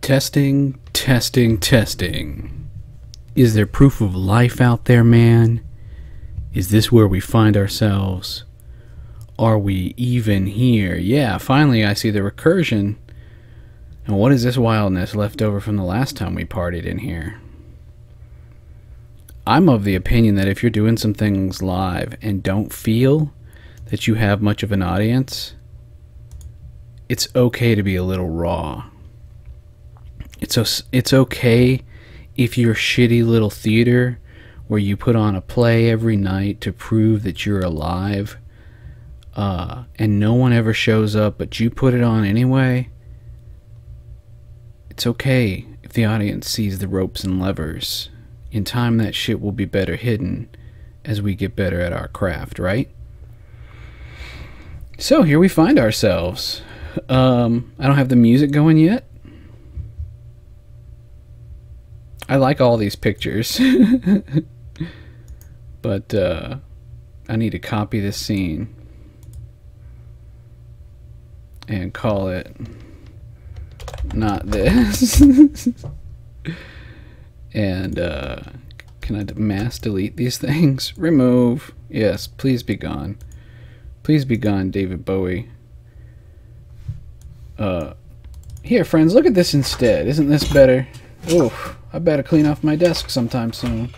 Testing, testing, testing. Is there proof of life out there, man? Is this where we find ourselves? Are we even here? Yeah, finally I see the recursion. And what is this wildness left over from the last time we partied in here? I'm of the opinion that if you're doing some things live and don't feel that you have much of an audience, it's okay to be a little raw. It's okay if you're shitty little theater where you put on a play every night to prove that you're alive, and no one ever shows up, but you put it on anyway. It's okay if the audience sees the ropes and levers. In time, that shit will be better hidden as we get better at our craft, right? So here we find ourselves. I don't have the music going yet. I like all these pictures. But I need to copy this scene and call it not this. And can I mass delete these things? Remove. Yes, please be gone. Please be gone, David Bowie. Here, friends, look at this instead. Isn't this better? Oof, I better clean off my desk sometime soon.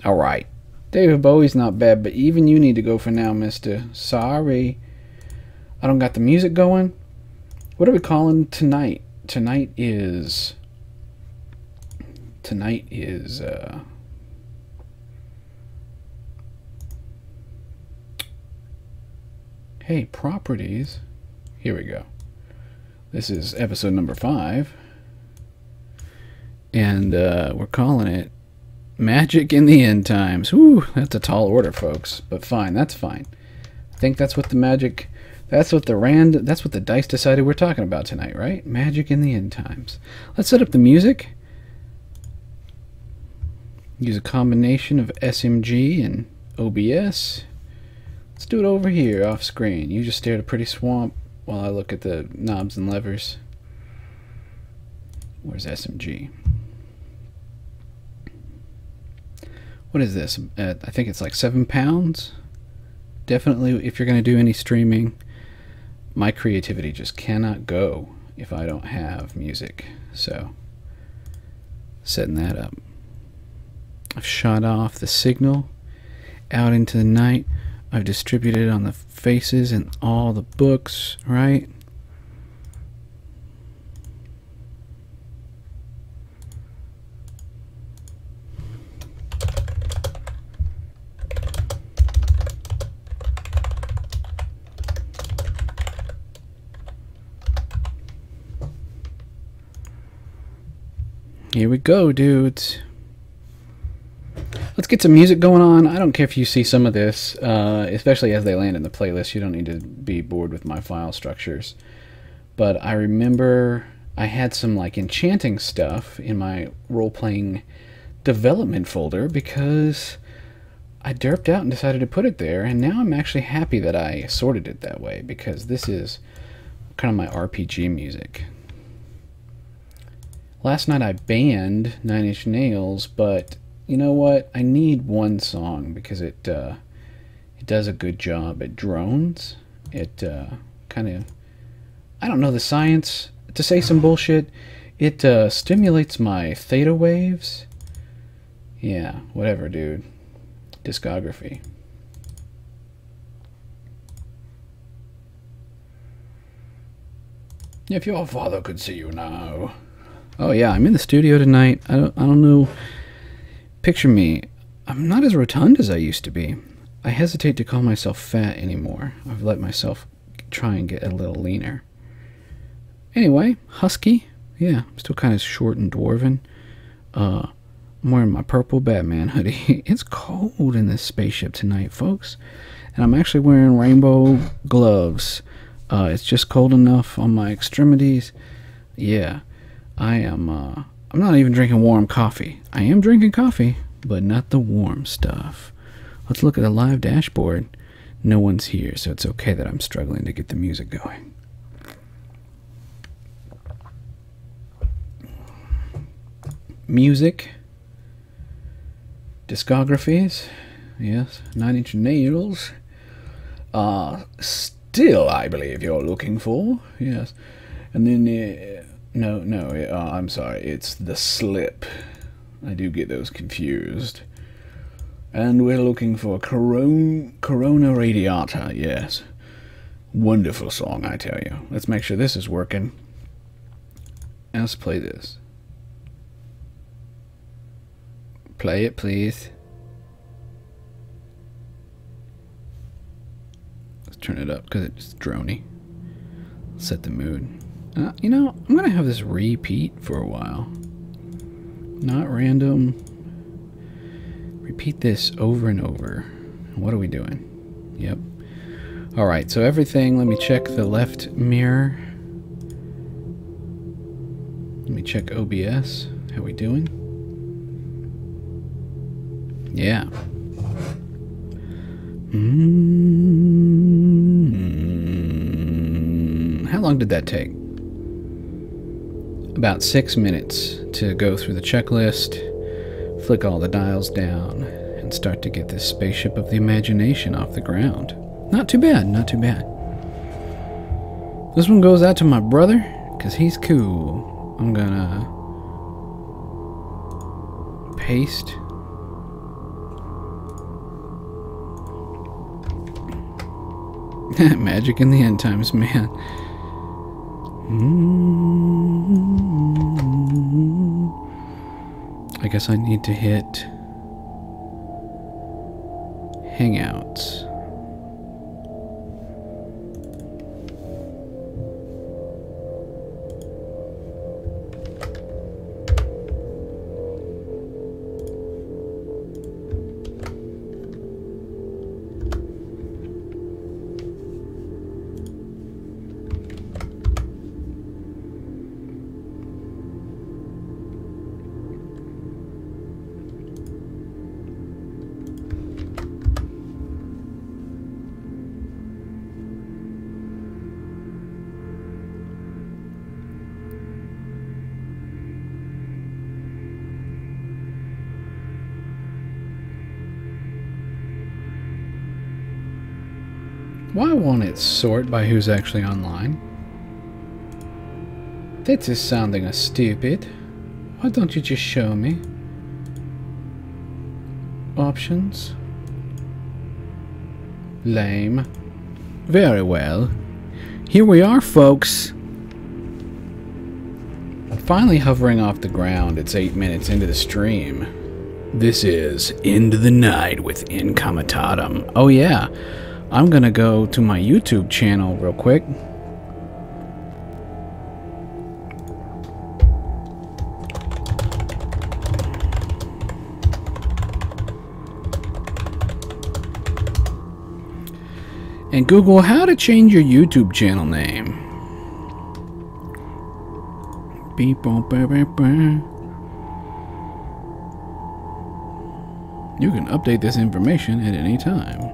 Alright. David Bowie's not bad, but even you need to go for now, mister. Sorry. I don't got the music going. What are we calling tonight? Tonight is... Hey, properties. Here we go. This is episode number 5. And we're calling it Magic in the End Times. Whew, that's a tall order, folks. But fine, that's fine. I think that's what the magic... That's what the dice decided we're talking about tonight, right? Magic in the End Times. Let's set up the music. Use a combination of SMG and OBS. Let's do it over here, off screen. You just stare at a pretty swamp while I look at the knobs and levers. Where's SMG? What is this? I think it's like 7 pounds. Definitely, if you're going to do any streaming, my creativity just cannot go if I don't have music. So, setting that up. I've shot off the signal out into the night. I've distributed it on the faces and all the books, right? Here we go, dudes. Let's get some music going on. I don't care if you see some of this, especially as they land in the playlist. You don't need to be bored with my file structures. But I remember I had some like enchanting stuff in my role-playing development folder because I derped out and decided to put it there. And now I'm actually happy that I sorted it that way because this is kind of my RPG music. Last night I banned Nine Inch Nails, but you know what? I need one song because it does a good job. It drones. It kind of, I don't know the science to say some bullshit. It stimulates my theta waves. Yeah, whatever, dude. Discography. If your father could see you now. Oh yeah, I'm in the studio tonight. I don't know. Picture me. I'm not as rotund as I used to be. I hesitate to call myself fat anymore. I've let myself try and get a little leaner. Anyway, husky. Yeah, I'm still kind of short and dwarven. I'm wearing my purple Batman hoodie. It's cold in this spaceship tonight, folks. And I'm actually wearing rainbow gloves. It's just cold enough on my extremities. Yeah. I'm not even drinking warm coffee. I am drinking coffee, but not the warm stuff. Let's look at the live dashboard. No one's here, so it's okay that I'm struggling to get the music going. music, discographies, yes, 9 Inch Nails, Still, I believe you're looking for, yes, and then, I'm sorry, it's The Slip. I do get those confused. And we're looking for Corona Radiata, yes. Wonderful song, I tell you. Let's make sure this is working. Let's play this. Play it, please. Let's turn it up because it's drony. Set the mood. You know, I'm going to have this repeat for a while. Not random. Repeat this over and over. What are we doing? Yep. Alright, so everything, let me check the left mirror. Let me check OBS. How we doing? Yeah. How long did that take? About 6 minutes to go through the checklist, flick all the dials down, and start to get this spaceship of the imagination off the ground. Not too bad, not too bad. This one goes out to my brother, because he's cool. I'm gonna paste. Magic in the end times, man. I guess I need to hit Hangouts. Why won't it sort by who's actually online? This is sounding stupid. Why don't you just show me? Options. Lame. Very well. Here we are, folks. Finally hovering off the ground. It's 8 minutes into the stream. This is Into the Night with Incomitatum. Oh yeah. I'm gonna go to my YouTube channel real quick. And Google how to change your YouTube channel name. Beep, boop, beep, beep, beep. You can update this information at any time.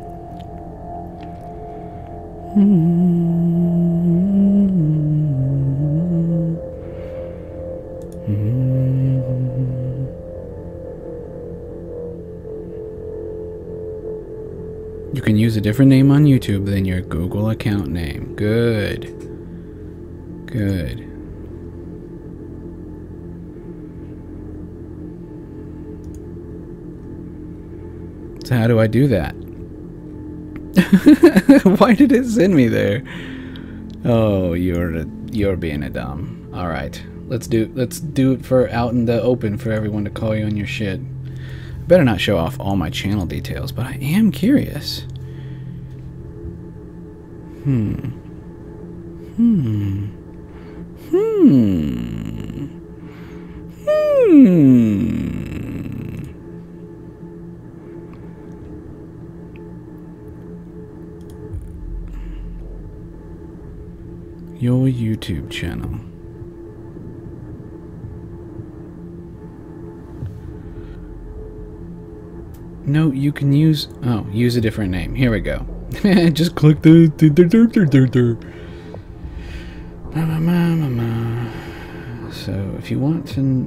You can use a different name on YouTube than your Google account name. Good. Good. So how do I do that? Why did it send me there? Oh, you're being a dumb. All right, let's do it for out in the open for everyone to call you on your shit. I better not show off all my channel details, but I am curious. Your YouTube channel. No, you can use... Oh, use a different name. Here we go. Just click the... So, if you want to...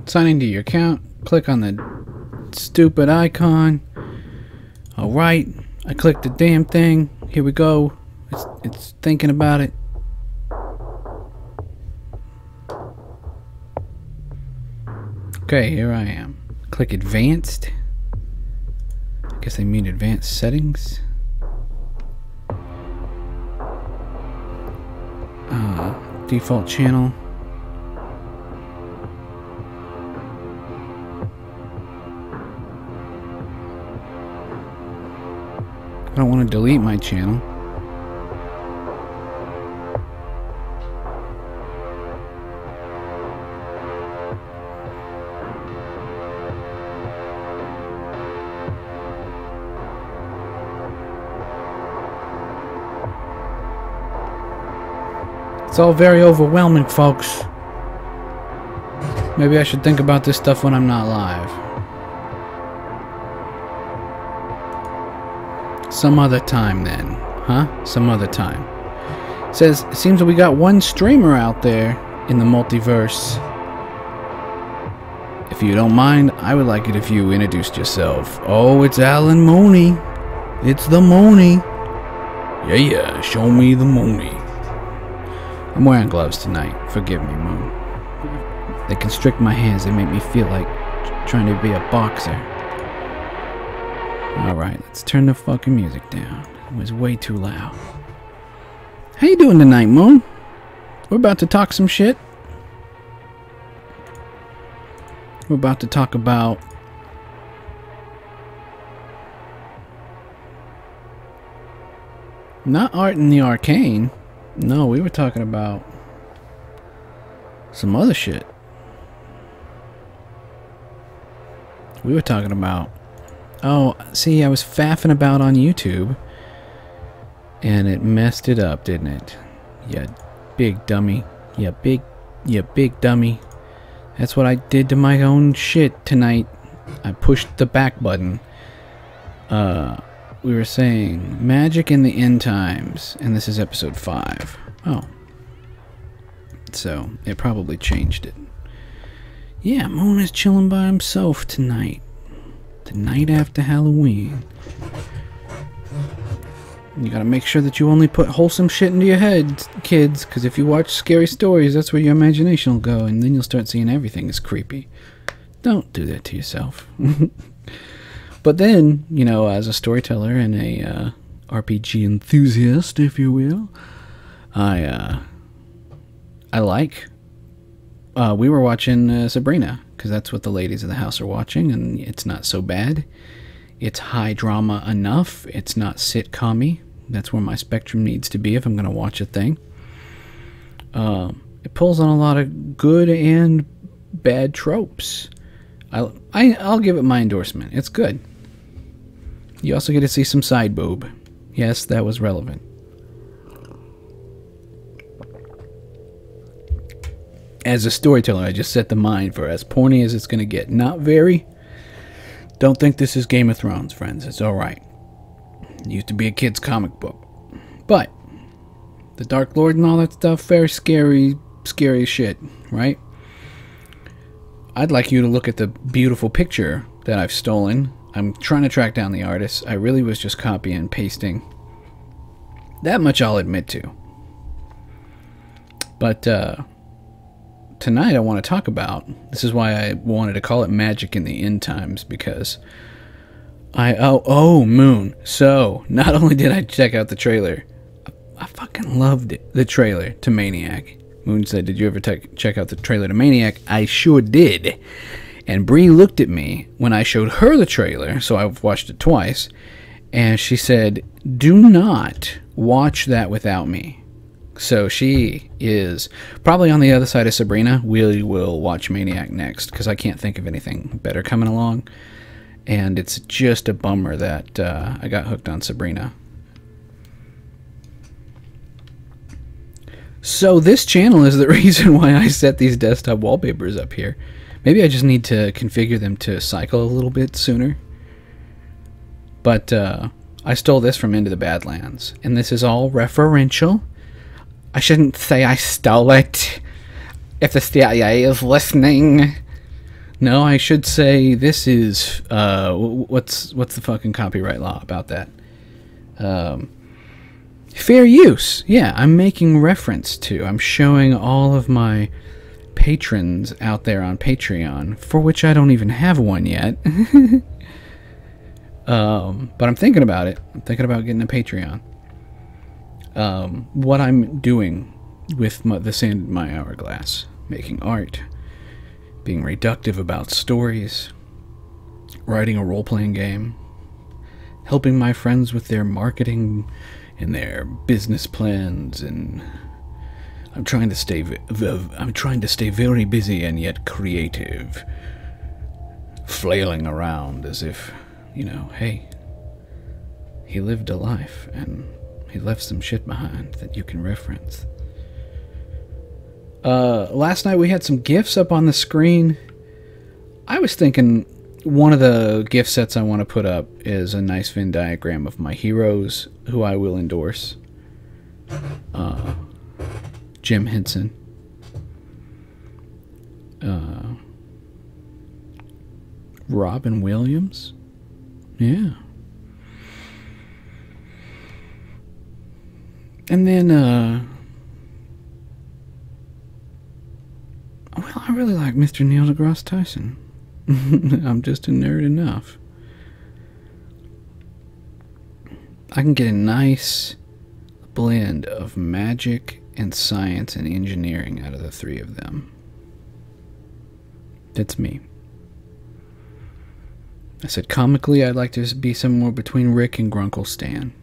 Sign into your account. Click on the stupid icon. Alright. I clicked the damn thing. Here we go. It's thinking about it. Okay, here I am. Click advanced. I guess I mean advanced settings. Default channel. I don't want to delete my channel. It's all very overwhelming, folks. Maybe I should think about this stuff when I'm not live. Some other time then, huh? Some other time. It says, it seems that we got one streamer out there in the multiverse. If you don't mind, I would like it if you introduced yourself. Oh, it's Alan Mooney. It's the Mooney. Yeah, show me the Mooney. I'm wearing gloves tonight. Forgive me, Moon. They constrict my hands. They make me feel like trying to be a boxer. Alright, let's turn the fucking music down. It was way too loud. How you doing tonight, Moon? We're about to talk some shit. We're about to talk about... not Art in the Arcane. No, we were talking about some other shit. We were talking about... oh, see, I was faffing about on YouTube. And it messed it up, didn't it? You big dummy. You big dummy. That's what I did to my own shit tonight. I pushed the back button. We were saying magic in the end times, and this is episode 5. Oh. So, it probably changed it. Yeah, Moon is chilling by himself tonight. The night after Halloween. You gotta make sure that you only put wholesome shit into your head, kids, because if you watch scary stories, that's where your imagination will go, and then you'll start seeing everything is creepy. Don't do that to yourself. But then, you know, as a storyteller and a RPG enthusiast, if you will, I like... we were watching Sabrina, because that's what the ladies of the house are watching, and it's not so bad. It's high drama enough. It's not sitcom-y. That's where my spectrum needs to be if I'm going to watch a thing. It pulls on a lot of good and bad tropes. I'll give it my endorsement. It's good. You also get to see some side boob. Yes, that was relevant. As a storyteller, I just set the mind for as porny as it's going to get. Not very. Don't think this is Game of Thrones, friends. It's alright. It used to be a kid's comic book. But, the Dark Lord and all that stuff, very scary shit, right? I'd like you to look at the beautiful picture that I've stolen. I'm trying to track down the artist. I really was just copying and pasting. That much I'll admit to. But, tonight I want to talk about, this is why I wanted to call it Magic in the End Times, because oh, Moon. So, not only did I check out the trailer, I fucking loved it, the trailer to Maniac. Moon said, did you ever check out the trailer to Maniac? I sure did. And Bree looked at me when I showed her the trailer, so I've watched it twice, and she said, do not watch that without me. So she is probably on the other side of Sabrina. We will watch Maniac next, because I can't think of anything better coming along. And it's just a bummer that I got hooked on Sabrina. So this channel is the reason why I set these desktop wallpapers up here. Maybe I just need to configure them to cycle a little bit sooner. But I stole this from Into the Badlands. And this is all referential. I shouldn't say I stole it if the CIA is listening. No, I should say this is what's the fucking copyright law about that? Fair use. Yeah, I'm making reference to. I'm showing all of my patrons out there on Patreon, for which I don't even have one yet. But I'm thinking about it. I'm thinking about getting a Patreon. What I'm doing with the sand in my hourglass, making art, being reductive about stories, writing a role-playing game, helping my friends with their marketing and their business plans, and I'm trying to stay very busy and yet creative, flailing around as if, you know, hey, he lived a life and he left some shit behind that you can reference. Last night we had some GIFs up on the screen. I was thinking one of the GIF sets I want to put up is a nice Venn diagram of my heroes, who I will endorse. Jim Henson. Robin Williams. Yeah. And then, well, I really like Mr. Neil deGrasse Tyson. I'm just a nerd enough. I can get a nice blend of magic and science and engineering out of the three of them. That's me. I said comically I'd like to be somewhere between Rick and Grunkle Stan.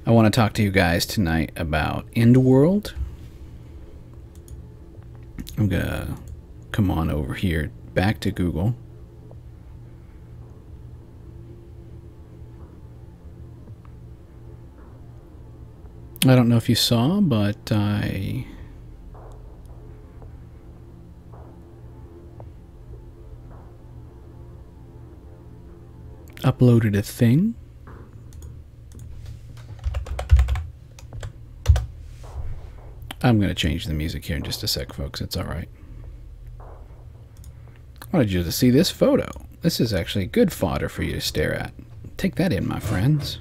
I want to talk to you guys tonight about Endworld. I'm gonna come on over here back to Google. I don't know if you saw, but I uploaded a thing. I'm going to change the music here in just a sec, folks. It's alright. I wanted you to see this photo. This is actually good fodder for you to stare at. Take that in, my friends.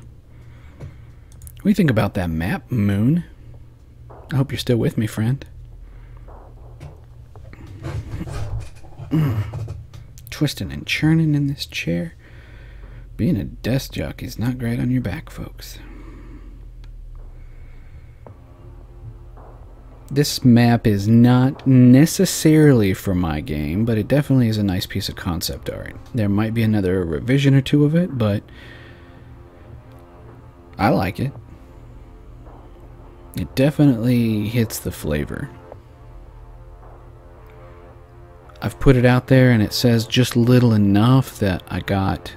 What do you think about that map, Moon? I hope you're still with me, friend. Twisting and churning in this chair. Being a desk jockey is not great on your back, folks. This map is not necessarily for my game, but it definitely is a nice piece of concept art. There might be another revision or two of it, but I like it. It definitely hits the flavor. I've put it out there and it says just little enough that I got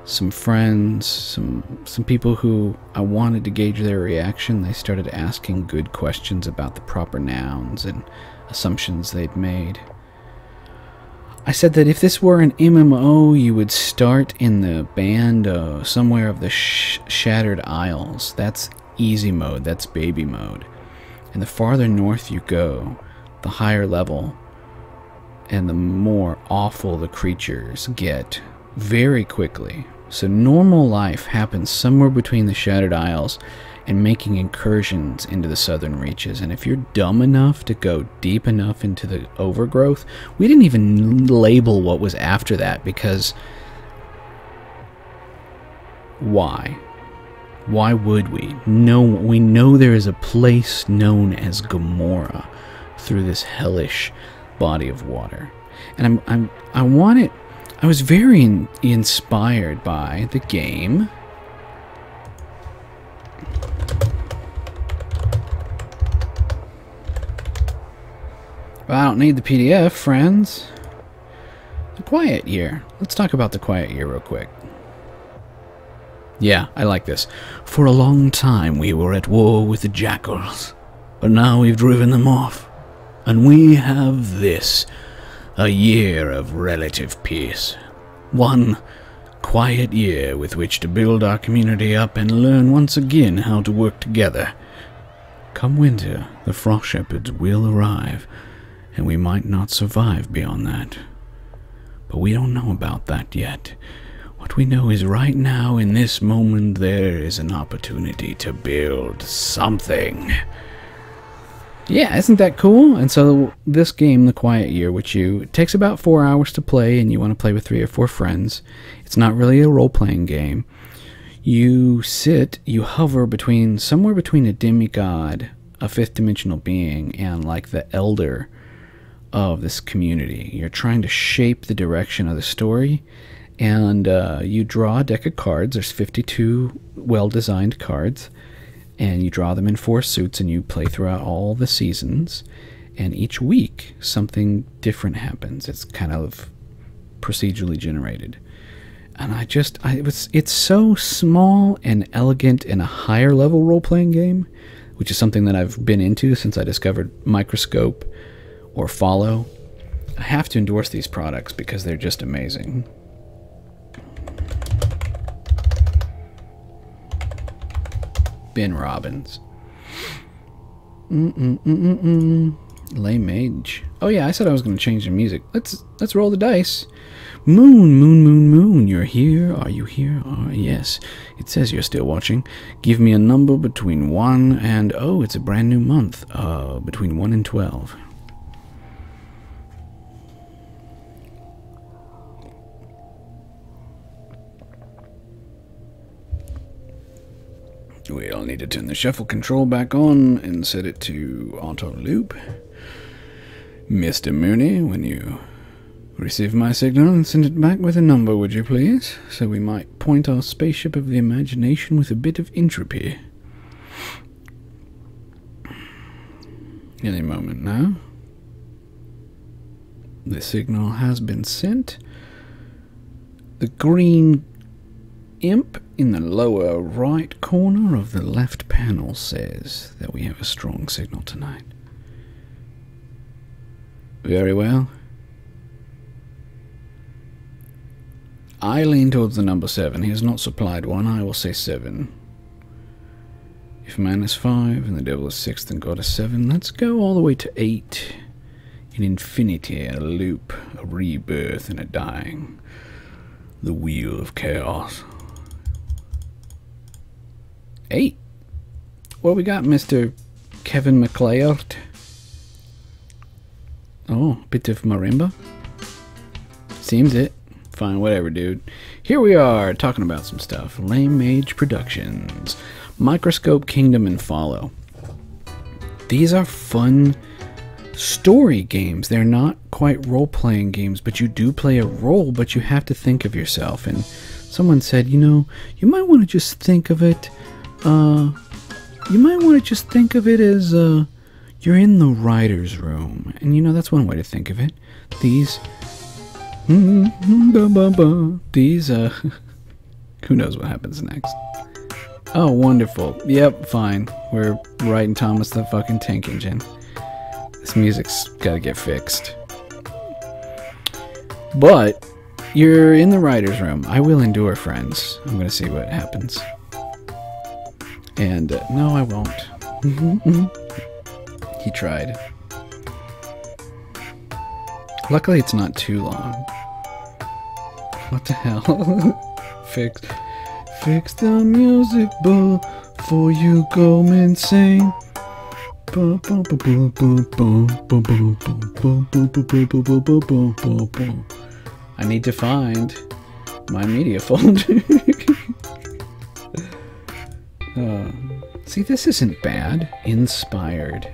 some friends, some people who I wanted to gauge their reaction. They started asking good questions about the proper nouns and assumptions they'd made. I said that if this were an MMO, you would start in the band somewhere of the Shattered Isles. That's easy mode, that's baby mode. And the farther north you go, the higher level and the more awful the creatures get very quickly. So normal life happens somewhere between the Shattered Isles and making incursions into the southern reaches. And if you're dumb enough to go deep enough into the overgrowth, we didn't even label what was after that because why? Why would we? No, we know there is a place known as Gomorrah through this hellish body of water. And I want it. I was very inspired by the game. Well, I don't need the PDF, friends. The Quiet Year. Let's talk about the Quiet Year real quick. Yeah, I like this. For a long time we were at war with the jackals, but now we've driven them off. And we have this. A year of relative peace. One quiet year with which to build our community up and learn once again how to work together. Come winter, the frost shepherds will arrive, and we might not survive beyond that. But we don't know about that yet. What we know is right now, in this moment, there is an opportunity to build something. Yeah, isn't that cool? And so this game, The Quiet Year, which it takes about 4 hours to play, and you want to play with 3 or 4 friends. It's not really a role-playing game. You hover somewhere between a demigod, a fifth-dimensional being, and like the elder of this community. You're trying to shape the direction of the story, and you draw a deck of cards. There's 52 well-designed cards. And you draw them in 4 suits, and you play throughout all the seasons. And each week, something different happens. It's kind of procedurally generated. And it's so small and elegant in a higher level role-playing game, which is something that I've been into since I discovered Microscope or Follow. I have to endorse these products because they're just amazing. Ben Robbins. Lay Mage. Oh yeah, I said I was going to change the music. Let's roll the dice. Moon, you're here. Are you here? Yes. It says you're still watching. Give me a number between 1 and... Oh, it's a brand new month. Between 1 and 12. We'll need to turn the shuffle control back on and set it to auto loop. Mr. Mooney, when you receive my signal and send it back with a number, would you please? So we might point our spaceship of the imagination with a bit of entropy. Any moment now. The signal has been sent. The green imp in the lower right corner of the left panel says that we have a strong signal tonight. Very well. I lean towards the number 7. He has not supplied one. I will say 7. If man is 5 and the devil is 6, then God is 7. Let's go all the way to 8. In infinity, a loop, a rebirth, and a dying. The wheel of chaos. 8. What we got, Mr. Kevin McLeod? Oh, bit of marimba. Seems it. Fine, whatever, dude. Here we are, talking about some stuff. Lame Mage Productions. Microscope, Kingdom, and Follow. These are fun story games. They're not quite role-playing games, but you do play a role, but you have to think of yourself. And someone said, you know, you might want to just think of it as you're in the writer's room. And you know, that's one way to think of it. These who knows what happens next. Oh, wonderful. Yep, fine. We're writing Thomas the fucking Tank Engine. This music's gotta get fixed. But you're in the writer's room. I will endure, friends. I'm gonna see what happens. And no, I won't. He tried. Luckily, it's not too long. What the hell? Fix the music before you go insane. I need to find my media folder. See, this isn't bad. Inspired.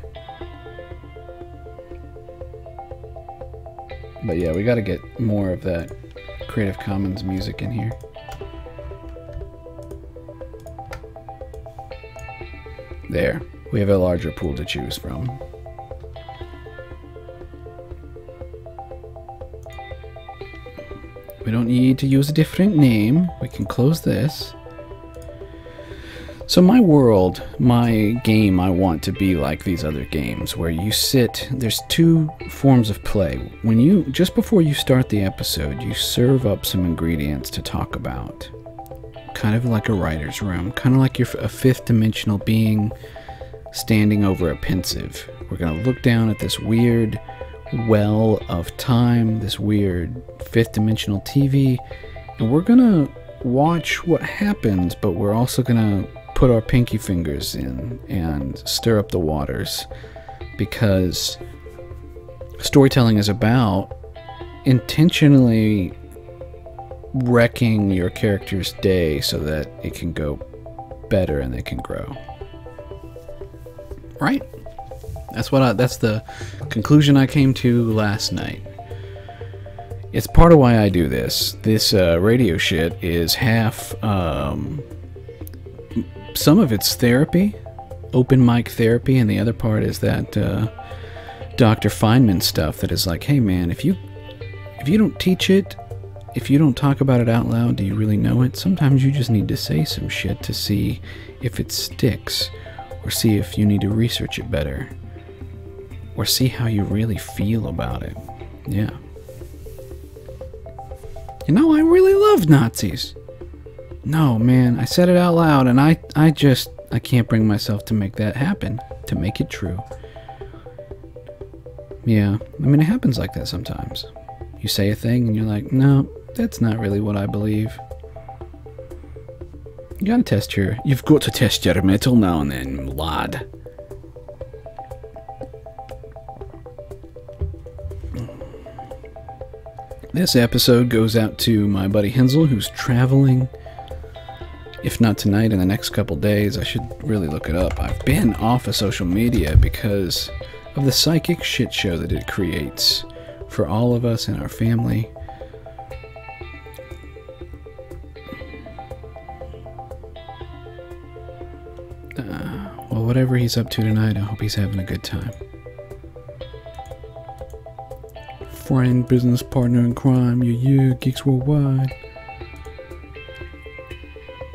But yeah, we gotta get more of that Creative Commons music in here. There. We have a larger pool to choose from. We don't need to use a different name. We can close this. So my world, my game, I want to be like these other games where you sit. There's 2 forms of play. When you, just before you start the episode, you serve up some ingredients to talk about. Kind of like a writer's room. Kind of like you're a 5th dimensional being standing over a pensive. We're going to look down at this weird well of time, this weird fifth dimensional TV, and we're gonna watch what happens, but we're also gonna put our pinky fingers in and stir up the waters, because storytelling is about intentionally wrecking your character's day so that it can go better and they can grow. Right? That's the conclusion I came to last night. It's part of why I do this. This radio shit is half, some of it's therapy, open mic therapy, and the other part is that Dr. Feynman stuff that is like, hey man, if you don't teach it, if you don't talk about it out loud, do you really know it? Sometimes you just need to say some shit to see if it sticks, or see if you need to research it better, or see how you really feel about it. Yeah. You know, I really love Nazis. No, man, I said it out loud, and I can't bring myself to make that happen, to make it true. Yeah, I mean, it happens like that sometimes. You say a thing, and you're like, no, that's not really what I believe. You've got to test your metal now and then, lad. This episode goes out to my buddy Hensel, who's traveling. If not tonight, in the next couple days. I should really look it up. I've been off of social media because of the psychic shit show that it creates for all of us and our family. Well, whatever he's up to tonight, I hope he's having a good time. Friend, business partner in crime, yeah, Geeks Worldwide.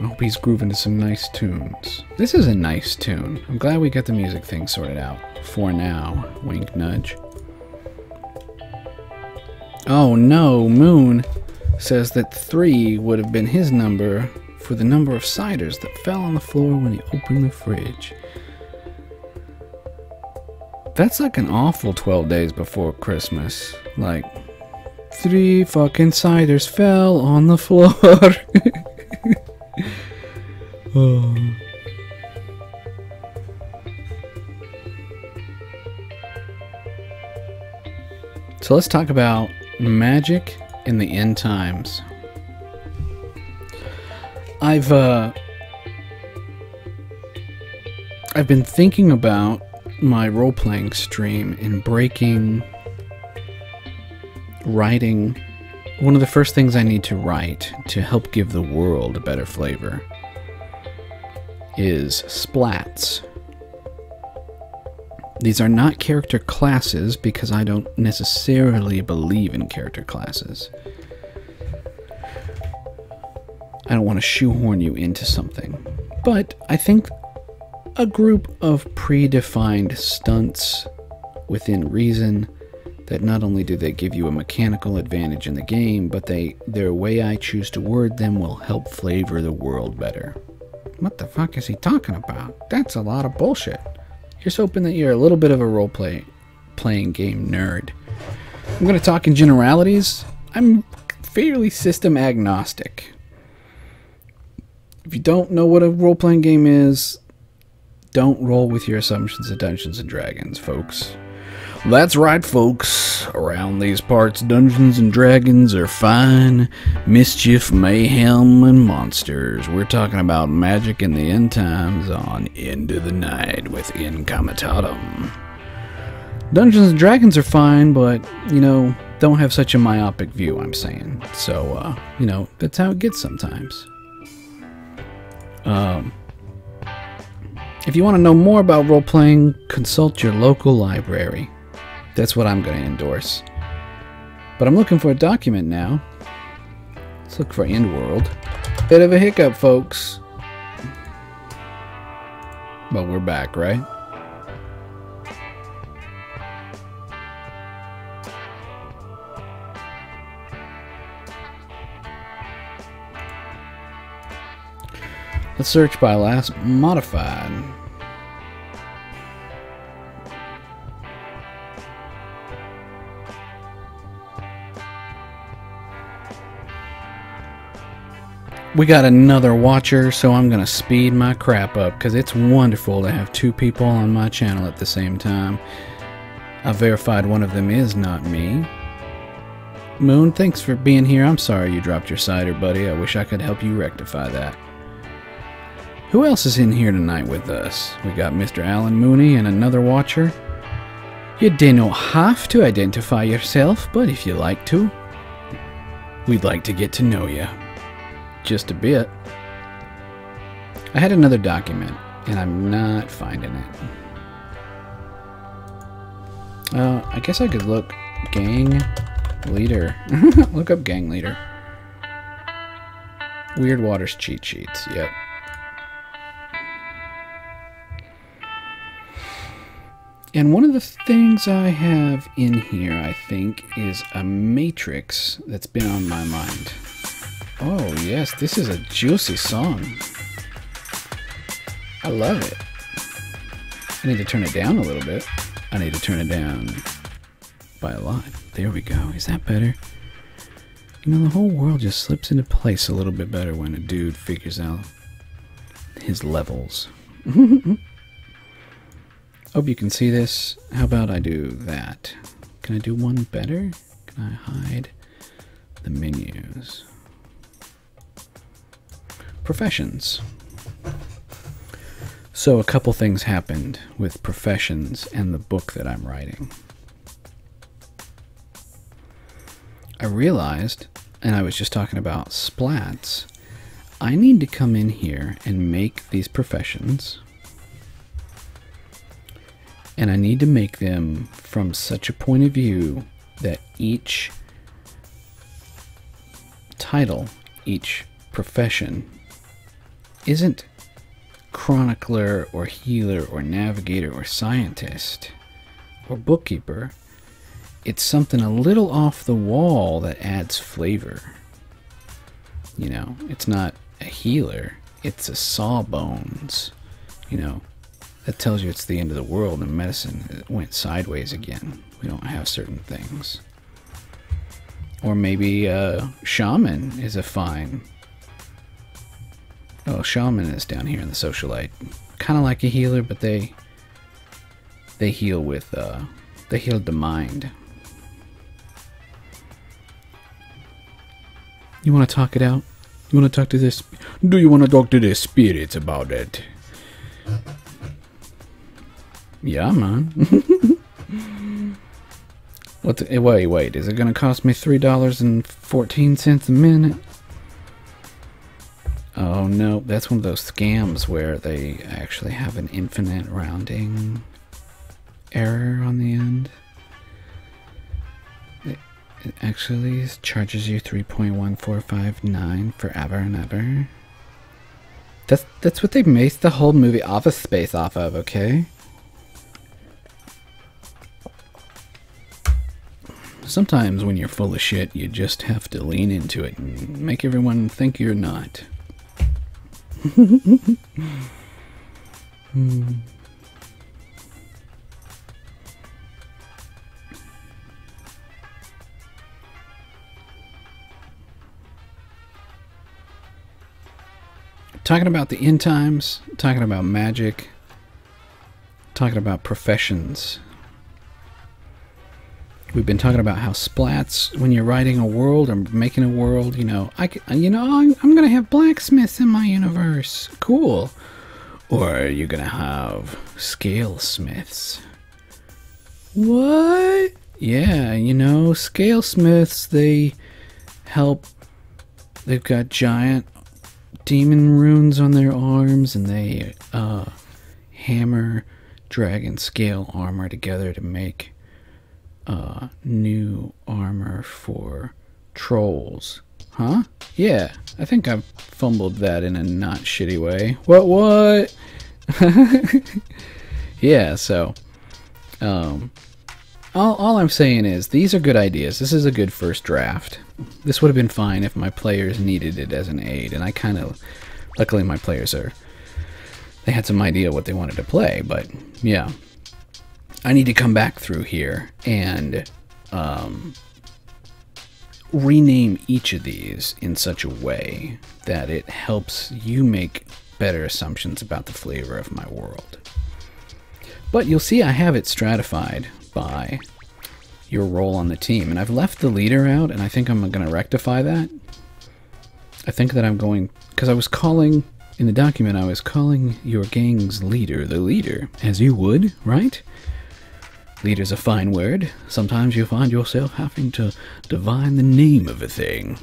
I hope he's grooving to some nice tunes. This is a nice tune. I'm glad we got the music thing sorted out. For now. Wink, nudge. Oh no, Moon says that 3 would have been his number for the number of ciders that fell on the floor when he opened the fridge. That's like an awful 12 days before Christmas. Like, 3 fucking ciders fell on the floor. Oh. So let's talk about magic in the end times. I've been thinking about my role-playing stream and writing. One of the first things I need to write to help give the world a better flavor is splats. These are not character classes because I don't necessarily believe in character classes. I don't want to shoehorn you into something. But I think a group of predefined stunts within reason that not only do they give you a mechanical advantage in the game, but their way I choose to word them will help flavor the world better. What the fuck is he talking about? That's a lot of bullshit. Here's hoping that you're a little bit of a role-playing game nerd. I'm going to talk in generalities. I'm fairly system agnostic. If you don't know what a role-playing game is, don't roll with your assumptions of Dungeons & Dragons, folks. That's right, folks. Around these parts, Dungeons and Dragons are fine. Mischief, mayhem, and monsters. We're talking about magic in the end times on Into the Night with Incomitatum. Dungeons and Dragons are fine, but, you know, don't have such a myopic view, I'm saying. So, you know, that's how it gets sometimes. If you want to know more about role-playing, consult your local library. That's what I'm going to endorse. But I'm looking for a document now. Let's look for Endworld. Bit of a hiccup, folks. But we're back, right? Let's search by last modified. We got another watcher, so I'm going to speed my crap up because it's wonderful to have two people on my channel at the same time. I verified one of them is not me. Moon, thanks for being here. I'm sorry you dropped your cider, buddy. I wish I could help you rectify that. Who else is in here tonight with us? We got Mr. Alan Mooney and another watcher. You do not have to identify yourself, but if you like to, we'd like to get to know you. Just a bit. I had another document, and I'm not finding it. I guess I could look gang leader. Look up gang leader. Weird Waters cheat sheets. Yep. And one of the things I have in here, I think, is a matrix that's been on my mind. Oh, yes, this is a juicy song. I love it. I need to turn it down a little bit. I need to turn it down by a lot. There we go. Is that better? You know, the whole world just slips into place a little bit better when a dude figures out his levels. Hope you can see this. How about I do that? Can I do one better? Can I hide the menus? Professions. So a couple things happened with professions and the book that I'm writing. I realized, and I was just talking about splats, I need to come in here and make these professions, and I need to make them from such a point of view that each title, each profession, isn't chronicler or healer or navigator or scientist or bookkeeper. It's something a little off the wall that adds flavor. You know, it's not a healer, it's a sawbones. You know, that tells you it's the end of the world and medicine went sideways again. We don't have certain things. Or maybe shaman is a fine. Oh, shaman is down here in the socialite. Kind of like a healer, but they heal with, they heal the mind. You want to talk it out? You want to talk to this? Do you want to talk to the spirits about it? Yeah, man. Wait. Is it going to cost me $3.14 a minute? Oh, no. That's one of those scams where they actually have an infinite rounding error on the end. It actually charges you 3.1459 forever and ever. That's what they based the whole movie Office Space off of, okay? Sometimes when you're full of shit, you just have to lean into it and make everyone think you're not. Talking about the end times, talking about magic, talking about professions. We've been talking about how splats, when you're writing a world or making a world, you know, I'm going to have blacksmiths in my universe. Cool. Or you're going to have scale smiths. What? Yeah, you know, scale smiths, they help. They've got giant demon runes on their arms, and they hammer dragon scale armor together to make new armor for trolls. Huh? Yeah, I think I've fumbled that in a not shitty way. What? Yeah, so all I'm saying is these are good ideas. This is a good first draft. This would have been fine if my players needed it as an aid, and I kind of, luckily my players they had some idea what they wanted to play, but yeah. I need to come back through here and rename each of these in such a way that it helps you make better assumptions about the flavor of my world. But you'll see I have it stratified by your role on the team, and I've left the leader out, and I think I'm going to rectify that. I think that I'm going, because I was calling, in the document, I was calling your gang's leader the leader, as you would, right? Leader's a fine word. Sometimes you find yourself having to divine the name of a thing.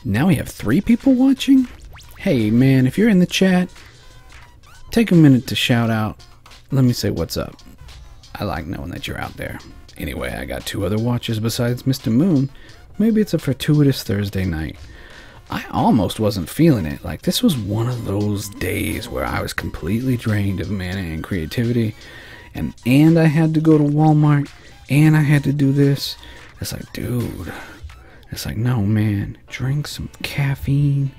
Now we have 3 people watching? Hey man, if you're in the chat, take a minute to shout out. Let me say what's up. I like knowing that you're out there. Anyway, I got 2 other watchers besides Mr. Moon. Maybe it's a fortuitous Thursday night. I almost wasn't feeling it. Like, this was one of those days where I was completely drained of mana and creativity. And I had to go to Walmart. And I had to do this. It's like, dude. It's like, no, man. Drink some caffeine.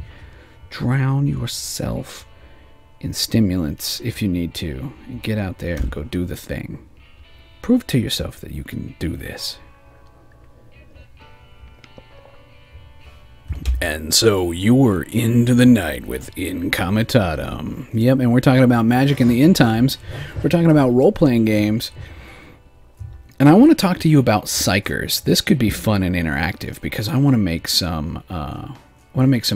Drown yourself in stimulants if you need to. And get out there and go do the thing. Prove to yourself that you can do this. And so you were into the night with Incomitatum. Yep, and we're talking about magic in the end times. We're talking about role-playing games. And I want to talk to you about psychers. This could be fun and interactive because I want to make some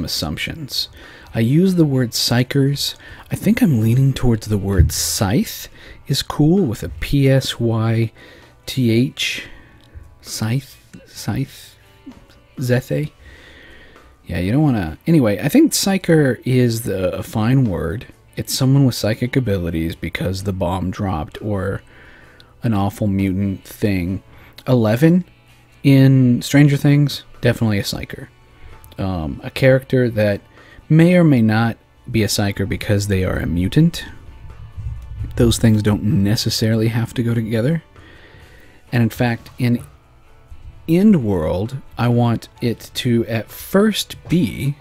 assumptions. I use the word psychers. I think I'm leaning towards the word scythe is cool with a P-S-Y-T-H. Scythe? Zethe? Yeah, you don't want to... Anyway, I think psyker is a fine word. It's someone with psychic abilities because the bomb dropped or an awful mutant thing. 11 in Stranger Things, definitely a psyker. A character that may or may not be a psyker because they are a mutant. Those things don't necessarily have to go together. And in fact, in End World, I want it to at first be...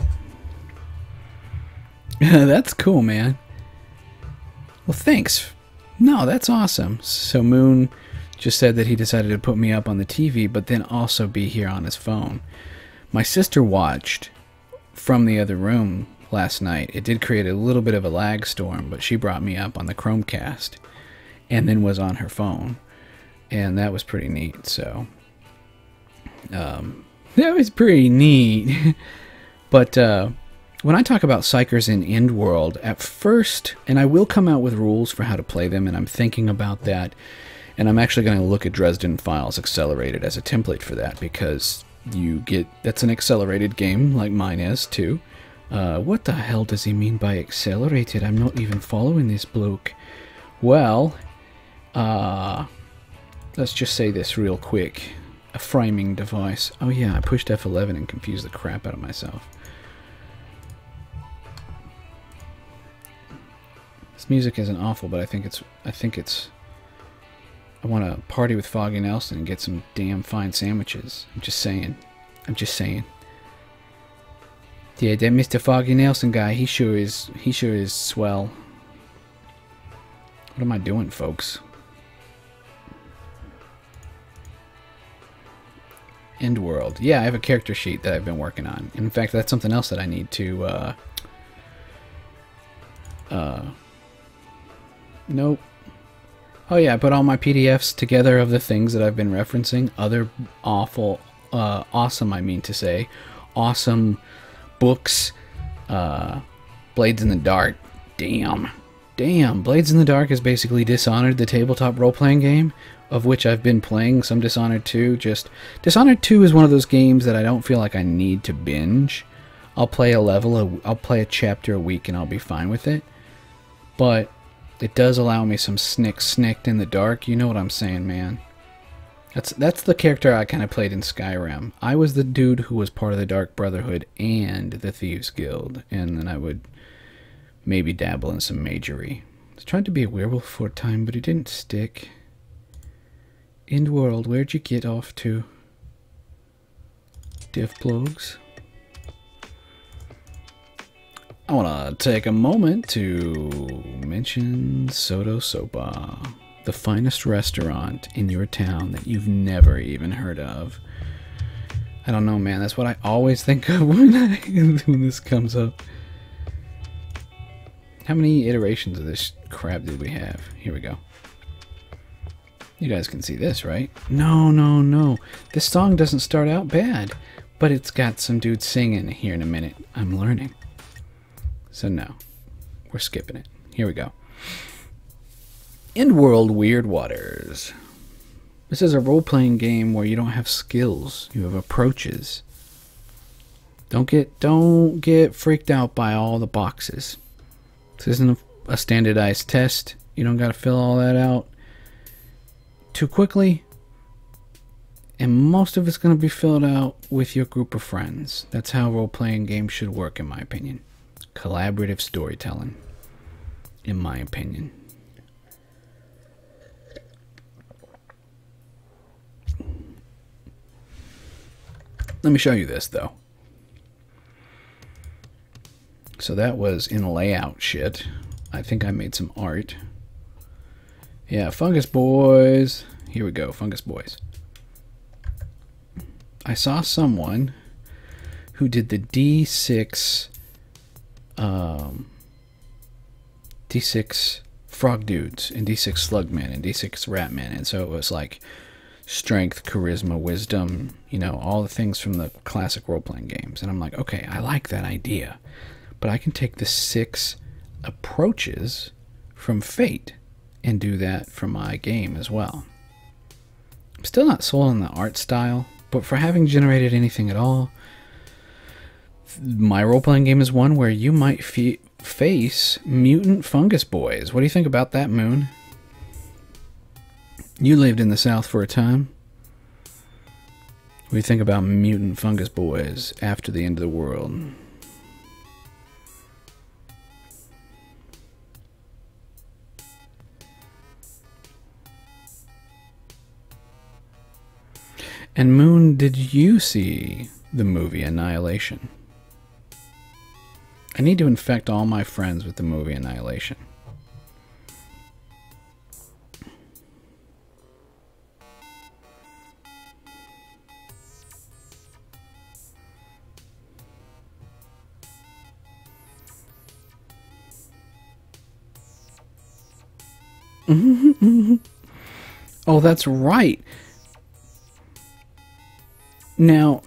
That's cool, man. Well, thanks. No, that's awesome. So Moon just said that he decided to put me up on the TV, but then also be here on his phone. My sister watched from the other room last night. It did create a little bit of a lag storm, but she brought me up on the Chromecast and then was on her phone. And that was pretty neat, so... that was pretty neat. But when I talk about psychers in End World, at first, and I will come out with rules for how to play them, and I'm thinking about that, and I'm actually going to look at Dresden Files Accelerated as a template for that, because that's an accelerated game, like mine is, too. What the hell does he mean by accelerated? I'm not even following this bloke. Well, let's just say this real quick. A framing device. Oh yeah, I pushed F11 and confused the crap out of myself. This music isn't awful, but I think it's I want to party with Foggy Nelson and get some damn fine sandwiches. I'm just saying. Yeah, that Mr. Foggy Nelson guy, he sure is swell. What am I doing, folks? End World. Yeah, I have a character sheet that I've been working on. In fact, that's something else that I need to, nope. Oh yeah, I put all my PDFs together of the things that I've been referencing. Other awesome, I mean to say. Awesome books. Blades in the Dark. Damn. Blades in the Dark is basically Dishonored, the tabletop role-playing game, of which I've been playing some Dishonored 2. Dishonored 2 is one of those games that I don't feel like I need to binge. I'll play I'll play a chapter a week and I'll be fine with it. But it does allow me some snicked in the dark. You know what I'm saying, man. That's the character I kind of played in Skyrim. I was the dude who was part of the Dark Brotherhood and the Thieves Guild, and then I would maybe dabble in some magery. I tried to be a werewolf for a time, but it didn't stick. End World, where'd you get off to? Div Blogs. I want to take a moment to mention Soto Sopa, the finest restaurant in your town that you've never even heard of. I don't know, man. That's what I always think of when this comes up. How many iterations of this crap did we have? Here we go. You guys can see this, right? No, no, no. This song doesn't start out bad, but it's got some dude singing here in a minute. I'm learning. So no, we're skipping it. Here we go. Endworld Weird Waters. This is a role-playing game where you don't have skills. You have approaches. Don't get freaked out by all the boxes. This isn't a standardized test. You don't got to fill all that out too quickly. And most of it's going to be filled out with your group of friends. That's how role-playing games should work, in my opinion. Collaborative storytelling, in my opinion. Let me show you this, though. So that was in layout shit. I think I made some art. Yeah, Fungus Boys. Here we go, Fungus Boys. I saw someone who did the D6 D6 Frog Dudes and D6 Slugmen and D6 Ratmen, and so it was like strength, charisma, wisdom, you know, all the things from the classic role-playing games. And I'm like, okay, I like that idea, but I can take the 6 approaches from Fate and do that for my game as well. I'm still not sold on the art style, but for having generated anything at all, my role-playing game is one where you might face mutant fungus boys. What do you think about that, Moon? You lived in the South for a time. What do you think about mutant fungus boys after the end of the world? And Moon, did you see the movie Annihilation? I need to infect all my friends with the movie Annihilation. Oh, that's right. Now,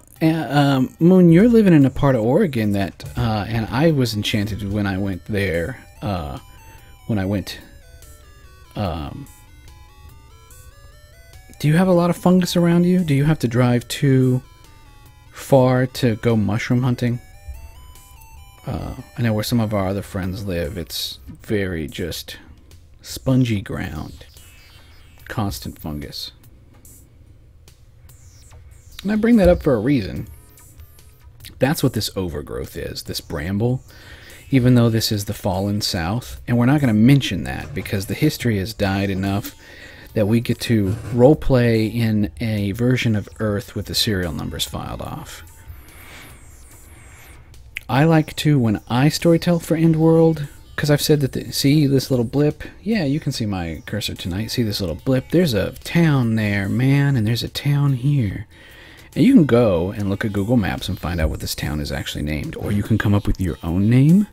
Moon, you're living in a part of Oregon that, and I was enchanted when I went there, do you have a lot of fungus around you? Do you have to drive too far to go mushroom hunting? I know where some of our other friends live, it's very just spongy ground, constant fungus. And I bring that up for a reason. That's what this overgrowth is, this bramble, even though this is the fallen South. And we're not going to mention that because the history has died enough that we get to roleplay in a version of Earth with the serial numbers filed off. I like to, when I storytell for Endworld, because I've said that, see this little blip? Yeah, you can see my cursor tonight. See this little blip? There's a town there, man, and there's a town here. And you can go and look at Google Maps and find out what this town is actually named. Or you can come up with your own name.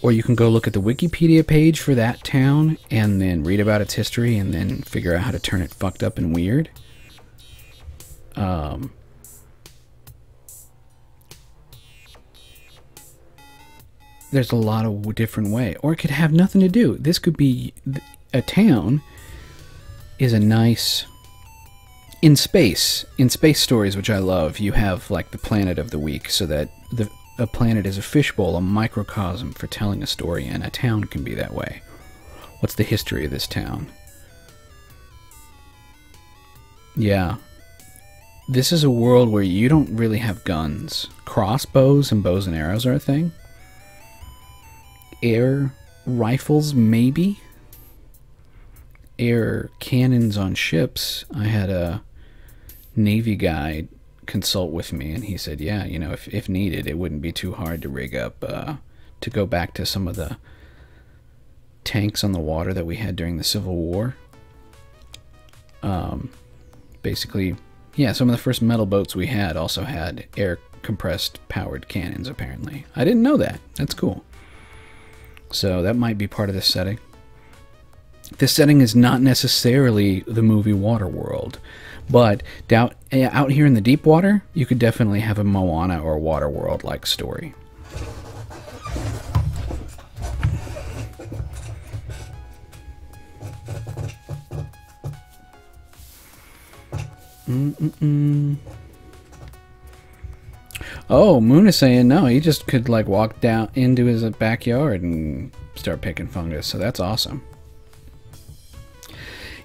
Or you can go look at the Wikipedia page for that town and then read about its history and then figure out how to turn it fucked up and weird. There's a lot of different ways. Or it could have nothing to do. This could be a town is a nice... In space stories, which I love, you have like the planet of the week, so that a planet is a fishbowl, a microcosm for telling a story, and a town can be that way. What's the history of this town? Yeah. This is a world where you don't really have guns. Crossbows and bows and arrows are a thing. Air rifles, maybe. Air cannons on ships. I had a Navy guy consult with me, and he said, yeah, you know, if needed, it wouldn't be too hard to rig up, to go back to some of the tanks on the water that we had during the Civil War. Basically, Yeah, some of the first metal boats we had also had air compressed powered cannons, apparently. I didn't know that. That's cool. So that might be part of this setting. This setting is not necessarily the movie Waterworld, but out here in the deep water, you could definitely have a Moana or Waterworld-like story. Oh, Moon is saying no, he just could like walk down into his backyard and start picking fungus, so that's awesome.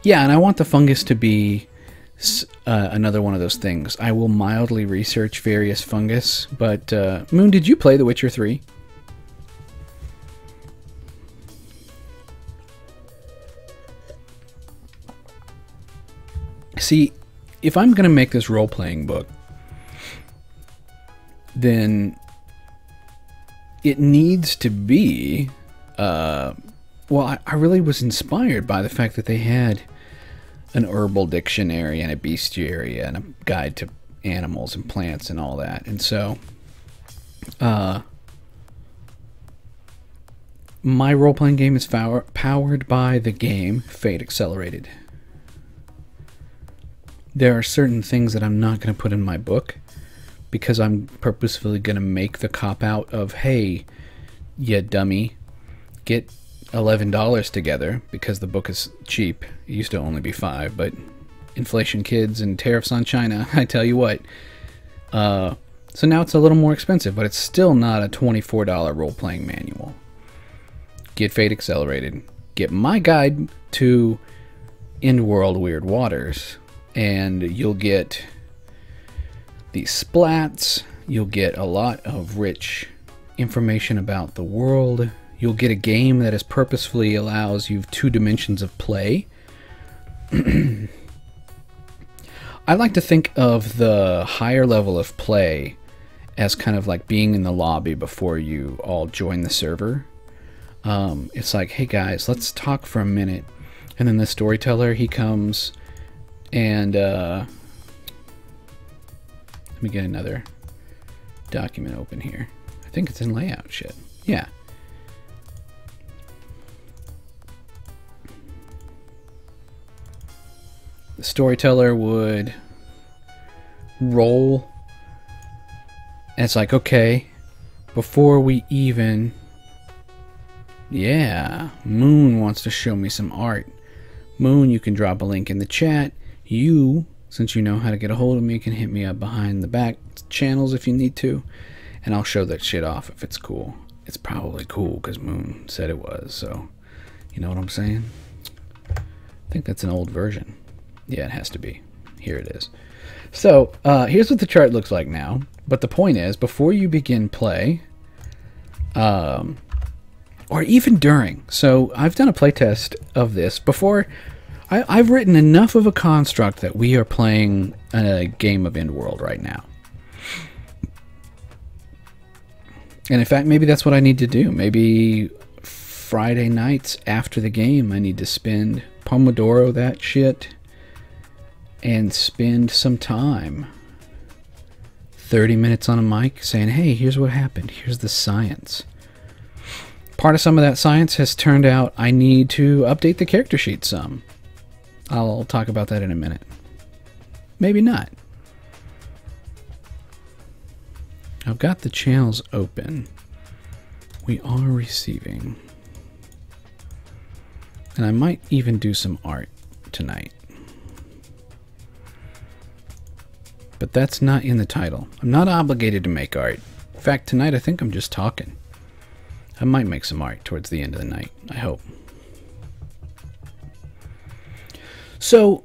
Yeah, and I want the fungus to be another one of those things. I will mildly research various fungus, but Moon, did you play The Witcher 3? See, if I'm going to make this role-playing book, then it needs to be... well, I really was inspired by the fact that they had an herbal dictionary and a bestiary and a guide to animals and plants and all that. And so, my role-playing game is powered by the game Fate Accelerated. There are certain things that I'm not going to put in my book because I'm purposefully going to make the cop-out of, hey, you dummy, get $11 together because the book is cheap. It used to only be $5, but inflation, kids, and tariffs on China, I tell you what. So now it's a little more expensive, but it's still not a $24 role-playing manual. Get Fate Accelerated. Get my guide to Endworld Weird Waters, and you'll get these splats. You'll get a lot of rich information about the world. You'll get a game that is purposefully allows you 2 dimensions of play. I like to think of the higher level of play as kind of like being in the lobby before you all join the server. It's like, hey guys, let's talk for a minute. And then the storyteller, he comes and let me get another document open here. I think it's in layout shit. Yeah. The storyteller would roll, and it's like, okay, before we even... Yeah, Moon wants to show me some art. Moon, you can drop a link in the chat. You, since you know how to get a hold of me, can hit me up behind the back channels if you need to, and I'll show that shit off if it's cool. It's probably cool because Moon said it was, so you know what I'm saying? I think that's an old version. Yeah, it has to be. Here it is. So, here's what the chart looks like now. But the point is, before you begin play, or even during. So, I've done a playtest of this before. I've written enough of a construct that we are playing a game of Endworld right now. And in fact, maybe that's what I need to do. Maybe Friday nights after the game, I need to spend Pomodoro that shit and spend some time, 30 minutes on a mic, saying, hey, here's what happened. Here's the science. Part of some of that science has turned out I need to update the character sheet some. I'll talk about that in a minute. Maybe not. I've got the channels open. We are receiving. And I might even do some art tonight. But that's not in the title. I'm not obligated to make art. In fact, tonight I think I'm just talking. I might make some art towards the end of the night, I hope. So,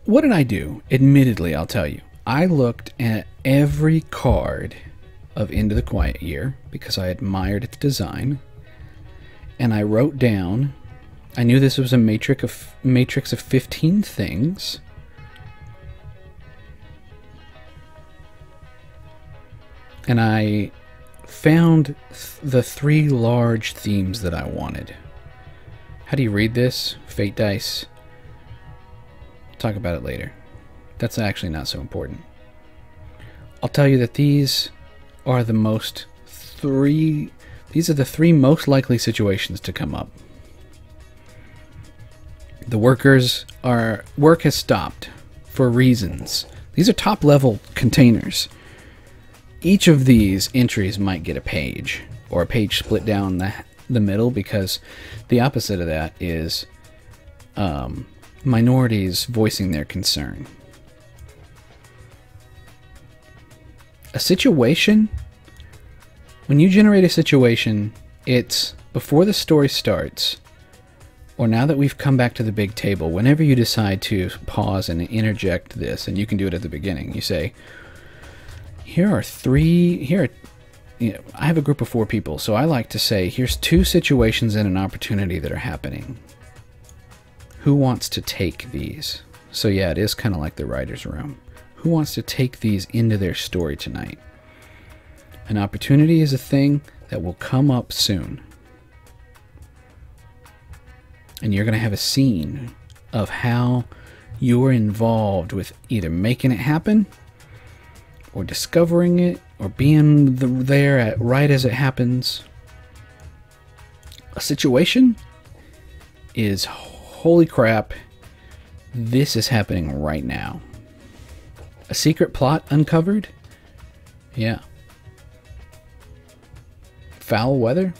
what did I do? Admittedly, I'll tell you. I looked at every card of Into the Quiet Year because I admired its design. And I wrote down, I knew this was a matrix of 15 things. And I found the 3 large themes that I wanted. How do you read this? Fate dice. Talk about it later. That's actually not so important. I'll tell you that these are the three most likely situations to come up. The work has stopped for reasons. These are top level containers. Each of these entries might get a page, or a page split down the middle, because the opposite of that is minorities voicing their concern. A situation, when you generate a situation, it's before the story starts, or now that we've come back to the big table, whenever you decide to pause and interject this, and you can do it at the beginning, you say, I have a group of 4 people, so I like to say, here's 2 situations and an opportunity that are happening. Who wants to take these? So yeah, it is kind of like the writer's room. Who wants to take these into their story tonight? An opportunity is a thing that will come up soon. And you're going to have a scene of how you're involved with either making it happen, or discovering it, or being there right as it happens. A situation is, holy crap, this is happening right now. A secret plot uncovered? Yeah. Foul weather?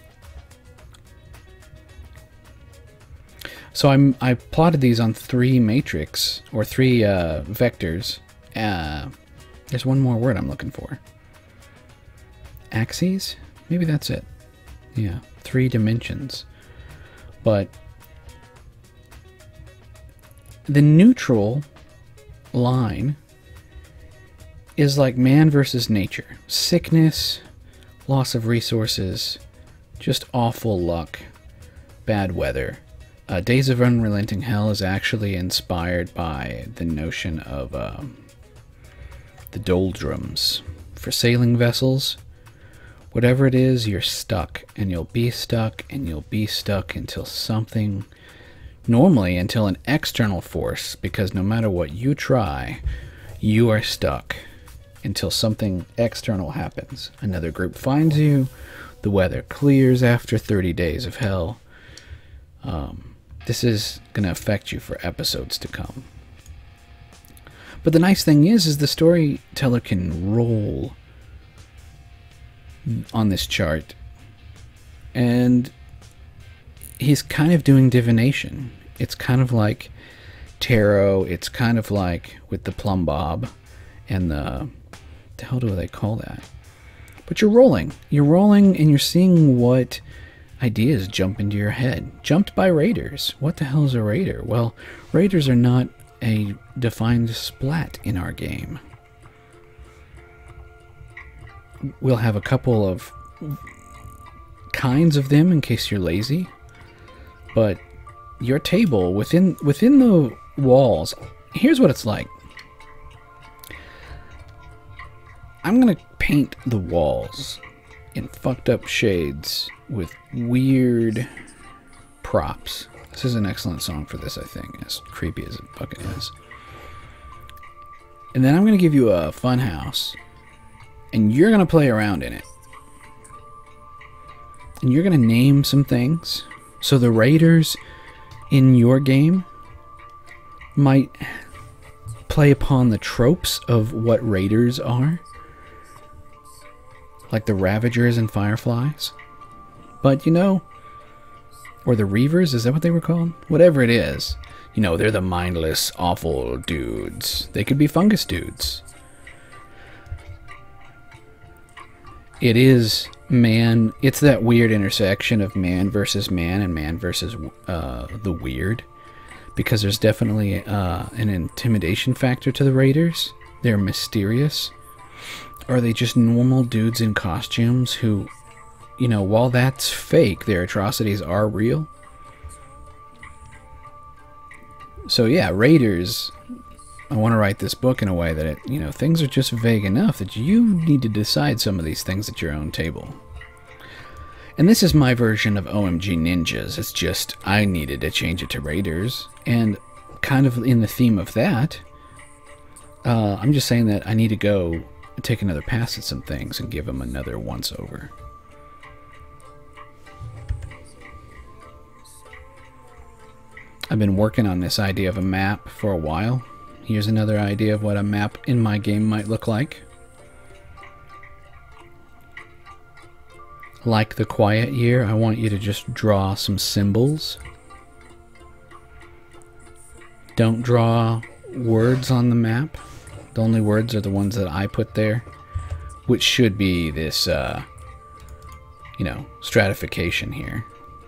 So I plotted these on 3 matrix, or 3 vectors. There's one more word I'm looking for. Axes? Maybe that's it. Yeah, 3 dimensions. But the neutral line is like man versus nature. Sickness, loss of resources, just awful luck, bad weather. Days of Unrelenting Hell is actually inspired by the notion of the doldrums. For sailing vessels, whatever it is, you're stuck, and you'll be stuck, and you'll be stuck until something, normally until an external force, because no matter what you try, you are stuck until something external happens. Another group finds you, the weather clears after 30 days of hell. This is going to affect you for episodes to come. But the nice thing is the storyteller can roll on this chart, and he's kind of doing divination. It's kind of like tarot. It's kind of like with the plumb bob and the hell do they call that? But you're rolling. You're rolling and you're seeing what ideas jump into your head. Jumped by raiders. What the hell is a raider? Well, raiders are not a defined splat in our game. We'll have a couple of kinds of them in case you're lazy. But your table, within the walls, here's what it's like. I'm going to paint the walls in fucked up shades with weird props. This is an excellent song for this, I think, as creepy as it fucking is. And then I'm going to give you a fun house, and you're going to play around in it. And you're going to name some things. So the raiders in your game might play upon the tropes of what raiders are. Like the Ravagers and Fireflies. But, you know, or the Reavers, is that what they were called? Whatever it is. You know, they're the mindless, awful dudes. They could be fungus dudes. It is man. It's that weird intersection of man versus man and man versus the weird. Because there's definitely an intimidation factor to the raiders. They're mysterious. Are they just normal dudes in costumes who, you know, while that's fake, their atrocities are real? So yeah, raiders, I want to write this book in a way that it, you know, things are just vague enough that you need to decide some of these things at your own table. And this is my version of OMG Ninjas. It's just, I needed to change it to raiders. And kind of in the theme of that, I'm just saying that I need to go take another pass at some things and give them another once over. I've been working on this idea of a map for a while. Here's another idea of what a map in my game might look like. Like the Quiet Year, I want you to just draw some symbols. Don't draw words on the map. The only words are the ones that I put there, which should be this, you know, stratification here.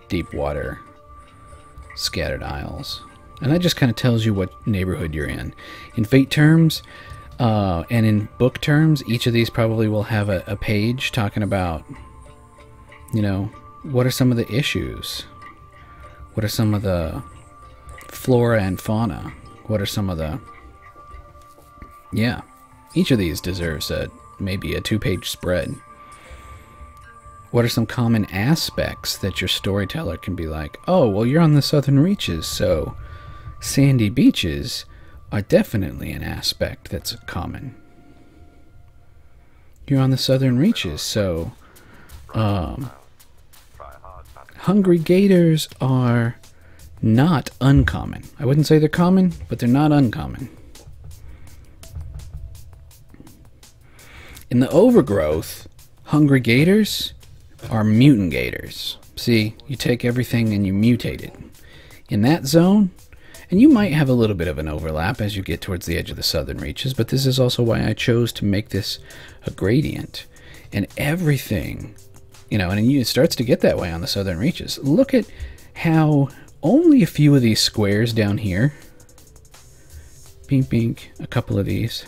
Deep water, scattered isles. And that just kind of tells you what neighborhood you're in. In Fate terms, and in book terms, each of these probably will have a page talking about, you know, what are some of the issues? What are some of the flora and fauna? What are some of the... Yeah, each of these deserves maybe a 2-page spread. What are some common aspects that your storyteller can be like, oh, well, you're on the southern reaches, so sandy beaches are definitely an aspect that's common. You're on the southern reaches, so hungry gators are not uncommon. I wouldn't say they're common, but they're not uncommon. In the overgrowth, hungry gators are mutant gators. See, you take everything and you mutate it. In that zone, and you might have a little bit of an overlap as you get towards the edge of the southern reaches, but this is also why I chose to make this a gradient. And everything, you know, and it starts to get that way on the southern reaches. Look at how only a few of these squares down here, bink bink, a couple of these,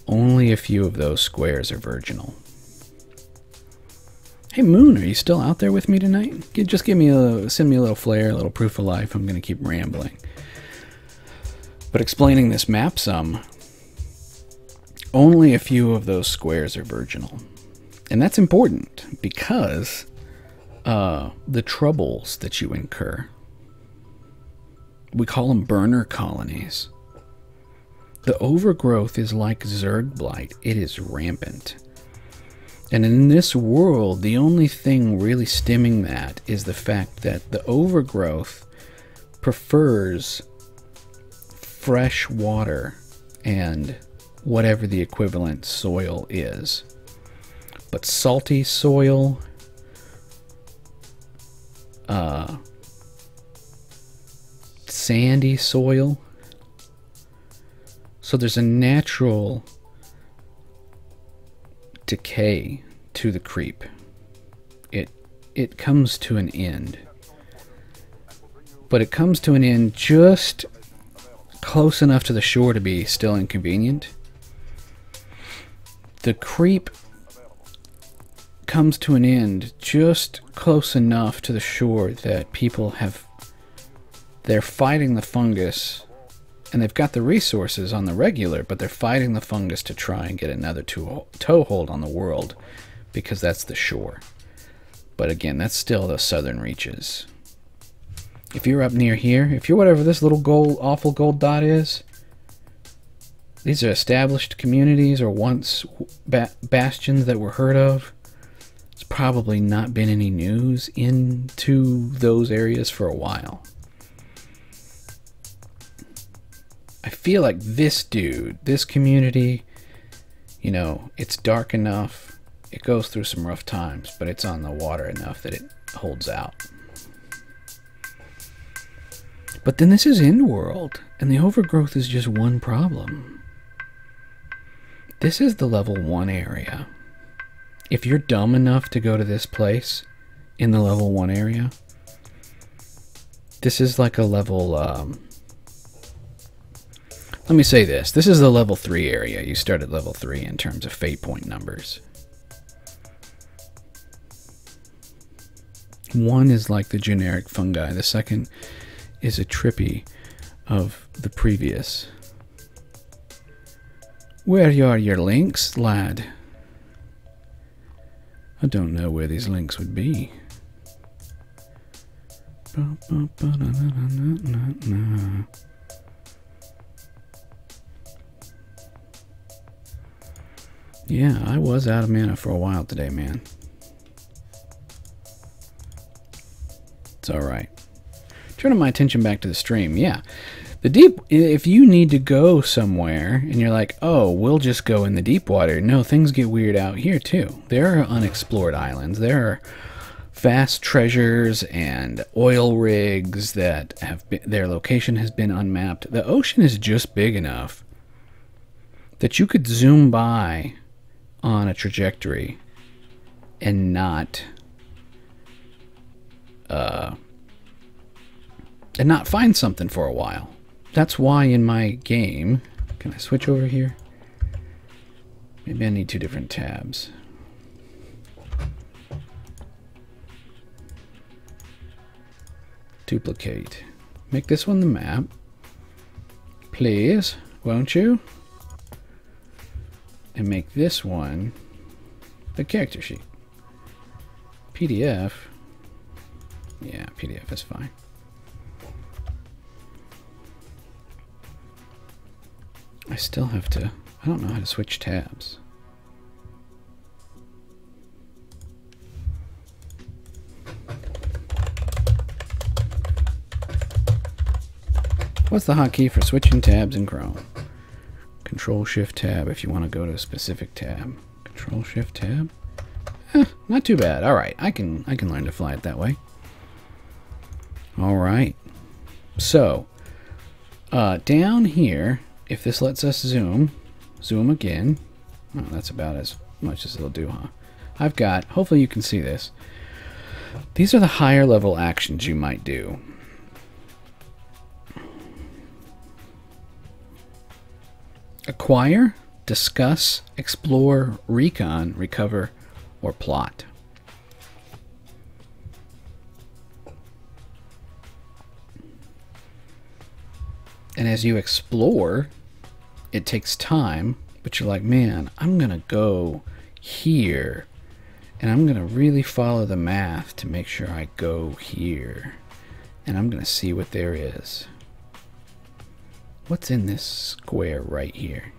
only a few of those squares are virginal. Hey Moon, are you still out there with me tonight? Just send me a little flare, a little proof of life. I'm going to keep rambling. But explaining this map some, only a few of those squares are virginal. And that's important because the troubles that you incur, we call them burner colonies. The overgrowth is like Zerg blight. It is rampant. And in this world, the only thing really stemming that is the fact that the overgrowth prefers fresh water and whatever the equivalent soil is. But salty soil, sandy soil, so there's a natural decay to the creep. It comes to an end. But it comes to an end just close enough to the shore to be still inconvenient. The creep comes to an end just close enough to the shore that people they're fighting the fungus, and they've got the resources on the regular, but they're fighting the fungus to try and get another toehold on the world, because that's the shore. But again, that's still the southern reaches. If you're up near here, if you're whatever this little awful gold dot is, these are established communities or once bastions that were heard of. There's probably not been any news into those areas for a while. I feel like this dude, this community, you know, it's dark enough, it goes through some rough times, but it's on the water enough that it holds out. But then this is Endworld, and the overgrowth is just one problem. This is the level 1 area. If you're dumb enough to go to this place in the level 1 area, this is like a level... let me say this. This is the level 3 area. You start at level 3 in terms of fate point numbers. 1 is like the generic fungi. The second is a trippy of the previous. Where are your links, lad? I don't know where these links would be. Yeah, I was out of mana for a while today, man. It's alright. Turning my attention back to the stream, yeah. The deep, if you need to go somewhere and you're like, oh, we'll just go in the deep water. No, things get weird out here too. There are unexplored islands. There are vast treasures and oil rigs that have been, their location has been unmapped. The ocean is just big enough that you could zoom by on a trajectory and not find something for a while. That's why in my game, can I switch over here? Maybe I need two different tabs. Duplicate. Make this one the map. Please, won't you? And make this one the character sheet. PDF. Yeah, PDF is fine. I still have to, I don't know how to switch tabs. What's the hotkey for switching tabs in Chrome? Control Shift Tab if you want to go to a specific tab. Control Shift Tab? Not too bad. All right, I can learn to fly it that way. All right. So, down here, if this lets us zoom again. Oh, that's about as much as it'll do, huh? I've got, hopefully you can see this. These are the higher level actions you might do. Acquire, discuss, explore, recon, recover, or plot. And as you explore, it takes time, but you're like, man, I'm gonna go here and I'm gonna really follow the math to make sure I go here, and I'm gonna see what there is. What's in this square right here?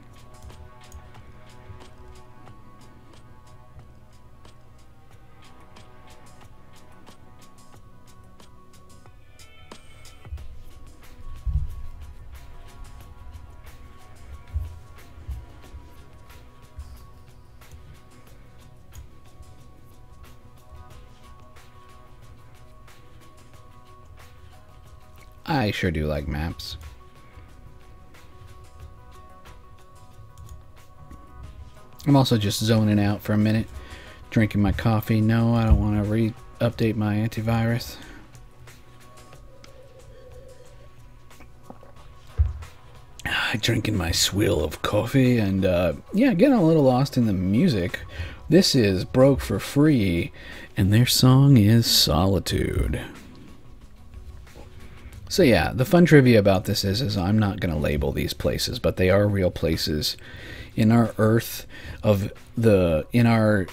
I sure do like maps. I'm also just zoning out for a minute, drinking my coffee. No, I don't want to update my antivirus. Drinking my swill of coffee and yeah, getting a little lost in the music. This is Broke for Free, and their song is Solitude. So yeah, the fun trivia about this is I'm not going to label these places, but they are real places in our Earth in our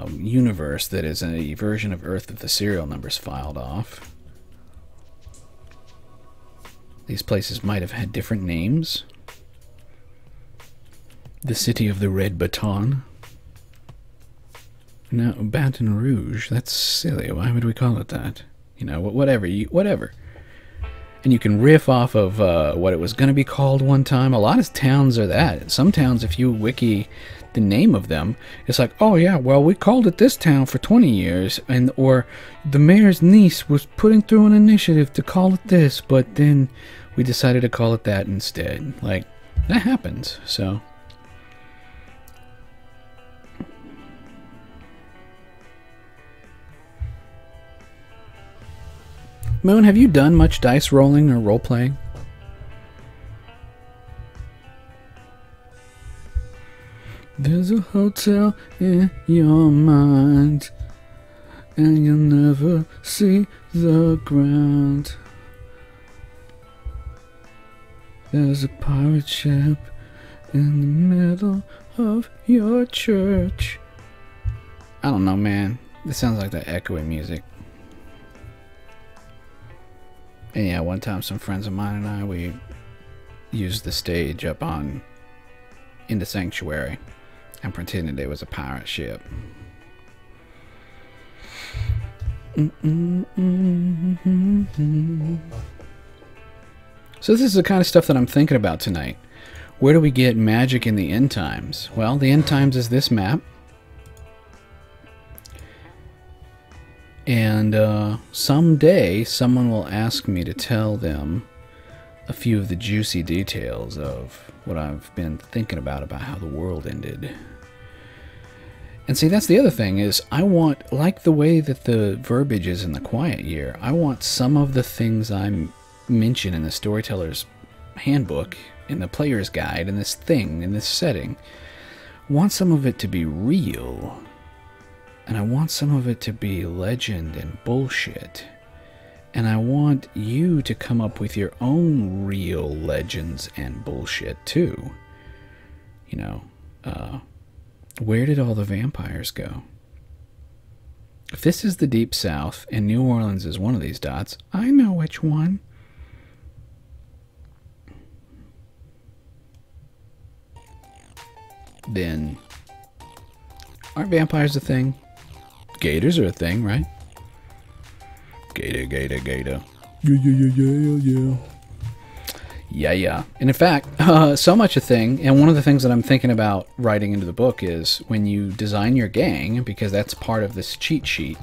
universe that is a version of Earth with the serial numbers filed off. These places might have had different names. The city of the red baton. No, Baton Rouge. That's silly. Why would we call it that? You know, whatever. Whatever. And you can riff off of what it was going to be called one time. A lot of towns are that. Some towns, if you wiki the name of them, it's like, oh yeah, well, we called it this town for 20 years, or the mayor's niece was putting through an initiative to call it this, but then we decided to call it that instead. Like, that happens, so. Moon, have you done much dice rolling or role-playing? There's a hotel in your mind, and you'll never see the ground. There's a pirate ship in the middle of your church. I don't know, man. This sounds like that echoing music. And yeah, one time some friends of mine and I, we used the stage up on in the sanctuary. and pretended it was a pirate ship. So this is the kind of stuff that I'm thinking about tonight. Where do we get magic in the end times? Well, the end times is this map. And someday someone will ask me to tell them a few of the juicy details of what I've been thinking about how the world ended. And see, that's the other thing is I want, like the way that the verbiage is in the Quiet Year, I want some of the things I mention in the Storyteller's Handbook, in the Player's Guide, in this thing, in this setting, I want some of it to be real. And I want some of it to be legend and bullshit. And I want you to come up with your own real legends and bullshit too. You know, where did all the vampires go? If this is the Deep South and New Orleans is one of these dots, I know which one. Then, aren't vampires a thing? Gators are a thing, right? Gator, gator, gator. Yeah. Yeah. And in fact, so much a thing, and one of the things that I'm thinking about writing into the book is when you design your gang, because that's part of this cheat sheet,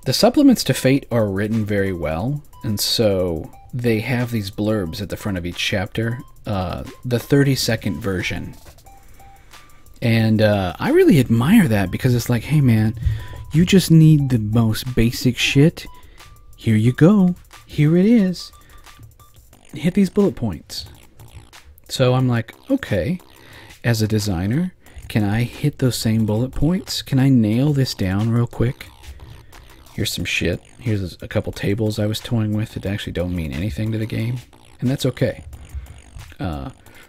the supplements to Fate are written very well, and so they have these blurbs at the front of each chapter, the 30-second version. And I really admire that because it's like, hey man, you just need the most basic shit. Here you go. Here it is. Hit these bullet points. So I'm like, okay, as a designer, can I hit those same bullet points? Can I nail this down real quick? Here's some shit. Here's a couple tables I was toying with that actually don't mean anything to the game. And that's okay.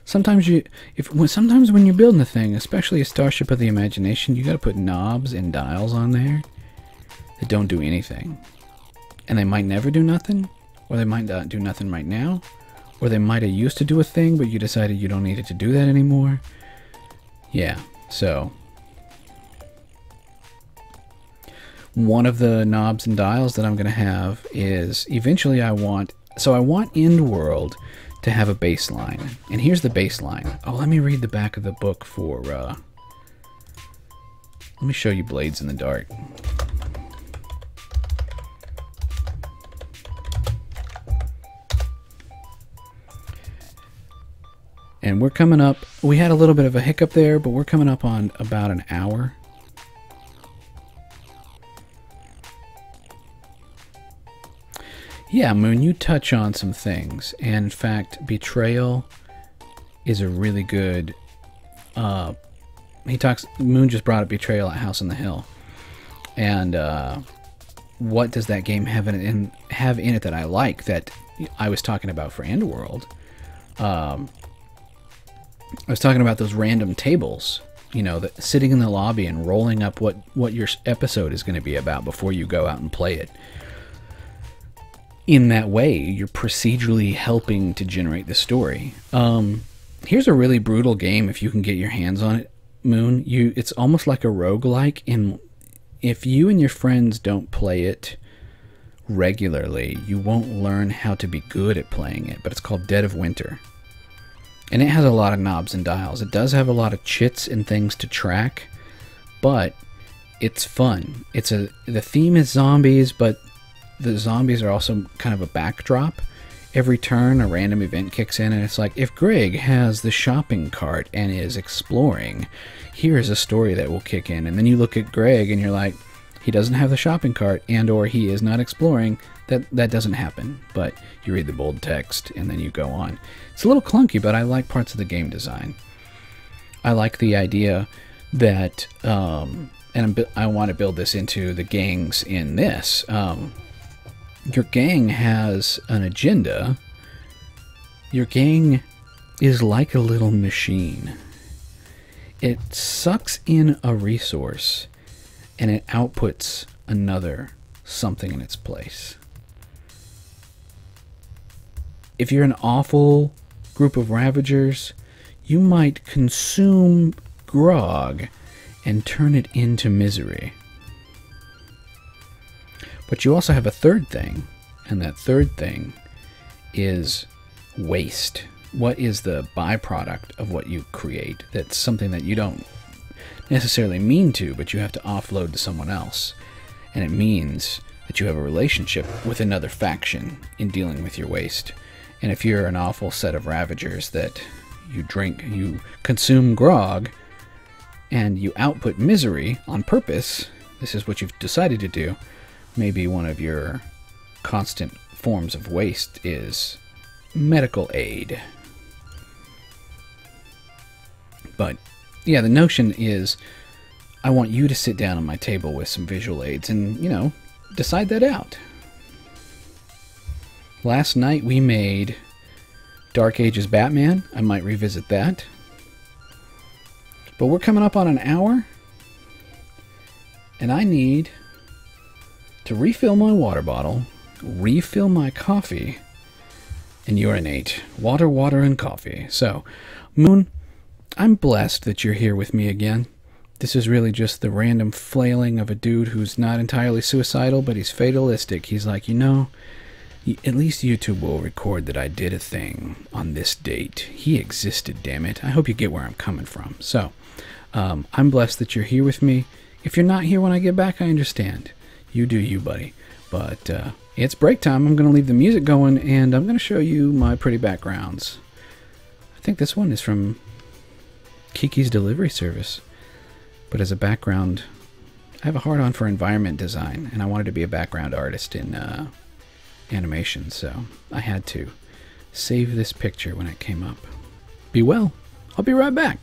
Sometimes when you're building a thing, especially a Starship of the Imagination, you got to put knobs and dials on there that don't do anything. And they might never do nothing, or they might not do nothing right now, or they might have used to do a thing, but you decided you don't need it to do that anymore. Yeah, so one of the knobs and dials that I'm going to have is eventually I want End World to have a baseline. And here's the baseline. Oh, let me read the back of the book for, let me show you Blades in the Dark. And we're coming up, we had a little bit of a hiccup there, but we're coming up on about an hour. Yeah, Moon, you touch on some things. And in fact, betrayal is a really good... Moon just brought up betrayal at House on the Hill. And what does that game have in it that I like that I was talking about for End World? I was talking about those random tables, you know, that sitting in the lobby and rolling up what your episode is going to be about before you go out and play it. In that way, you're procedurally helping to generate the story. Here's a really brutal game if you can get your hands on it, Moon. It's almost like a roguelike, and if you and your friends don't play it regularly, you won't learn how to be good at playing it, but it's called Dead of Winter. And it has a lot of knobs and dials. It does have a lot of chits and things to track, but it's fun. The theme is zombies, but the zombies are also kind of a backdrop. Every turn, a random event kicks in, and it's like, if Greg has the shopping cart and is exploring, here is a story that will kick in. And then you look at Greg, and you're like, he doesn't have the shopping cart, and or he is not exploring. That doesn't happen. But you read the bold text, and then you go on. It's a little clunky, but I like parts of the game design. I like the idea that, and I want to build this into the gangs in this. Your gang has an agenda. Your gang is like a little machine. It sucks in a resource and it outputs another something in its place. If you're an awful group of Ravagers, you might consume grog and turn it into misery. But you also have a third thing, and that third thing is waste. What is the byproduct of what you create? That's something that you don't necessarily mean to, but you have to offload to someone else. And it means that you have a relationship with another faction in dealing with your waste. And if you're an awful set of ravagers that you consume grog, and you output misery on purpose, this is what you've decided to do, maybe one of your constant forms of waste is medical aid. But yeah, the notion is I want you to sit down on my table with some visual aids and, decide that out. Last night we made Dark Ages Batman. I might revisit that. But we're coming up on an hour, and I need to refill my water bottle, refill my coffee, and urinate. Water, water, and coffee. So, Moon, I'm blessed that you're here with me again. This is really just the random flailing of a dude who's not entirely suicidal, but he's fatalistic. He's like, at least YouTube will record that I did a thing on this date. He existed, damn it. I hope you get where I'm coming from. So, I'm blessed that you're here with me. If you're not here when I get back, I understand. You do you, buddy. But it's break time. I'm going to leave the music going, and I'm going to show you my pretty backgrounds. I think this one is from Kiki's Delivery Service. But as a background, I have a hard-on for environment design, and I wanted to be a background artist in animation, so I had to save this picture when it came up. Be well. I'll be right back.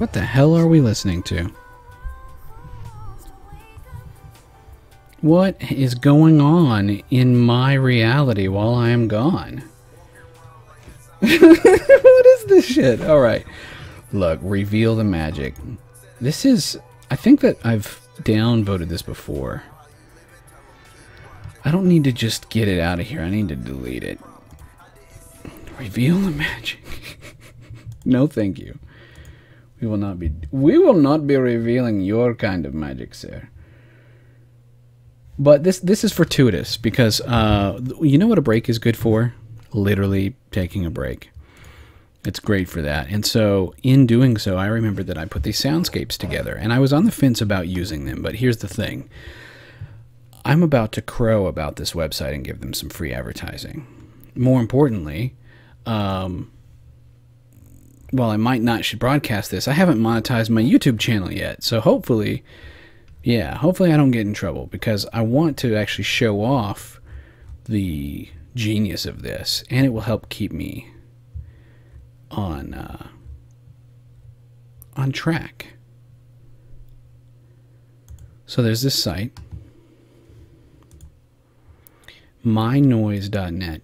What the hell are we listening to? What is going on in my reality while I am gone? What is this shit? Alright. Look, reveal the magic. This is... I think that I've downvoted this before. I don't need to just get it out of here. I need to delete it. Reveal the magic. No, thank you. We will not be revealing your kind of magic, sir. But this is fortuitous because you know what a break is good for? Literally taking a break. It's great for that. And so in doing so, I remembered that I put these soundscapes together, and I was on the fence about using them. But here's the thing. I'm about to crow about this website and give them some free advertising. More importantly, while I might not should broadcast this, I haven't monetized my YouTube channel yet. So hopefully... yeah, hopefully I don't get in trouble, because I want to actually show off the genius of this, and it will help keep me on track. So there's this site, mynoise.net.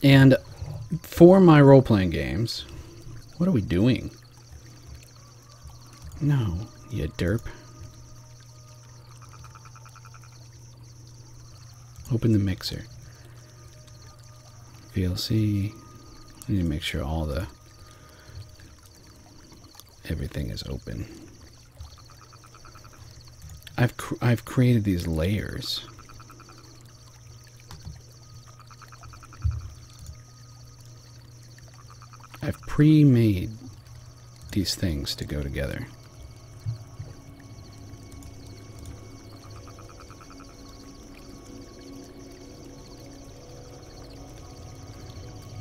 And for my role-playing games, what are we doing? No, you derp. Open the mixer. VLC. I need to make sure everything is open. I've created these layers. I've pre-made these things to go together.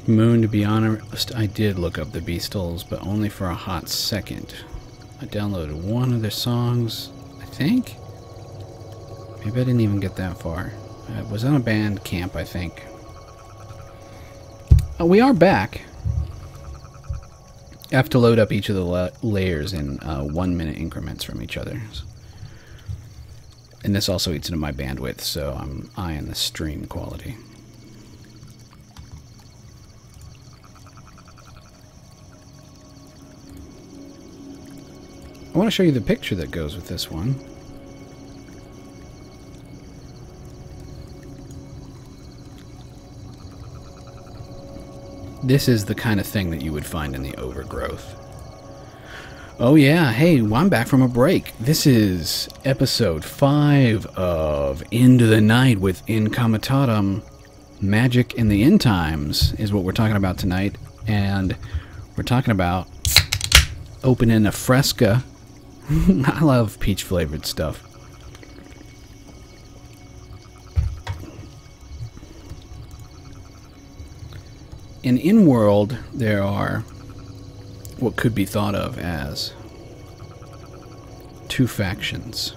Moon, to be honest, I did look up the Beastles, but only for a hot second. I downloaded one of their songs, I think? Maybe I didn't even get that far. I was on a band camp, I think. We are back. I have to load up each of the layers in 1 minute increments from each other. And this also eats into my bandwidth, so I'm eyeing the stream quality. I want to show you the picture that goes with this one. This is the kind of thing that you would find in the Overgrowth. Oh yeah, hey, well, I'm back from a break. This is episode 5 of Into the Night with Incomitatum. Magic in the End Times is what we're talking about tonight. And we're talking about opening a Fresca. I love peach-flavored stuff. In in-world, there are what could be thought of as 2 factions.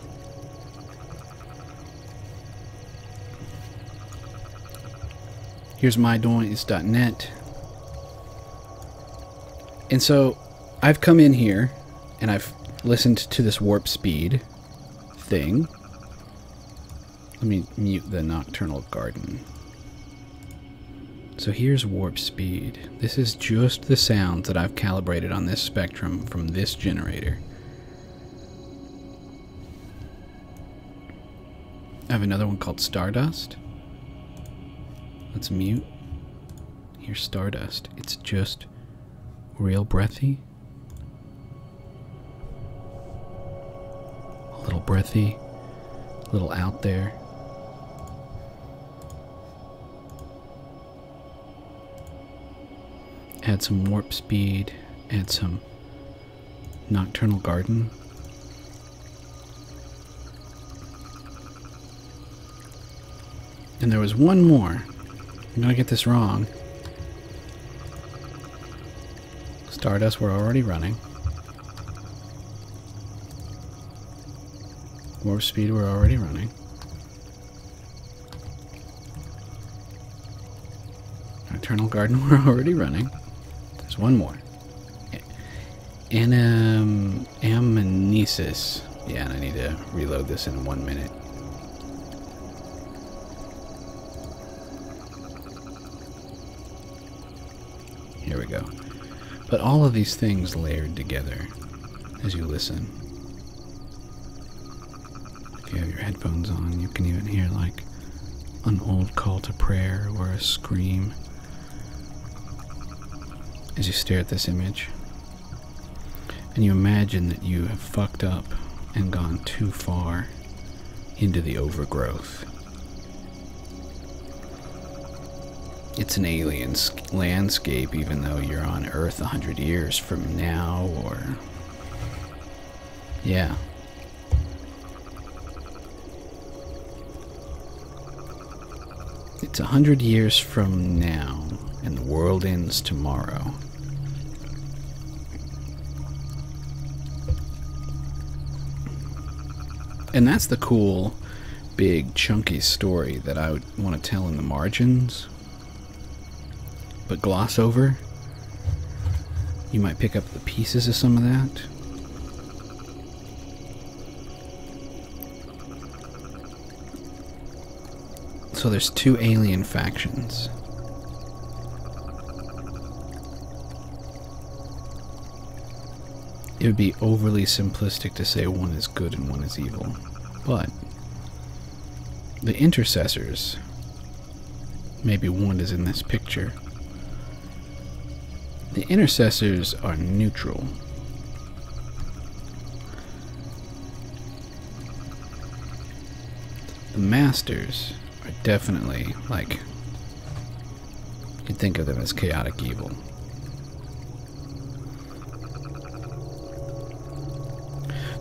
Here's mynoise.net. And so I've come in here and I've listened to this warp speed thing. Let me mute the nocturnal garden. So here's warp speed. This is just the sounds that I've calibrated on this spectrum from this generator. I have another one called Stardust. Let's mute. Here's Stardust. It's just real breathy. A little breathy. A little out there. Add some warp speed, add some nocturnal garden. And there was one more. I'm gonna get this wrong. Stardust, we're already running. Warp speed, we're already running. Eternal Garden, we're already running. There's one more. Amnesis. Yeah, and I need to reload this in 1 minute. Here we go. But all of these things layered together as you listen. If you have your headphones on, you can even hear like an old call to prayer or a scream as you stare at this image. And you imagine that you have fucked up and gone too far into the overgrowth. It's an alien landscape, even though you're on Earth 100 years from now, or... Yeah. It's 100 years from now, and the world ends tomorrow. And that's the cool, big, chunky story that I would want to tell in the margins, but gloss over. You might pick up the pieces of some of that. So there's two alien factions. It would be overly simplistic to say one is good and one is evil. But the intercessors, maybe one is in this picture. The intercessors are neutral. The masters are definitely, like, you'd think of them as chaotic evil.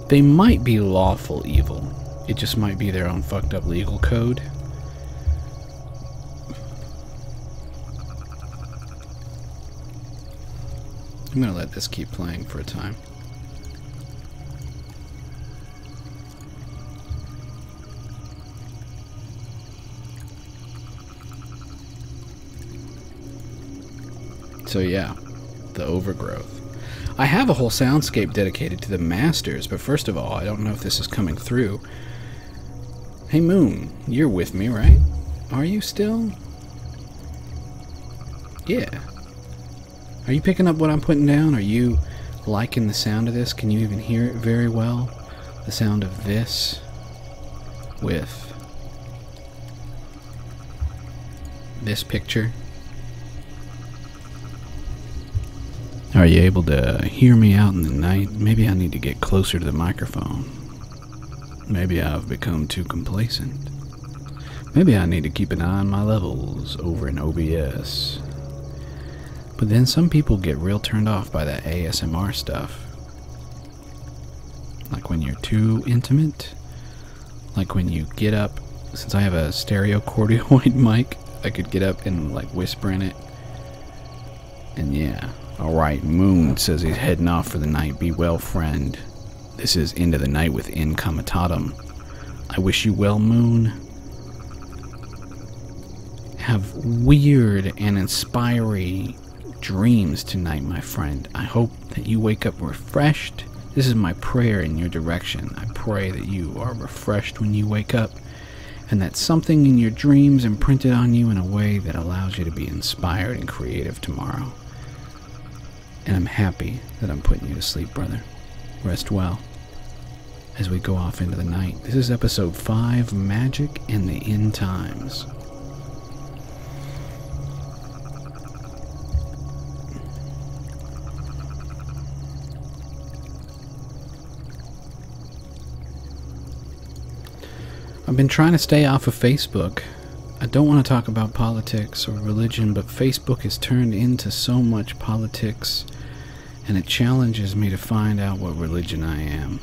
They might be lawful evil. It just might be their own fucked up legal code. I'm gonna let this keep playing for a time. So yeah, the overgrowth. I have a whole soundscape dedicated to the masters, but first of all, I don't know if this is coming through. Hey Moon, you're with me, right? Are you still? Yeah. Are you picking up what I'm putting down? Are you liking the sound of this? Can you even hear it very well? The sound of this with this picture. Are you able to hear me out in the night? Maybe I need to get closer to the microphone. Maybe I've become too complacent. Maybe I need to keep an eye on my levels over in OBS. But then some people get real turned off by that ASMR stuff. Like when you're too intimate. Like when you get up, since I have a stereo cardioid mic, I could get up and like whisper in it. And yeah. Alright, Moon says he's heading off for the night. Be well, friend. This is Into the Night with Incomitatum. I wish you well, Moon. Have weird and inspiring dreams tonight, my friend. I hope that you wake up refreshed. This is my prayer in your direction. I pray that you are refreshed when you wake up, and that something in your dreams imprinted on you in a way that allows you to be inspired and creative tomorrow. And I'm happy that I'm putting you to sleep, brother. Rest well as we go off into the night. This is episode 5, Magic and the End Times. I've been trying to stay off of Facebook. I don't want to talk about politics or religion, but Facebook has turned into so much politics, and it challenges me to find out what religion I am.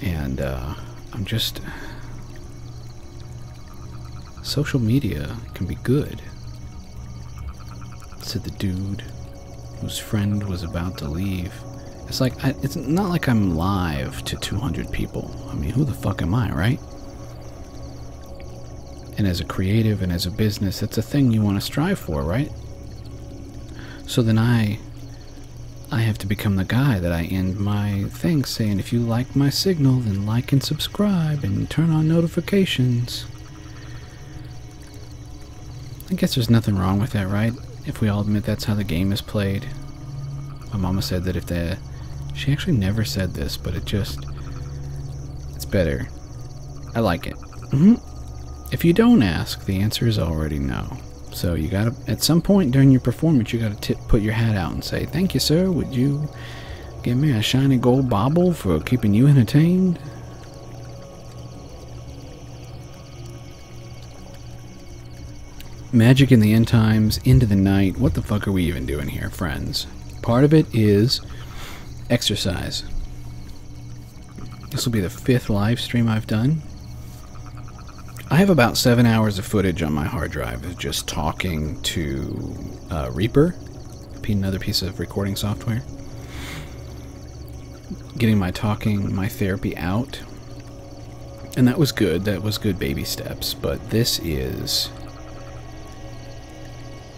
And I'm just... Social media can be good, said the dude whose friend was about to leave. It's like, it's not like I'm live to 200 people. I mean, who the fuck am I, right? And as a creative and as a business, it's a thing you want to strive for, right? So then I have to become the guy that I end my thing saying, if you like my signal, then like and subscribe and turn on notifications. I guess there's nothing wrong with that, right? If we all admit that's how the game is played. My mama said that she actually never said this, but it's better. I like it. If you don't ask, the answer is already no. So you gotta, at some point during your performance, you gotta put your hat out and say, thank you, sir. Would you give me a shiny gold bauble for keeping you entertained? Magic in the end times, into the night. What the fuck are we even doing here, friends? Part of it is exercise. This will be the 5th live stream I've done. I have about 7 hours of footage on my hard drive of just talking to Reaper, another piece of recording software. Getting my therapy out. And that was good. That was good baby steps. But this is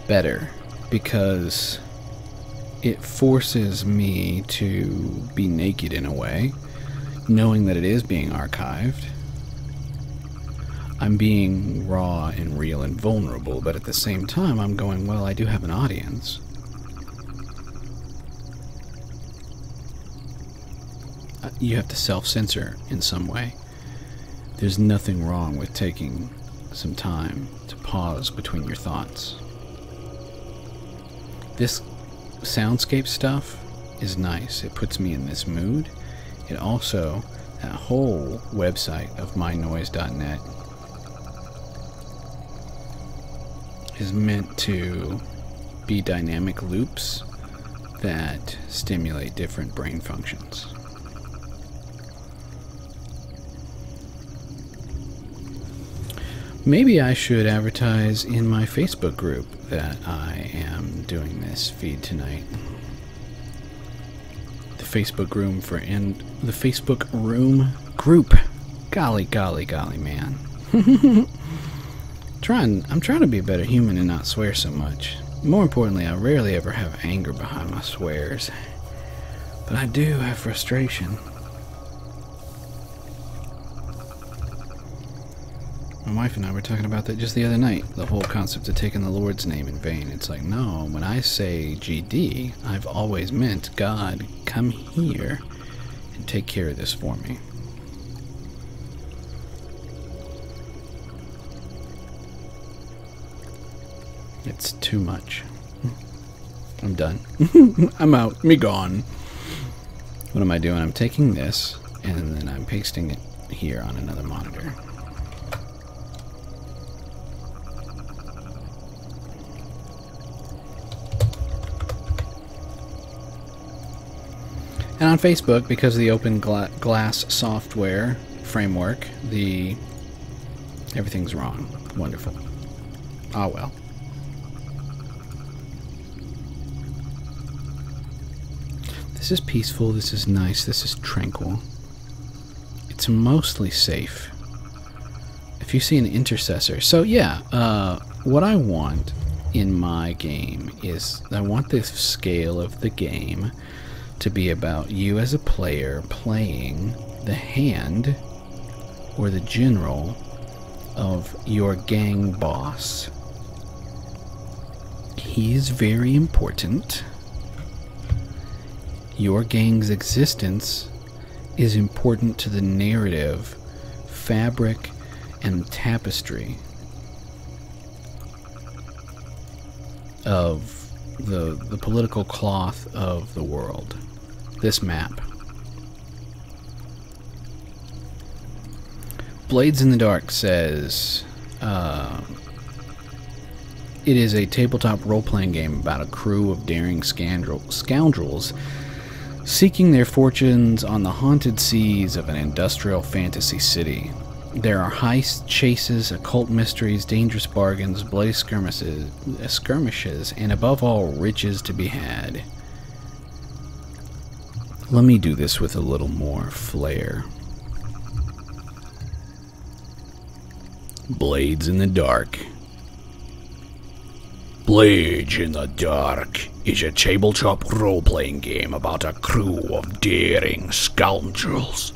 better because it forces me to be naked in a way, knowing that it is being archived. I'm being raw and real and vulnerable, but at the same time I'm going, well, I do have an audience. You have to self-censor in some way. There's nothing wrong with taking some time to pause between your thoughts. This soundscape stuff is nice. It puts me in this mood. It also, that whole website of mynoise.net is meant to be dynamic loops that stimulate different brain functions. Maybe I should advertise in my Facebook group that I am doing this feed tonight. The Facebook room the Facebook room group. Golly, man. I'm trying to be a better human and not swear so much. More importantly, I rarely ever have anger behind my swears. But I do have frustration. My wife and I were talking about that just the other night. The whole concept of taking the Lord's name in vain. It's like, no, when I say GD, I've always meant, God, come here and take care of this for me. It's too much. I'm done. I'm out. Me gone. What am I doing? I'm taking this, and then I'm pasting it here on another monitor. And on Facebook, because of the open glass software framework, everything's wrong. Wonderful. Ah, well. This is peaceful, this is nice, this is tranquil. It's mostly safe. If you see an intercessor. So yeah, what I want in my game is, I want this scale of the game to be about you as a player playing the hand or the general of your gang boss. He's very important. Your gang's existence is important to the narrative, fabric, and tapestry of the political cloth of the world. This map. Blades in the Dark says, it is a tabletop role-playing game about a crew of daring scoundrels seeking their fortunes on the haunted seas of an industrial fantasy city. There are heists, chases, occult mysteries, dangerous bargains, bloody skirmishes, and above all, riches to be had. Let me do this with a little more flair. Blades in the Dark. Blades in the Dark is a tabletop role-playing game about a crew of daring scoundrels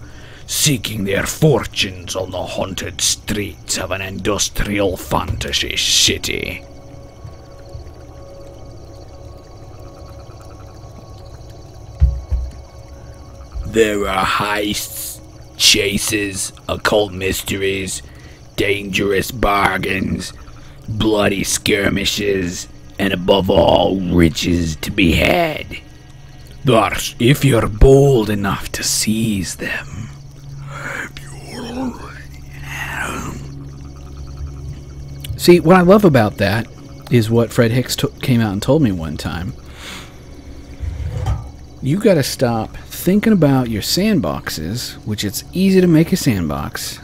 seeking their fortunes on the haunted streets of an industrial fantasy city. There are heists, chases, occult mysteries, dangerous bargains, bloody skirmishes, and above all, riches to be had. But if you're bold enough to seize them, see, what I love about that is what Fred Hicks came out and told me one time. You gotta stop thinking about your sandboxes, which it's easy to make a sandbox.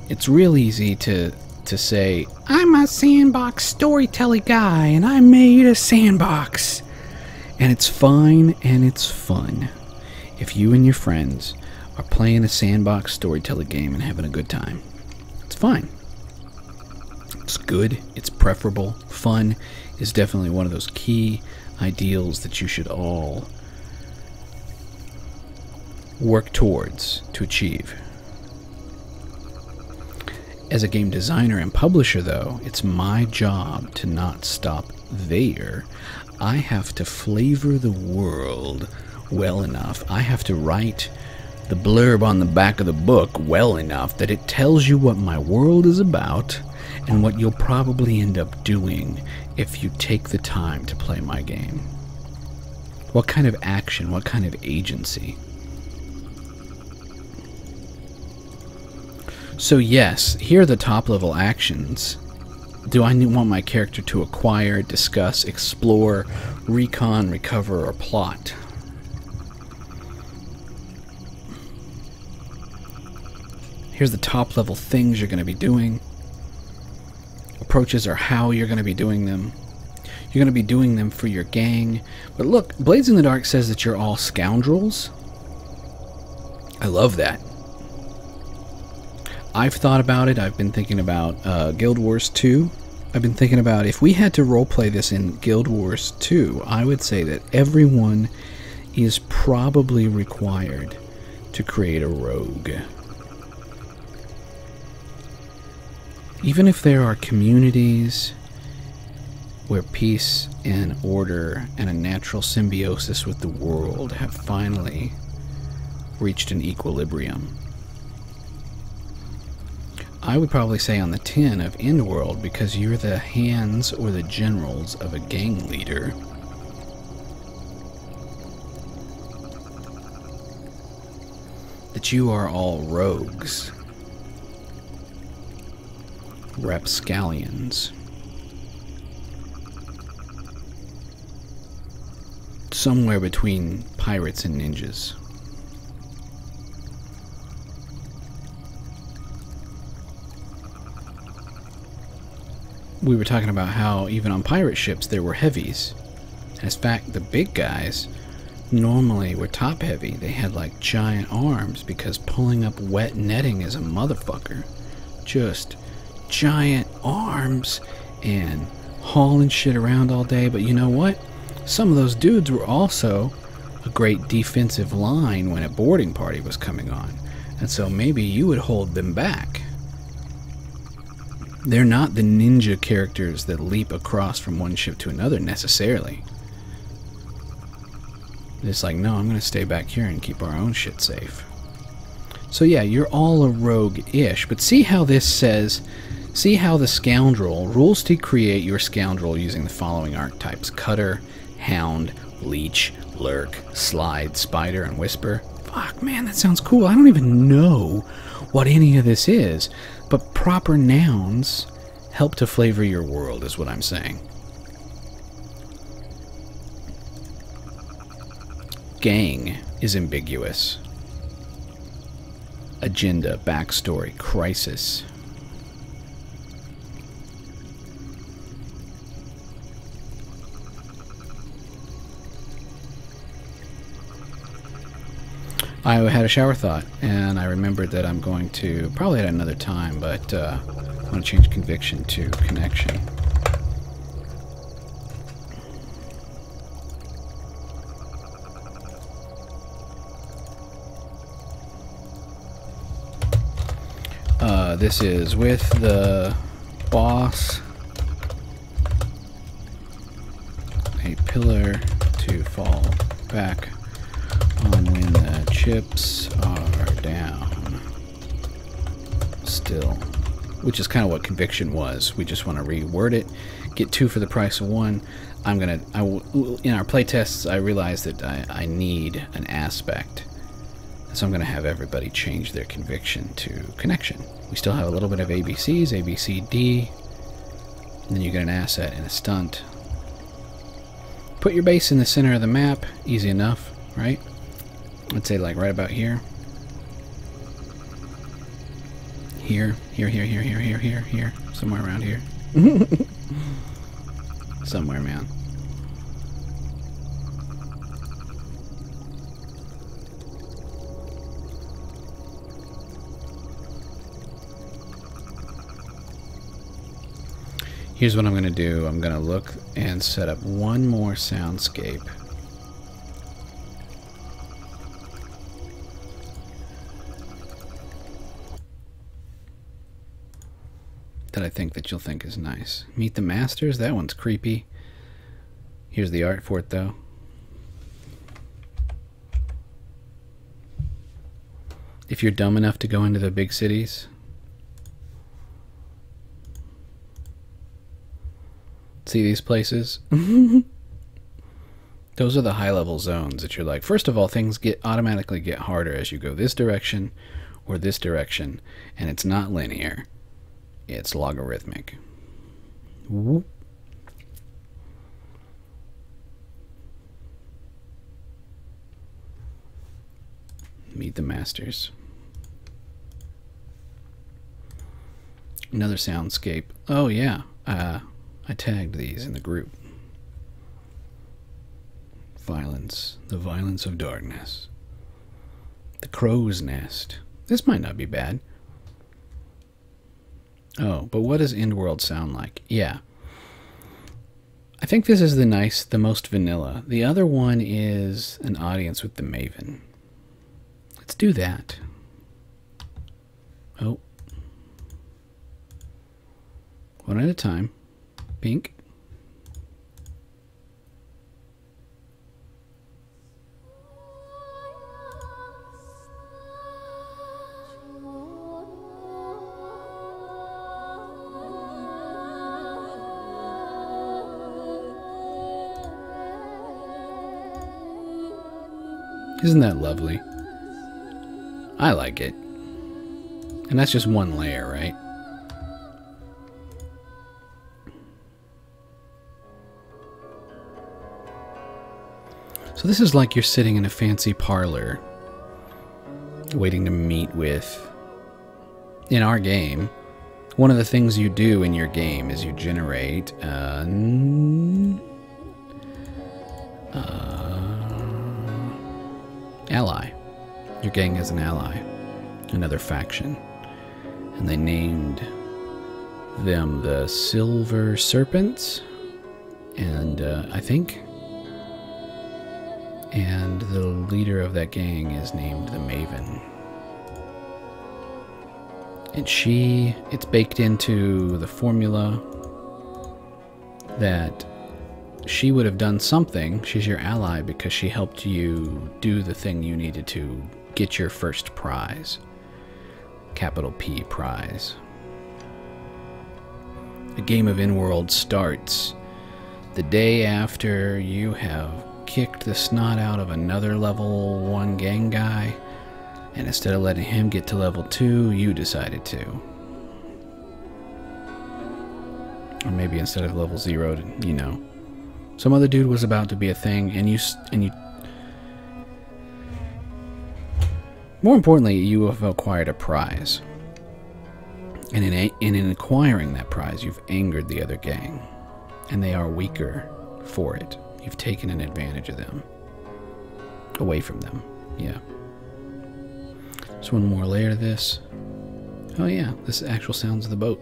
It's real easy to say, I'm a sandbox storytelling guy, and I made a sandbox. And it's fine and it's fun if you and your friends are playing a sandbox storytelling game and having a good time. It's fine. It's good. It's preferable. Fun is definitely one of those key ideals that you should all work towards to achieve. As a game designer and publisher, though, it's my job to not stop there. I have to flavor the world well enough. I have to write the blurb on the back of the book well enough that it tells you what my world is about and what you'll probably end up doing if you take the time to play my game. What kind of action, what kind of agency. So yes, here are the top level actions. Do I want my character to acquire, discuss, explore, recon, recover, or plot? Here's the top level things you're going to be doing. Approaches are how you're going to be doing them. You're going to be doing them for your gang. But look, Blades in the Dark says that you're all scoundrels. I love that. I've thought about it. I've been thinking about Guild Wars 2. I've been thinking about if we had to roleplay this in Guild Wars 2, I would say that everyone is probably required to create a rogue. Even if there are communities where peace and order and a natural symbiosis with the world have finally reached an equilibrium, I would probably say on the 10 of Endworld, because you're the hands or the generals of a gang leader, that you are all rogues, rapscallions, somewhere between pirates and ninjas. We were talking about how even on pirate ships there were heavies. In fact, the big guys normally were top heavy. They had like giant arms because pulling up wet netting is a motherfucker. Just giant arms and hauling shit around all day. But you know what? Some of those dudes were also a great defensive line when a boarding party was coming on. And so maybe you would hold them back. They're not the ninja characters that leap across from one ship to another necessarily. It's like, no, I'm going to stay back here and keep our own shit safe. So yeah, you're all a rogue-ish, but see how this says, see how the scoundrel, rules to create your scoundrel using the following archetypes: Cutter, Hound, Leech, Lurk, Slide, Spider, and Whisper. Fuck, man, that sounds cool. I don't even know what any of this is, but proper nouns help to flavor your world, is what I'm saying. Gang is ambiguous. Agenda, backstory, crisis. I had a shower thought, and I remembered that I'm going to, probably at another time, but I want to change conviction to connection. This is with the boss. A pillar to fall back on when the chips are down. Still. Which is kind of what conviction was. We just want to reword it. Get 2 for the price of 1. In our playtests, I realized that I need an aspect. So I'm going to have everybody change their conviction to connection. We still have a little bit of ABCs, ABCD. And then you get an asset and a stunt. Put your base in the center of the map. Easy enough, right? I'd say like right about here. Here. Somewhere around here. Somewhere, man. Here's what I'm going to do. I'm going to look and set up one more soundscape. That I think that you'll think is nice. Meet the Masters. That one's creepy. Here's the art for it, though. If you're dumb enough to go into the big cities... See these places? Those are the high-level zones that you're like, first of all, things automatically get harder as you go this direction or this direction, and it's not linear. It's logarithmic. Whoop. Meet the Masters. Another soundscape. Oh, yeah. I tagged these in the group. Violence. The violence of darkness. The crow's nest. This might not be bad. Oh, but what does Endworld sound like? Yeah. I think this is the most vanilla. The other one is an audience with the Maven. Let's do that. Oh. One at a time. Pink. Isn't that lovely? I like it. And that's just one layer, right? So this is like you're sitting in a fancy parlor waiting to meet with, in our game, one of the things you do in your game is you generate ally. Your gang is an ally, another faction. And they named them the Silver Serpents, and I think... And the leader of that gang is named the Maven. And it's baked into the formula that she would have done something. She's your ally because she helped you do the thing you needed to get your first prize. Capital P prize. A game of Endworld starts the day after you have kicked the snot out of another level 1 gang guy, and instead of letting him get to level 2, you decided to. Or maybe instead of level 0, you know, some other dude was about to be a thing, and you more importantly, you have acquired a prize. And in acquiring that prize, you've angered the other gang, and they are weaker for it. You've taken an advantage of them. Away from them, yeah. There's one more layer to this. Oh yeah, this is actual sounds of the boat.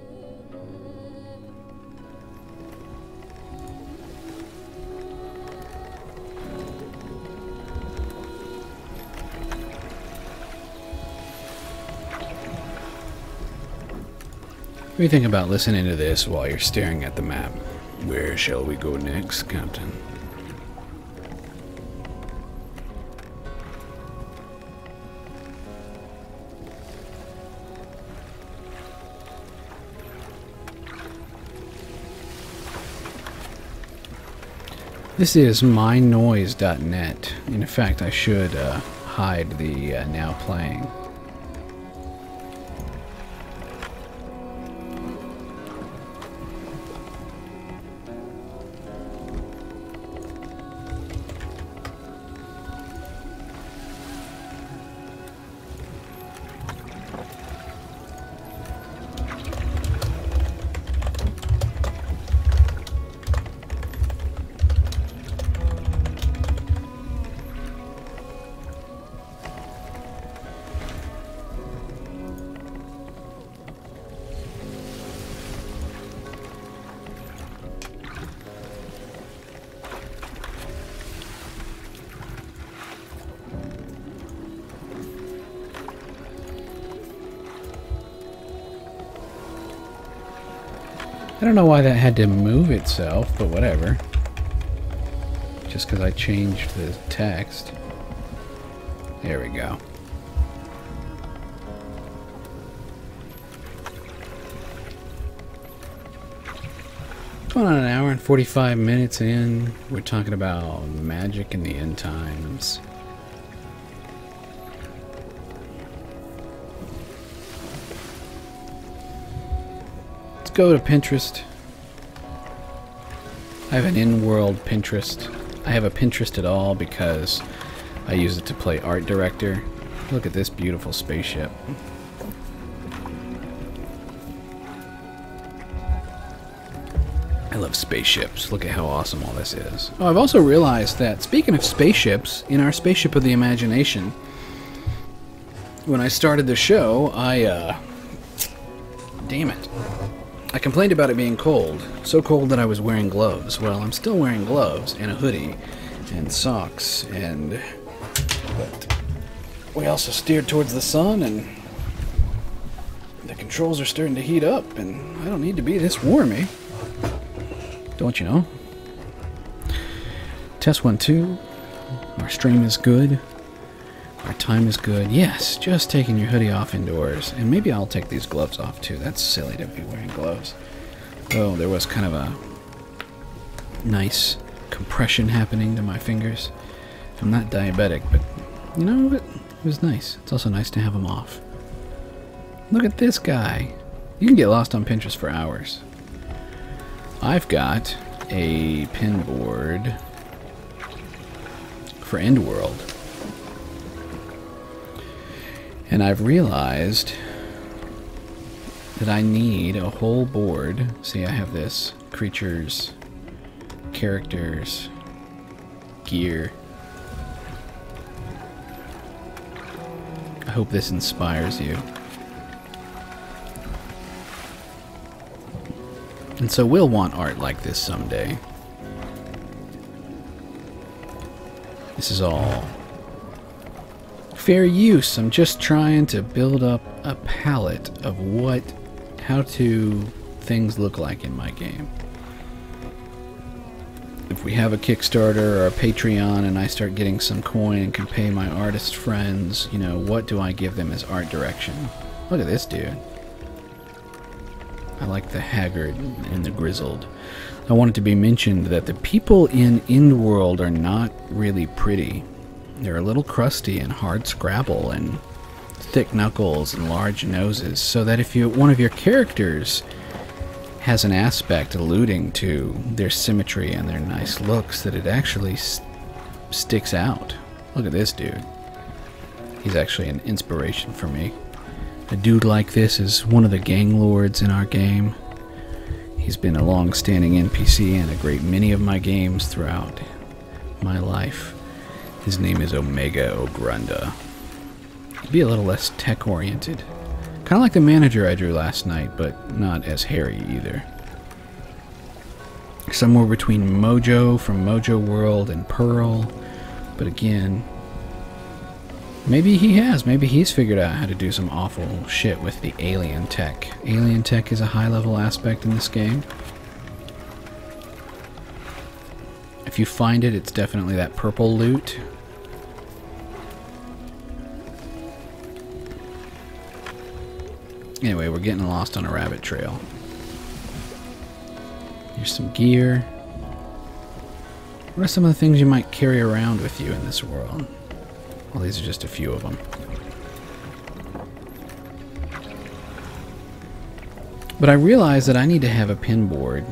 What do you think about listening to this while you're staring at the map? Where shall we go next, Captain? This is mynoise.net. In fact, I should hide the now playing. I don't know why that had to move itself, but whatever. Just because I changed the text. There we go. Going on an hour and 45 minutes in. We're talking about magic in the end times. Go to Pinterest. I have an in-world Pinterest. I have a Pinterest at all because I use it to play art director. Look at this beautiful spaceship. I love spaceships. Look at how awesome all this is. Oh, I've also realized that, speaking of spaceships, in our Spaceship of the Imagination, when I started the show, damn it. I complained about it being cold. So cold that I was wearing gloves. Well, I'm still wearing gloves and a hoodie and socks but we also steered towards the sun and the controls are starting to heat up and I don't need to be this warm, eh? Don't you know? Test 1, 2. Our stream is good. Our time is good. Yes, just taking your hoodie off indoors. And maybe I'll take these gloves off too. That's silly to be wearing gloves. Oh, there was kind of a nice compression happening to my fingers. I'm not diabetic, but you know what? It was nice. It's also nice to have them off. Look at this guy. You can get lost on Pinterest for hours. I've got a pin board for Endworld. And I've realized that I need a whole board. See, I have this. Creatures, characters, gear. I hope this inspires you. And so we'll want art like this someday. This is all fair use. I'm just trying to build up a palette of how things look like in my game. If we have a Kickstarter or a Patreon and I start getting some coin and can pay my artist friends, you know, what do I give them as art direction? Look at this dude. I like the haggard and the grizzled. I want it to be mentioned that the people in Endworld are not really pretty. They're a little crusty and hard scrabble and thick knuckles and large noses, so that if one of your characters has an aspect alluding to their symmetry and their nice looks, that it actually sticks out. Look at this dude. He's actually an inspiration for me. A dude like this is one of the gang lords in our game. He's been a long-standing NPC in a great many of my games throughout my life. His name is Omega Ogrunda. Be a little less tech-oriented. Kind of like the manager I drew last night, but not as hairy either. Somewhere between Mojo from Mojo World and Pearl. But again, maybe he has. Maybe he's figured out how to do some awful shit with the alien tech. Alien tech is a high-level aspect in this game. If you find it, it's definitely that purple loot. Anyway, we're getting lost on a rabbit trail. Here's some gear. What are some of the things you might carry around with you in this world? Well, these are just a few of them. But I realize that I need to have a pin board.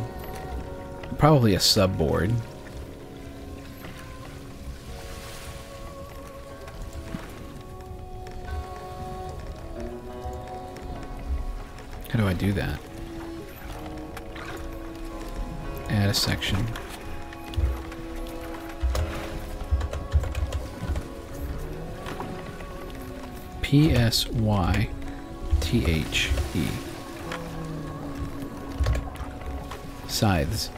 Probably a sub board. How do I do that? Add a section. P-S-Y-T-H-E. Scythes.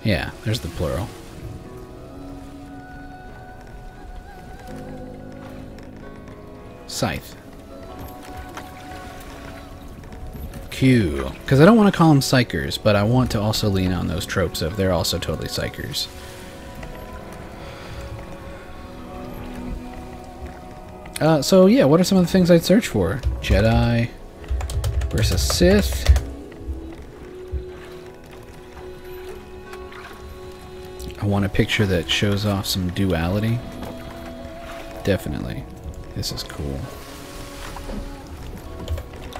Yeah, there's the plural. Scythe. Q. Because I don't want to call them psychers, but I want to also lean on those tropes of they're also totally psychers. So yeah, what are some of the things I'd search for? Jedi versus Sith. I want a picture that shows off some duality. Definitely. This is cool.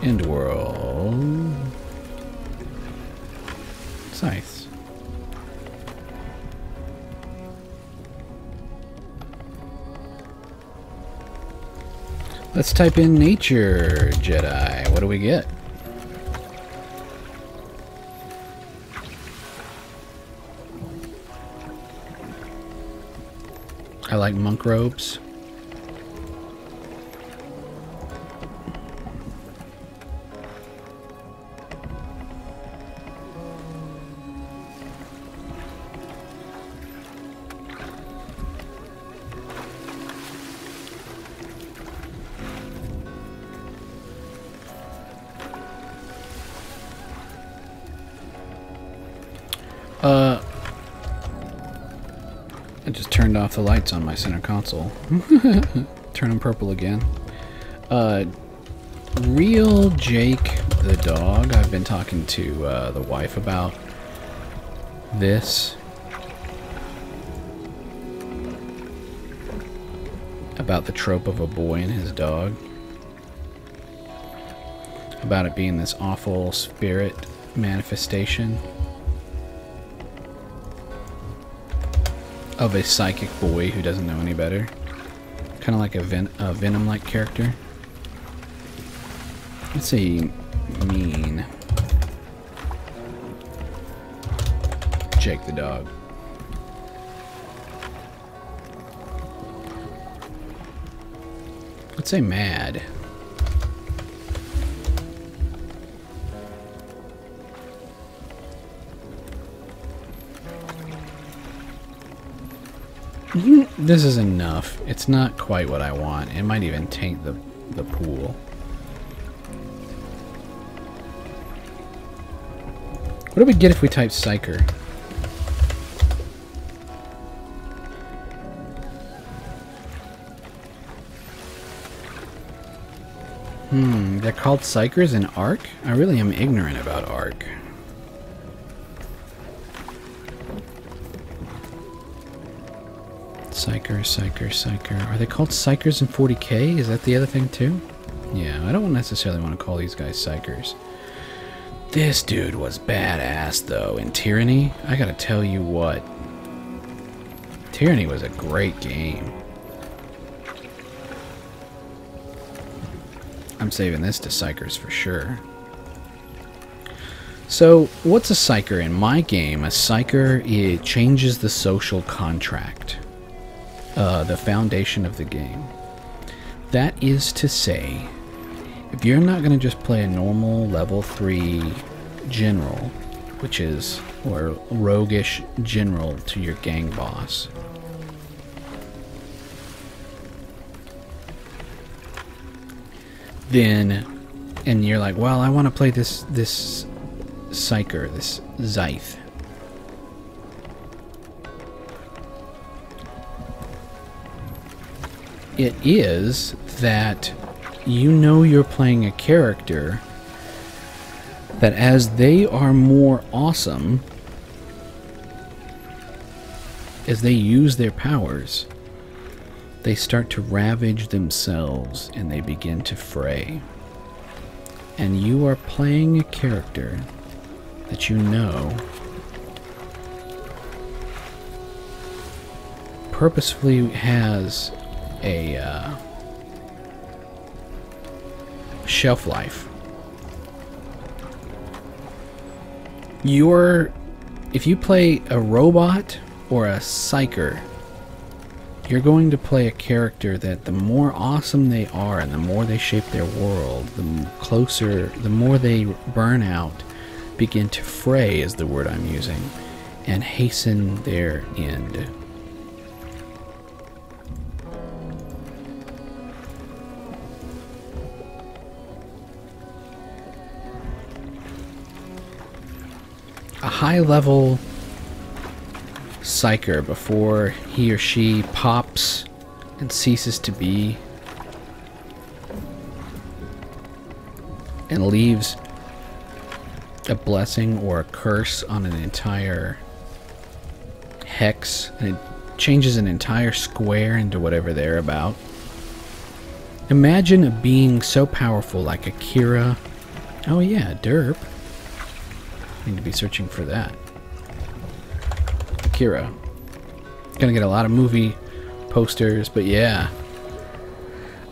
End world. Scythes. Let's type in nature Jedi. What do we get? I like monk robes. I just turned off the lights on my center console. Turn them purple again. Real Jake the dog. I've been talking to the wife about this. About the trope of a boy and his dog. About it being this awful spirit manifestation of a psychic boy who doesn't know any better. Kind of like a Venom-like character. Let's say mean. Jake the dog. Let's say mad. This is enough. It's not quite what I want. It might even taint the pool. What do we get if we type Psyker? They're called Psychers in Ark? I really am ignorant about Ark. Psyker. Are they called Psychers in 40k? Is that the other thing too? Yeah, I don't necessarily want to call these guys Psychers. This dude was badass though. In Tyranny, I gotta tell you what. Tyranny was a great game. I'm saving this to Psychers for sure. So, what's a Psycher in my game? A Psycher, it changes the social contract. The foundation of the game. That is to say, if you're not going to just play a normal level 3 general, which is, or roguish general to your gang boss, then, and you're like, well, I want to play this Psyker, this Scythe. It is that you know you're playing a character that as they are more awesome, as they use their powers, they start to ravage themselves and they begin to fray. And you are playing a character that you know purposefully has a shelf life. If you play a robot or a psyker, you're going to play a character that the more awesome they are and the more they shape their world, the more they burn out, begin to fray is the word I'm using, and hasten their end. A high-level psyker, before he or she pops and ceases to be and leaves a blessing or a curse on an entire hex, and it changes an entire square into whatever they're about. Imagine a being so powerful like Akira. Oh yeah, derp. Need to be searching for that. Akira. Gonna get a lot of movie posters, but yeah.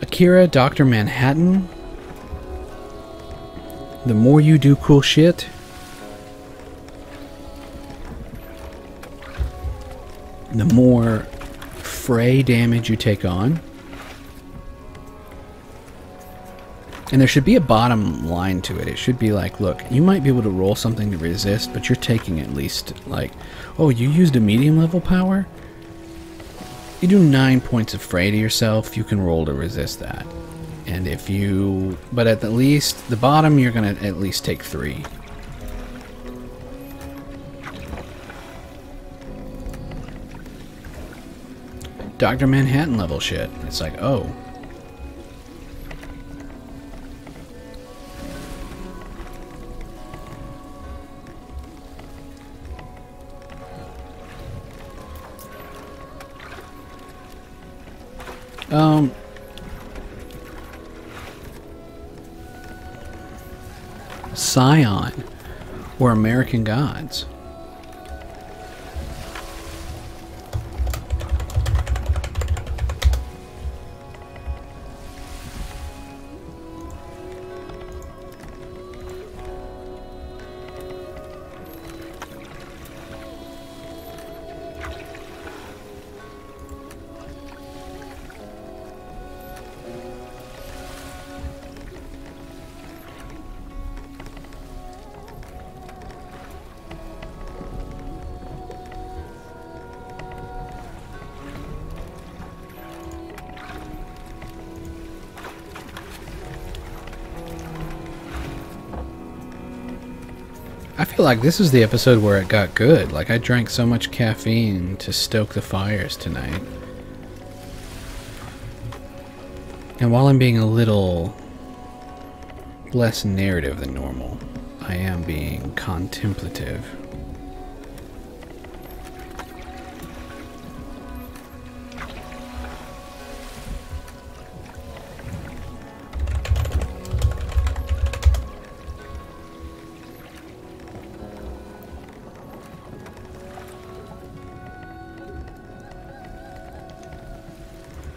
Akira, Dr. Manhattan. The more you do cool shit, the more fray damage you take on. And there should be a bottom line to it. It should be like, look, you might be able to roll something to resist, but you're taking at least, like, oh, you used a medium level power? You do 9 points of fray to yourself, you can roll to resist that. And if you, but at the least, the bottom, you're going to at least take 3. Dr. Manhattan level shit. It's like, oh. Scion or American Gods. I feel like this is the episode where it got good. Like, I drank so much caffeine to stoke the fires tonight. And while I'm being a little less narrative than normal, I am being contemplative.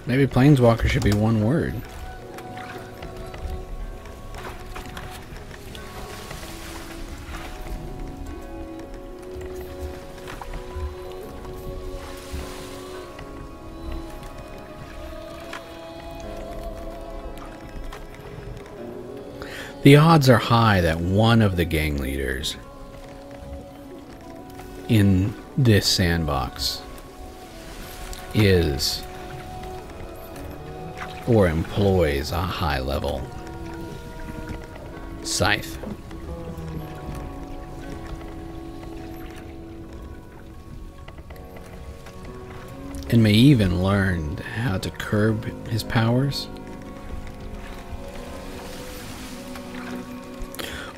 Maybe Planeswalker should be one word. The odds are high that one of the gang leaders in this sandbox is or employs a high-level scythe. And may even learn how to curb his powers.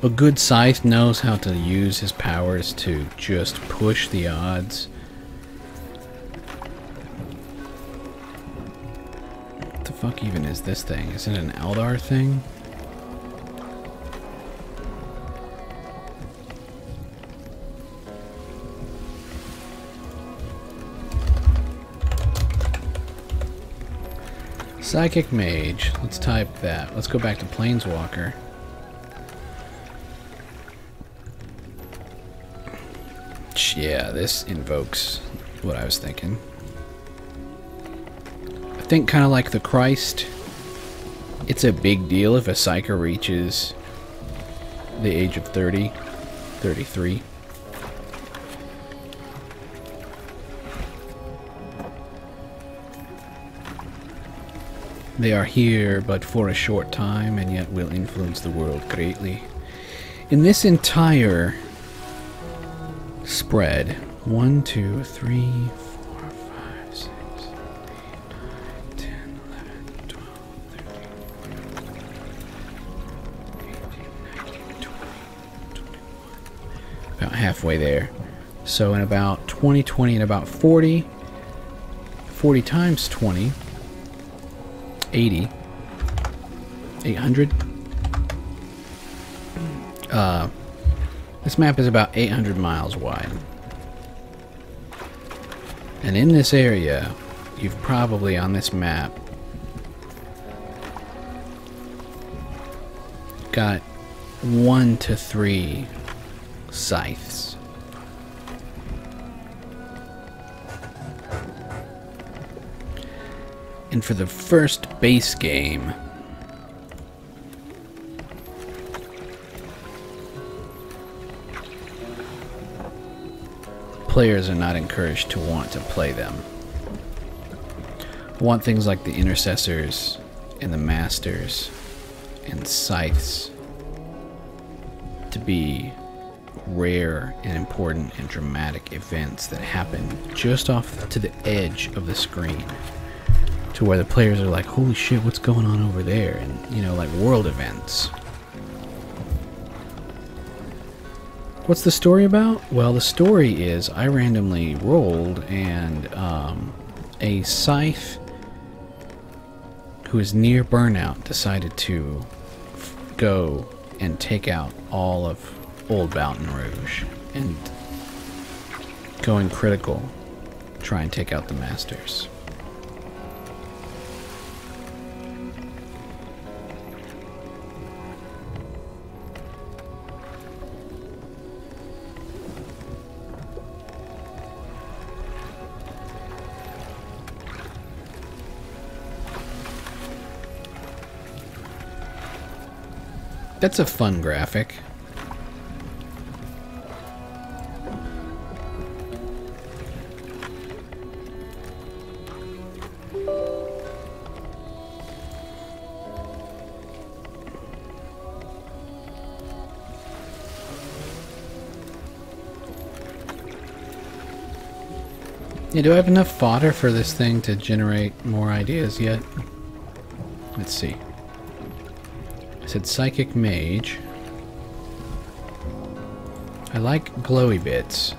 A good scythe knows how to use his powers to just push the odds. What the fuck even is this thing? Is it an Eldar thing? Psychic Mage. Let's type that. Let's go back to Planeswalker. Yeah, this invokes what I was thinking. I think kind of like the Christ, it's a big deal if a Psyker reaches the age of 30, 33. They are here but for a short time and yet will influence the world greatly. In this entire spread, 1, 2, 3, 4, 5, 6, 7, 8, 9, 10, 11, 12, 13, 14, 18, 19, 20, 21. About halfway there. So in about 20, and about 40 times 20, 80, 800. This map is about 800 miles wide. And in this area, you've probably on this map got 1 to 3 scythes. And for the first base game, players are not encouraged to want to play them. Want things like the intercessors and the masters and scythes to be rare and important and dramatic events that happen just off to the edge of the screen, to where the players are like, holy shit, what's going on over there? And, you know, like world events. What's the story about? Well, the story is I randomly rolled and a scythe who is near burnout decided to go and take out all of Old Baton Rouge and going critical, try and take out the masters. That's a fun graphic. Yeah, do I have enough fodder for this thing to generate more ideas yet? Let's see. I said Psychic Mage. I like glowy bits.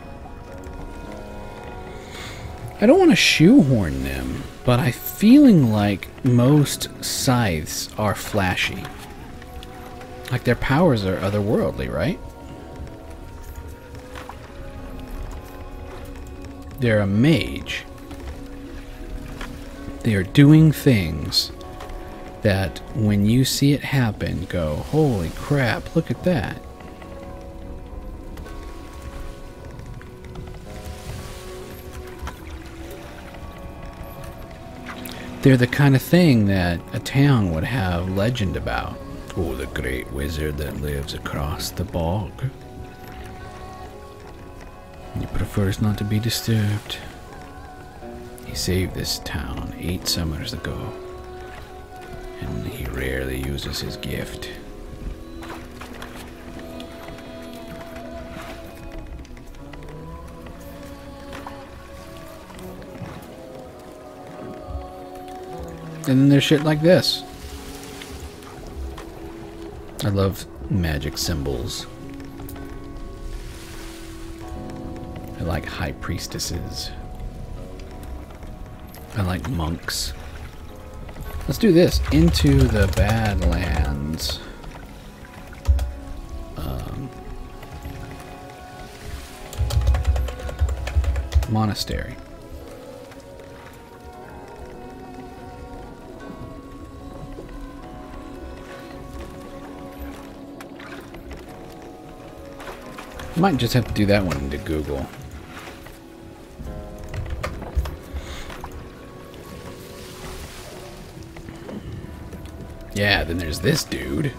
I don't want to shoehorn them, but I'm feeling like most scythes are flashy. Like their powers are otherworldly, right? They're a mage. They are doing things that when you see it happen, go, holy crap, look at that. They're the kind of thing that a town would have legend about, Oh, the great wizard that lives across the bog. He prefers not to be disturbed. He saved this town 8 summers ago, and he rarely uses his gift. And then there's shit like this. I love magic symbols. I like high priestesses. I like monks. Let's do this. Into the Badlands. Monastery. Might just have to do that one into Google. Yeah, then there's this dude.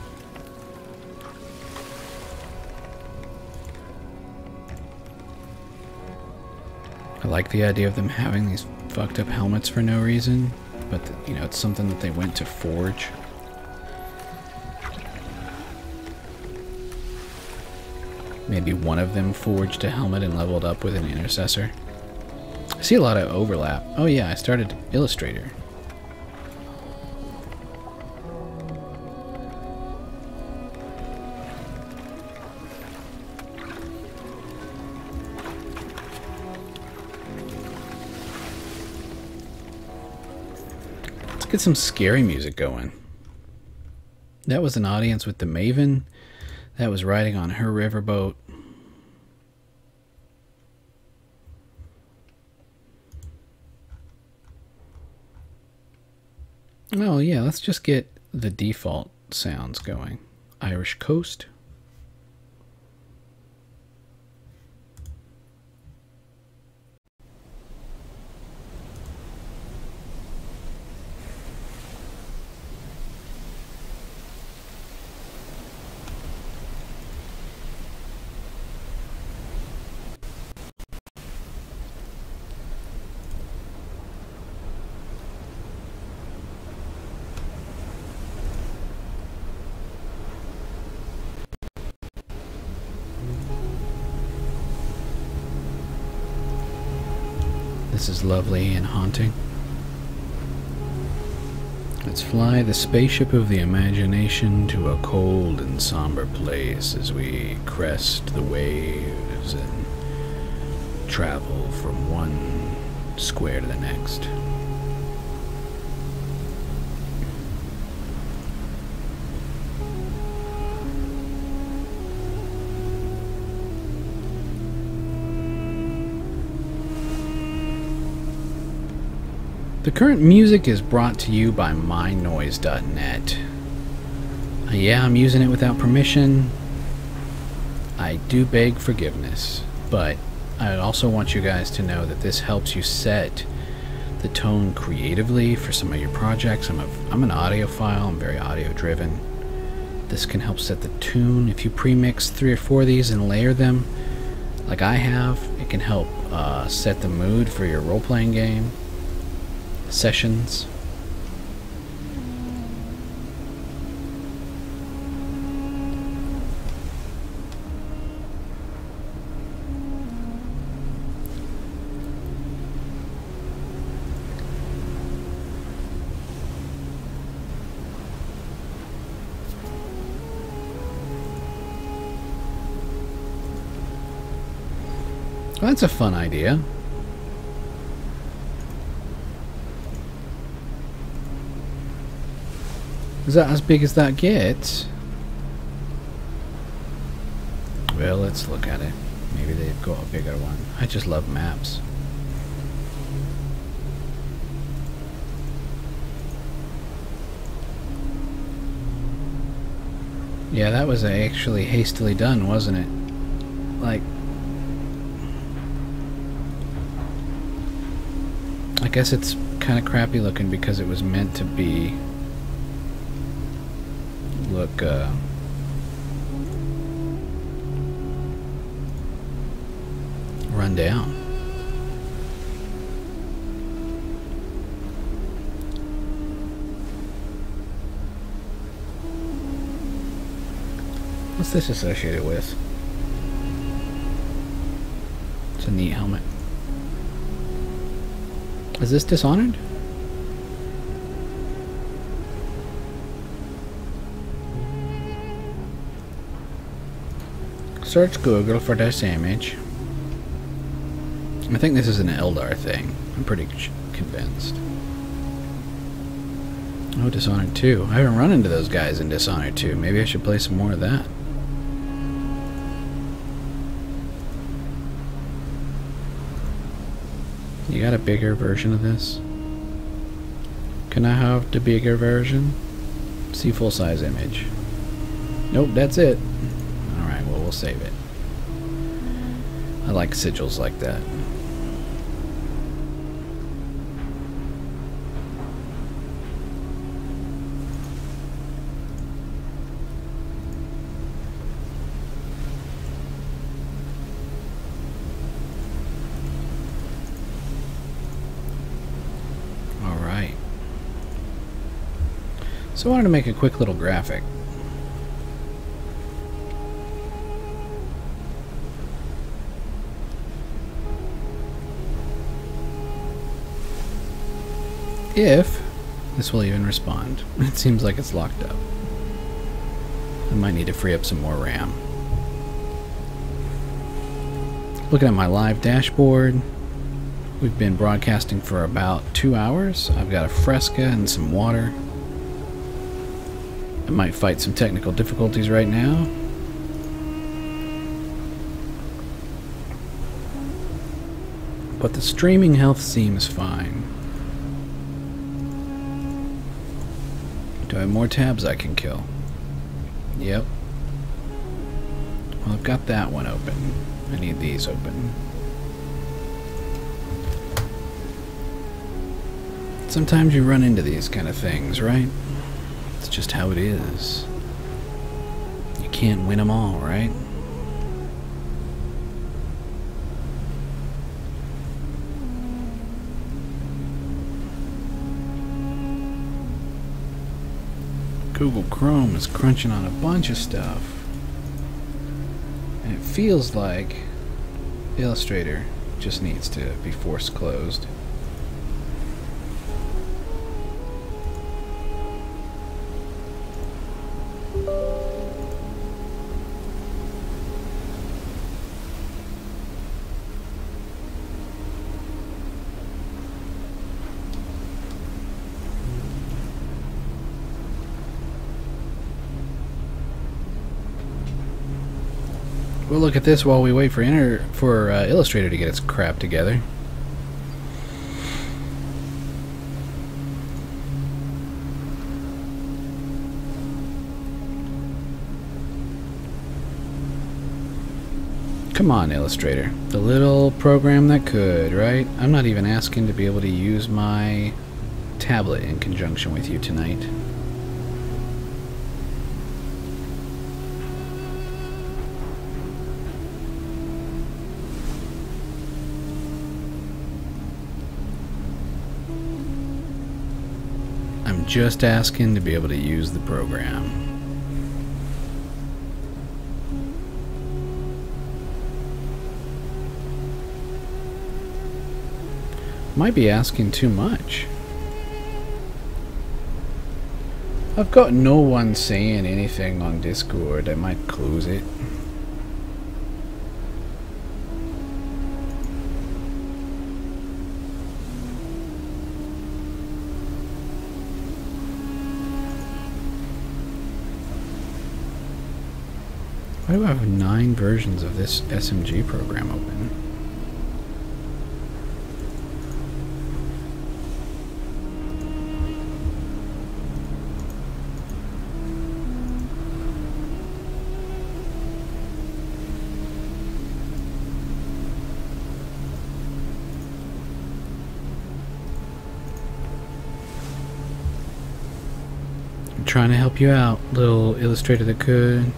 I like the idea of them having these fucked up helmets for no reason, but you know, it's something that they went to forge. Maybe one of them forged a helmet and leveled up with an intercessor. I see a lot of overlap. Oh yeah, I started Illustrator. Let's get some scary music going. That was an audience with the Maven. That was riding on her riverboat. Oh yeah, let's just get the default sounds going. Irish Coast. This is lovely and haunting. Let's fly the spaceship of the imagination to a cold and somber place as we crest the waves and travel from one square to the next. The current music is brought to you by mynoise.net. Yeah, I'm using it without permission. I do beg forgiveness, but I also want you guys to know that this helps you set the tone creatively for some of your projects. I'm an audiophile, I'm very audio driven. This can help set the tune. If you pre-mix 3 or 4 of these and layer them, like I have, it can help set the mood for your role-playing game sessions. Well, that's a fun idea. Is that as big as that gets? Well, let's look at it. Maybe they've got a bigger one. I just love maps. Yeah, that was actually hastily done, wasn't it? Like, I guess it's kind of crappy looking because it was meant to be look run down. What's this associated with? It's a neat helmet. Is this Dishonored? Search Google for this image. I think this is an Eldar thing. I'm pretty convinced. Oh, Dishonored 2. I haven't run into those guys in Dishonored 2. Maybe I should play some more of that. You got a bigger version of this? Can I have the bigger version? See full-size image. Nope, that's it. Alright, well, we'll save it. I like sigils like that. So I wanted to make a quick little graphic. If this will even respond. It seems like it's locked up. I might need to free up some more RAM. Looking at my live dashboard. We've been broadcasting for about 2 hours. I've got a Fresca and some water. I might fight some technical difficulties right now. But the streaming health seems fine. Do I have more tabs I can kill? Yep. Well, I've got that one open. I need these open. Sometimes you run into these kind of things, right? It's just how it is. You can't win them all, right? Google Chrome is crunching on a bunch of stuff. And it feels like Illustrator just needs to be force closed. We'll look at this while we wait for Illustrator to get its crap together. Come on, Illustrator. The little program that could, right? I'm not even asking to be able to use my tablet in conjunction with you tonight. I'm just asking to be able to use the program. Might be asking too much. I've got no one saying anything on Discord. I might close it. Why do I have 9 versions of this SMG program open? Trying to help you out, little illustrator that could.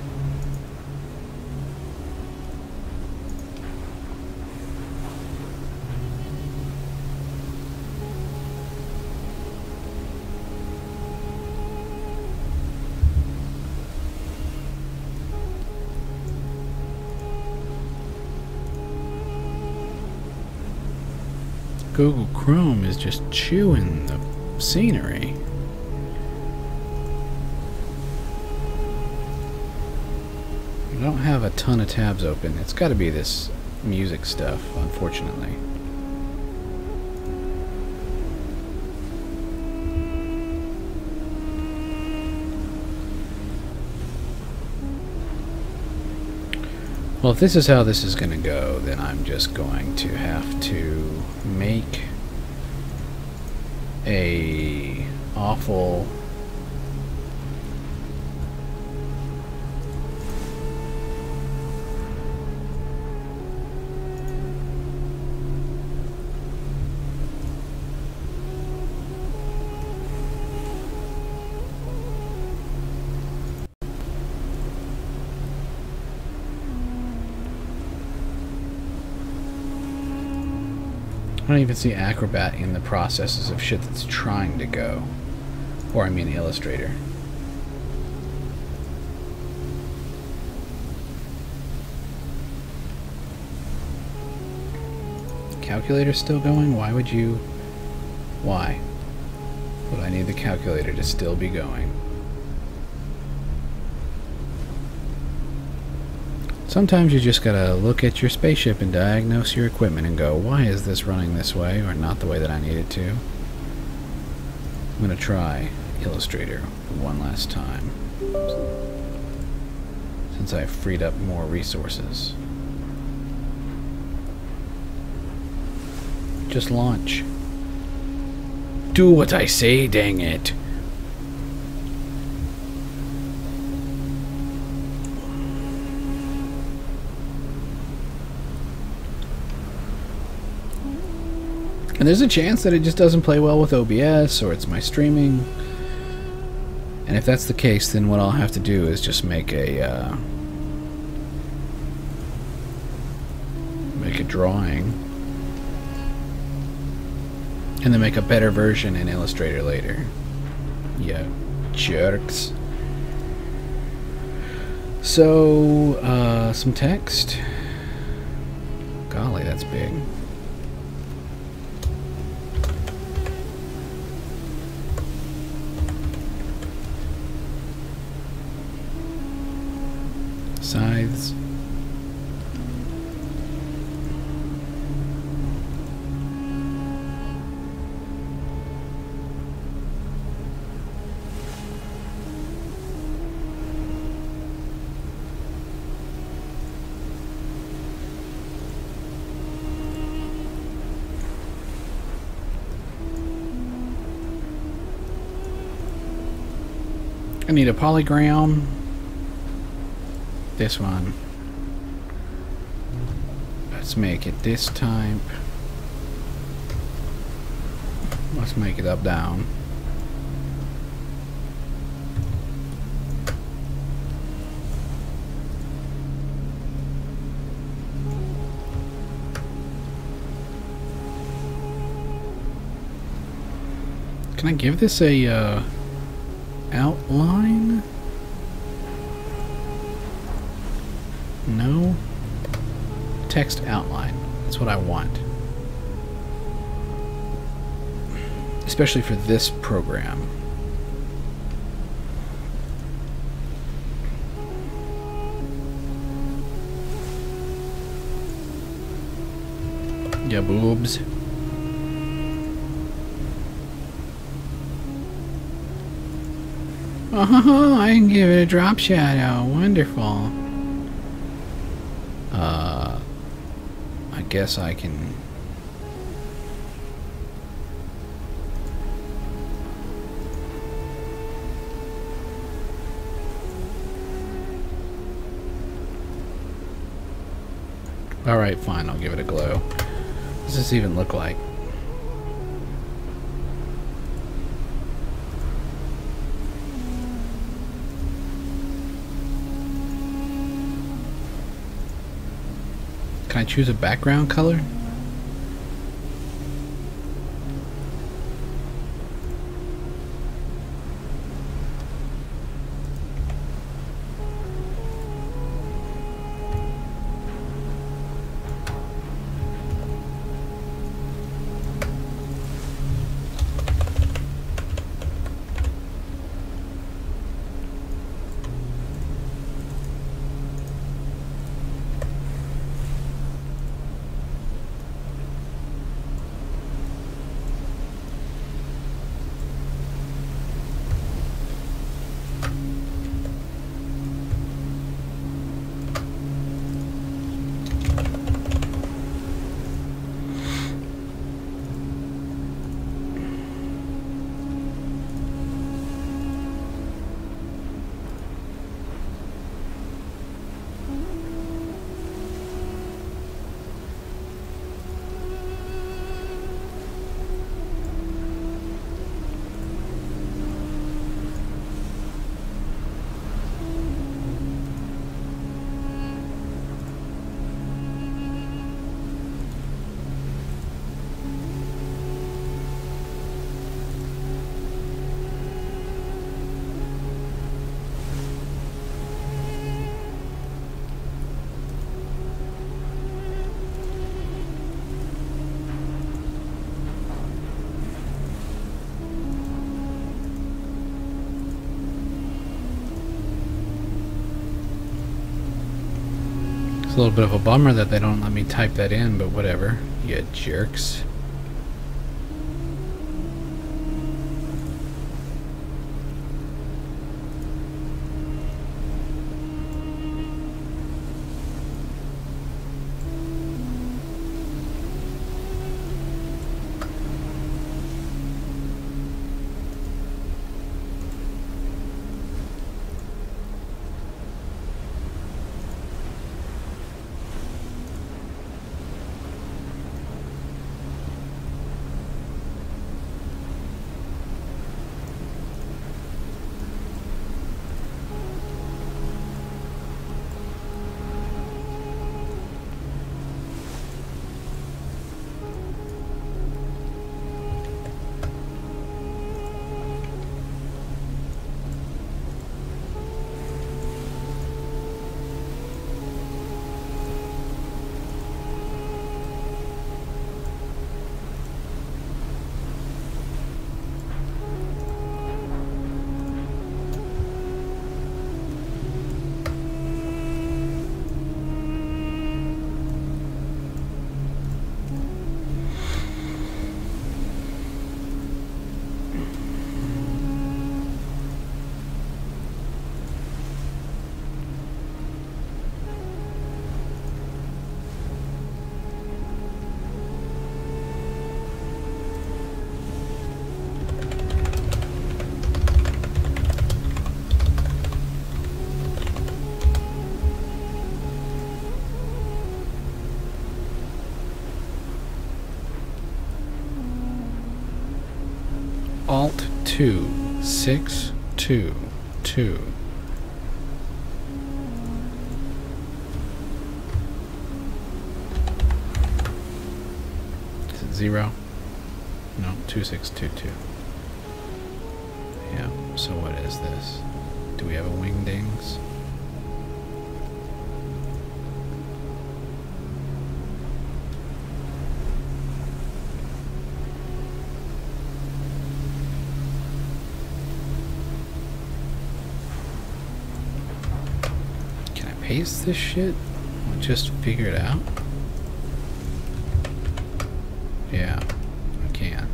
Google Chrome is just chewing the scenery. I don't have a ton of tabs open. It's got to be this music stuff, unfortunately. Well, if this is how this is going to go, then I'm just going to have to make a awful I don't even see Acrobat in the processes of shit that's trying to go. Or I mean Illustrator. Calculator's still going? Why would you... Why would I need the calculator to still be going? Sometimes you just gotta look at your spaceship and diagnose your equipment and go, why is this running this way or not the way that I need it to? I'm gonna try Illustrator one last time, since I've freed up more resources. Just launch. Do what I say, dang it! And there's a chance that it just doesn't play well with OBS, or it's my streaming. And if that's the case, then what I'll have to do is just make a drawing, and then make a better version in Illustrator later. Yeah, jerks. So, some text. Golly, that's big. Scythes. I need a polygram. This one. Let's make it this type. Let's make it up down. Can I give this a outline? No. Text outline. That's what I want. Especially for this program. Yeah, boobs. Oh, I can give it a drop shadow. Wonderful. I guess I can... Alright, fine, I'll give it a glow. What does this even look like? Can I choose a background color? It's a little bit of a bummer that they don't let me type that in, but whatever, you jerks. Alt 2 6 2 2. Is it 0? No, 2622. Yeah, so what is this? Do we have a wingdings? Paste this shit? I'll just figure it out. Yeah, I can.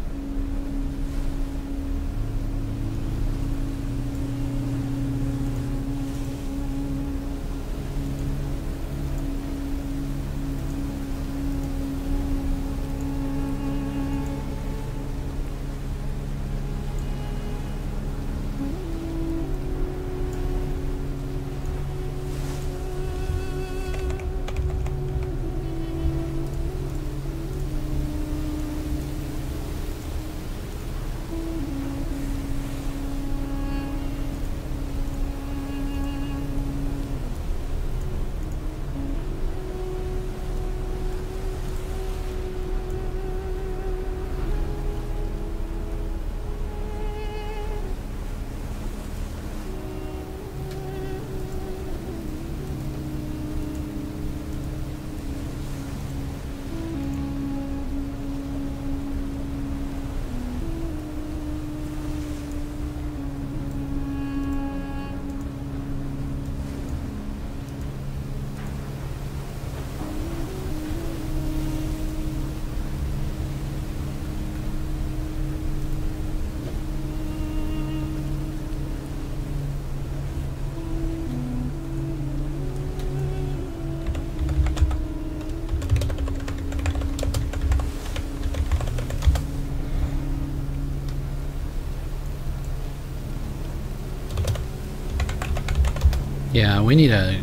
Yeah, we need a...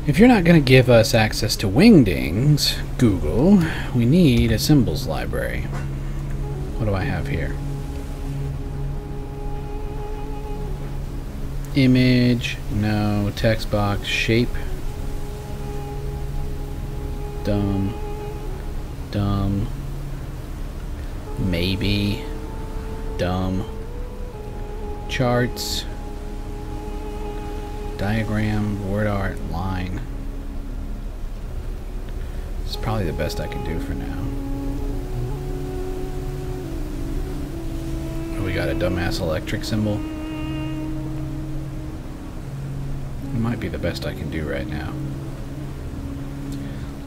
If you're not going to give us access to Wingdings, Google, we need a symbols library. What do I have here? Image, no. Text box, shape. Dumb. Maybe. Dumb. Charts. Diagram, word art, line. This is probably the best I can do for now. Oh, we got a dumbass electric symbol. It might be the best I can do right now.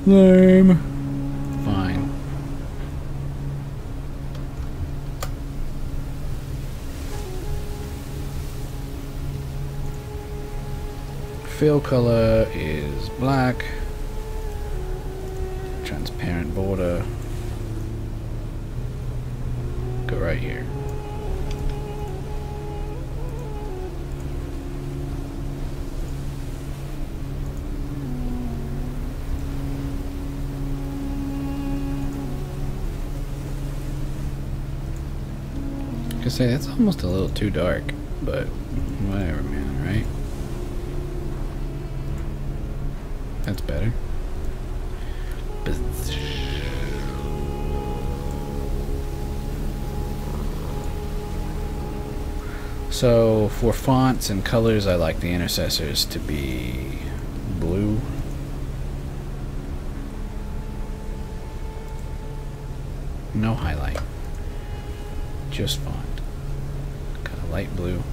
Lame. Fine. Fill color is black. Transparent border. Go right here. I could say that's almost a little too dark, but whatever, man, right? That's better. So for fonts and colors, I like the intercessors to be blue. No highlight. Just font. Kind of light blue.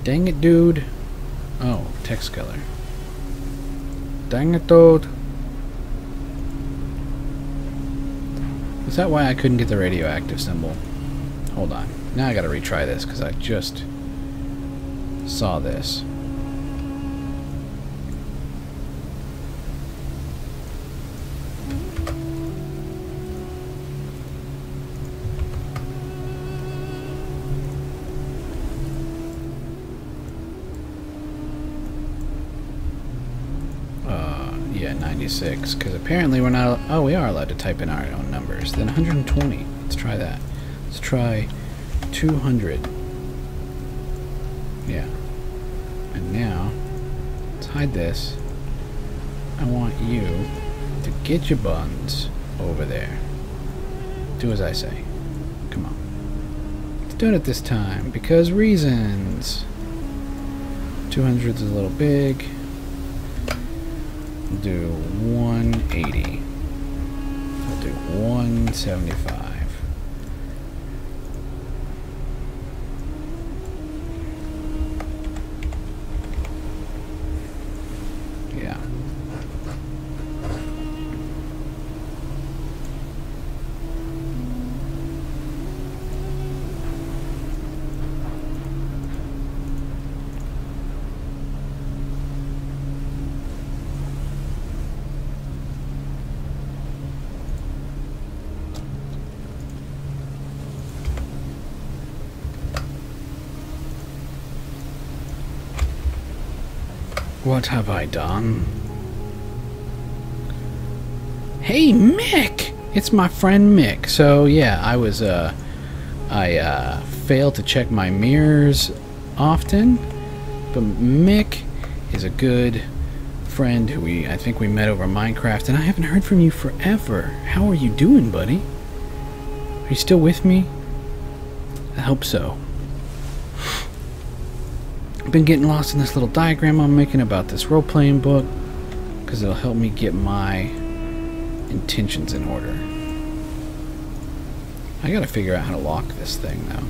Dang it, dude. Oh, text color. Dang it, dude. Is that why I couldn't get the radioactive symbol? Hold on. Now I gotta retry this because I just saw this. Yeah, 96, because apparently we're not... Oh, we are allowed to type in our own numbers. Then 120. Let's try that. Let's try 200. Yeah. And now, let's hide this. I want you to get your buns over there. Do as I say. Come on. Let's do it this time, because reasons. 200 is a little big. We'll do 180. We'll do 175. Yeah. What have I done? Hey, Mick! It's my friend Mick. So, yeah, I fail to check my mirrors often, but Mick is a good friend who I think we met over Minecraft, and I haven't heard from you forever. How are you doing, buddy? Are you still with me? I hope so. I've been getting lost in this little diagram I'm making about this role-playing book because it'll help me get my intentions in order. I gotta figure out how to lock this thing though.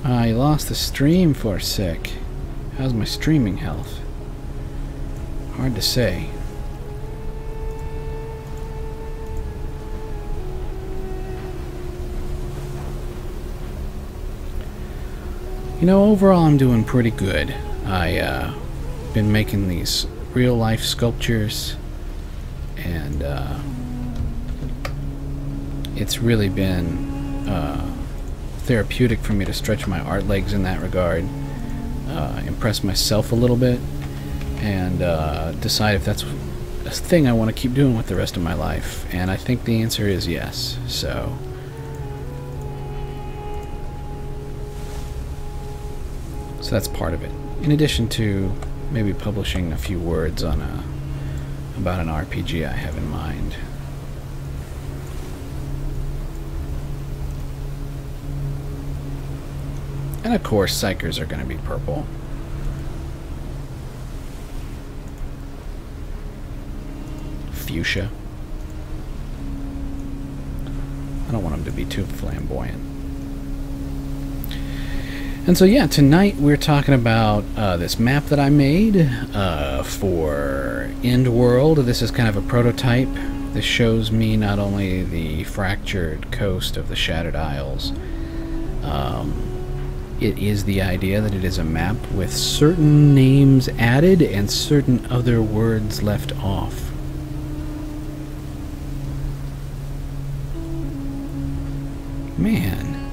I lost the stream for a sec. How's my streaming health? Hard to say. You know, overall I'm doing pretty good. I been making these real life sculptures, and it's really been therapeutic for me to stretch my art legs in that regard, impress myself a little bit, and decide if that's a thing I want to keep doing with the rest of my life. And I think the answer is yes. So that's part of it. In addition to maybe publishing a few words on about an RPG I have in mind. And of course, psychers are going to be purple. Fuchsia. I don't want them to be too flamboyant. And so yeah, tonight we're talking about this map that I made for End World. This is kind of a prototype. This shows me not only the fractured coast of the Shattered Isles, it is the idea that it is a map with certain names added and certain other words left off. Man.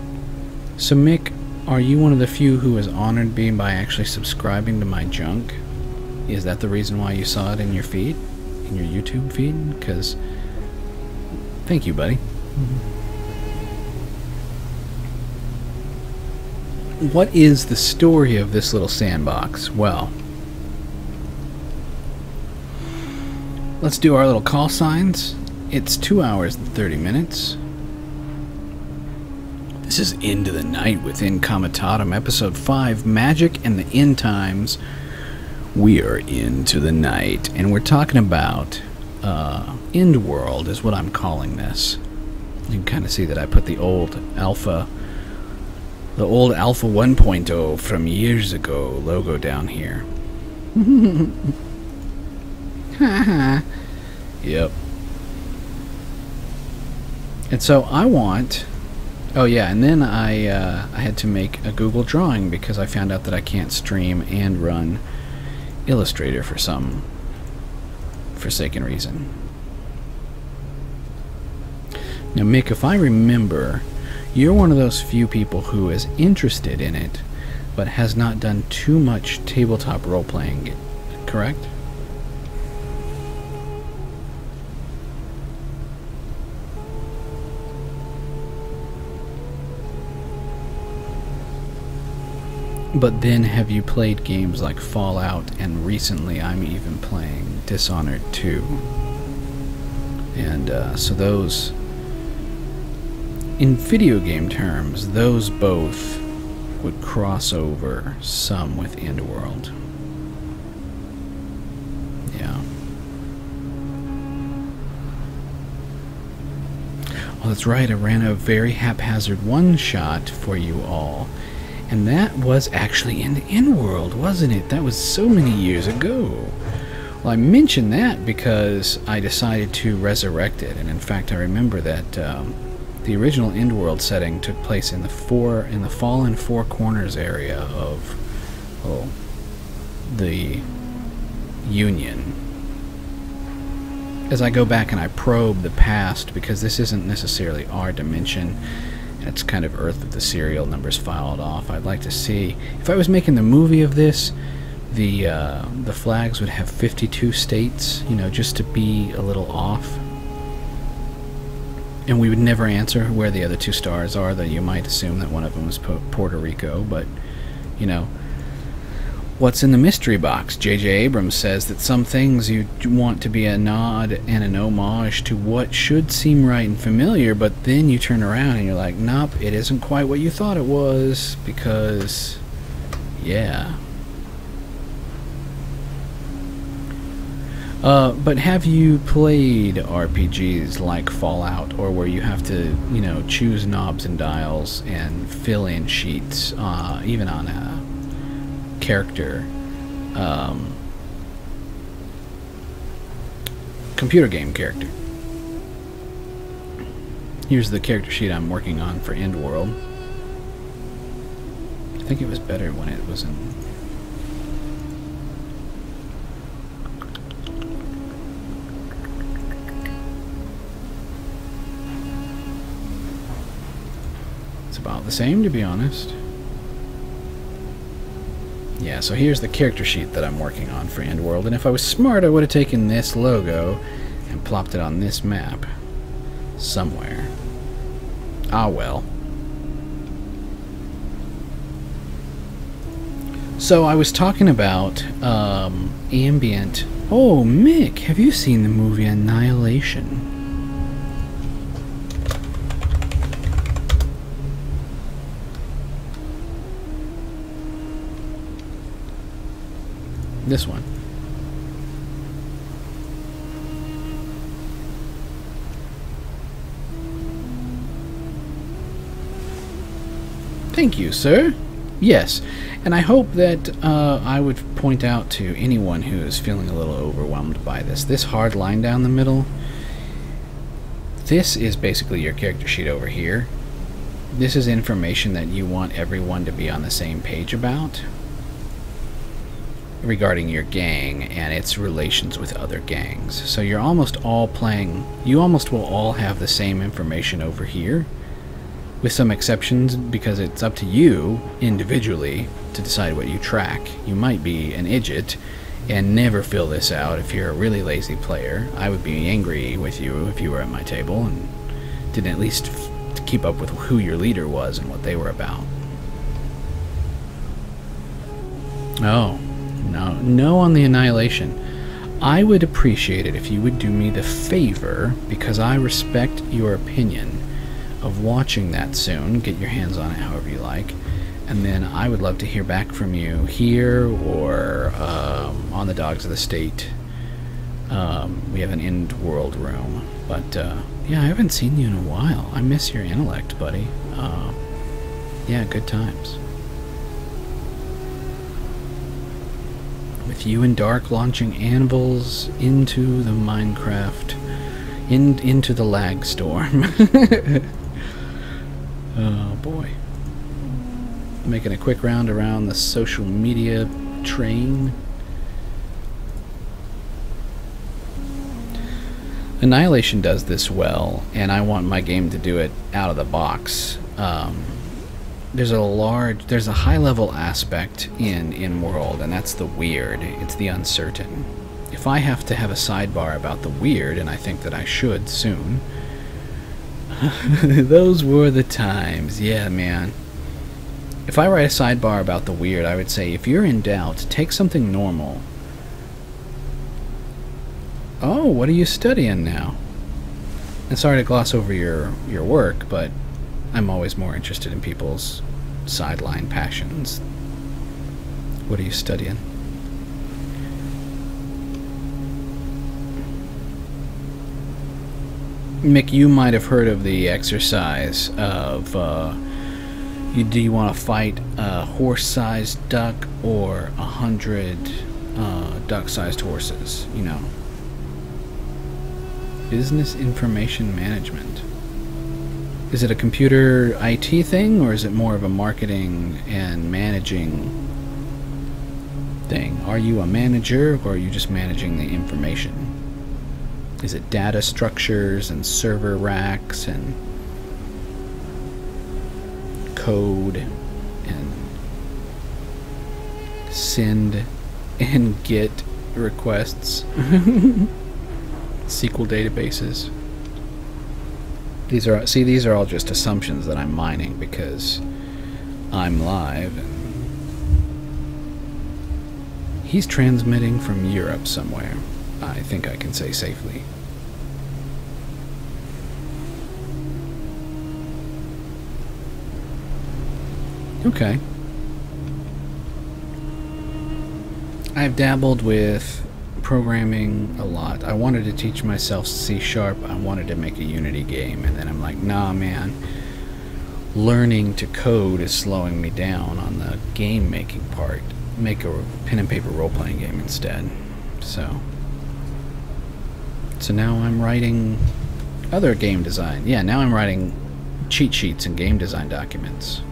So Mick, are you one of the few who has honored me by actually subscribing to my junk? Is that the reason why you saw it in your feed? In your YouTube feed? Because... thank you, buddy. What is the story of this little sandbox? Well, let's do our little call signs. It's 2 hours and 30 minutes. This is Into the Night with Incomitatum, Episode 5, Magic and the End Times. We are into the night, and we're talking about End World is what I'm calling this. You can kind of see that I put the old Alpha 1.0 from years ago logo down here. Yep. And so I want... oh yeah, and then I had to make a Google drawing because I found out that I can't stream and run Illustrator for some forsaken reason. Now Mick, if I remember, you're one of those few people who is interested in it, but has not done too much tabletop role-playing, correct? But then have you played games like Fallout, and recently I'm even playing Dishonored 2. And so those, in video game terms, those both would cross over some with End World. Yeah. Well, that's right, I ran a very haphazard one-shot for you all. And that was actually in the End World, wasn't it? That was so many years ago. Well, I mentioned that because I decided to resurrect it, and in fact I remember that the original End World setting took place in the Fallen Four Corners area of the Union. As I go back and I probe the past, because this isn't necessarily our dimension, it's kind of Earth with the serial numbers filed off. I'd like to see, if I was making the movie of this, the flags would have 52 states, you know, just to be a little off. And we would never answer where the other two stars are, though you might assume that one of them was Puerto Rico, but, you know, what's in the mystery box? J.J. Abrams says that some things you want to be a nod and an homage to what should seem right and familiar, but then you turn around and you're like, nope, it isn't quite what you thought it was, because, yeah. But have you played RPGs like Fallout, or where you have to, you know, choose knobs and dials and fill in sheets, even on a character, computer game character? Here's the character sheet I'm working on for End World. I think it was better when it was in... It's about the same, to be honest. Yeah, so here's the character sheet that I'm working on for End World, and if I was smart, I would have taken this logo and plopped it on this map somewhere. Ah, well. So I was talking about ambient. Oh, Mick, have you seen the movie Annihilation? This one. Thank you, sir. Yes, and I hope that I would point out to anyone who is feeling a little overwhelmed by this hard line down the middle, this is basically your character sheet over here. This is information that you want everyone to be on the same page about regarding your gang and its relations with other gangs. So you're almost all playing, you almost will all have the same information over here, with some exceptions, because it's up to you individually to decide what you track. You might be an idiot and never fill this out if you're a really lazy player. I would be angry with you if you were at my table and didn't at least keep up with who your leader was and what they were about. Oh, no on the Annihilation. I would appreciate it if you would do me the favor, because I respect your opinion, of watching that soon. Get your hands on it however you like, and then I would love to hear back from you here or on the Dogs of the State. We have an End World room, but yeah, I haven't seen you in a while. I miss your intellect, buddy. Yeah, good times. With you and Dark launching anvils into the Minecraft, into the lag storm. Oh boy. Making a quick round around the social media train. Annihilation does this well, and I want my game to do it out of the box. There's a high-level aspect in world, and that's the weird. It's the uncertain. If I have to have a sidebar about the weird, and I think that I should soon, those were the times. Yeah, man. If I write a sidebar about the weird, I would say, if you're in doubt, take something normal. Oh, what are you studying now? And sorry to gloss over your work, but I'm always more interested in people's sideline passions. What are you studying? Mick, you might have heard of the exercise of, do you want to fight a horse-sized duck or 100 duck-sized horses? You know. Business information management. Is it a computer IT thing, or is it more of a marketing and managing thing? Are you a manager, or are you just managing the information? Is it data structures and server racks and code and send and get requests? SQL databases. These are all just assumptions that I'm mining because I'm live and he's transmitting from Europe somewhere. I think I can say safely. Okay. I've dabbled with programming a lot. I wanted to teach myself C#. I wanted to make a Unity game, and then I'm like, nah, man. Learning to code is slowing me down on the game making part. Make a pen and paper role-playing game instead. So now I'm writing other game design. Yeah, now I'm writing cheat sheets and game design documents.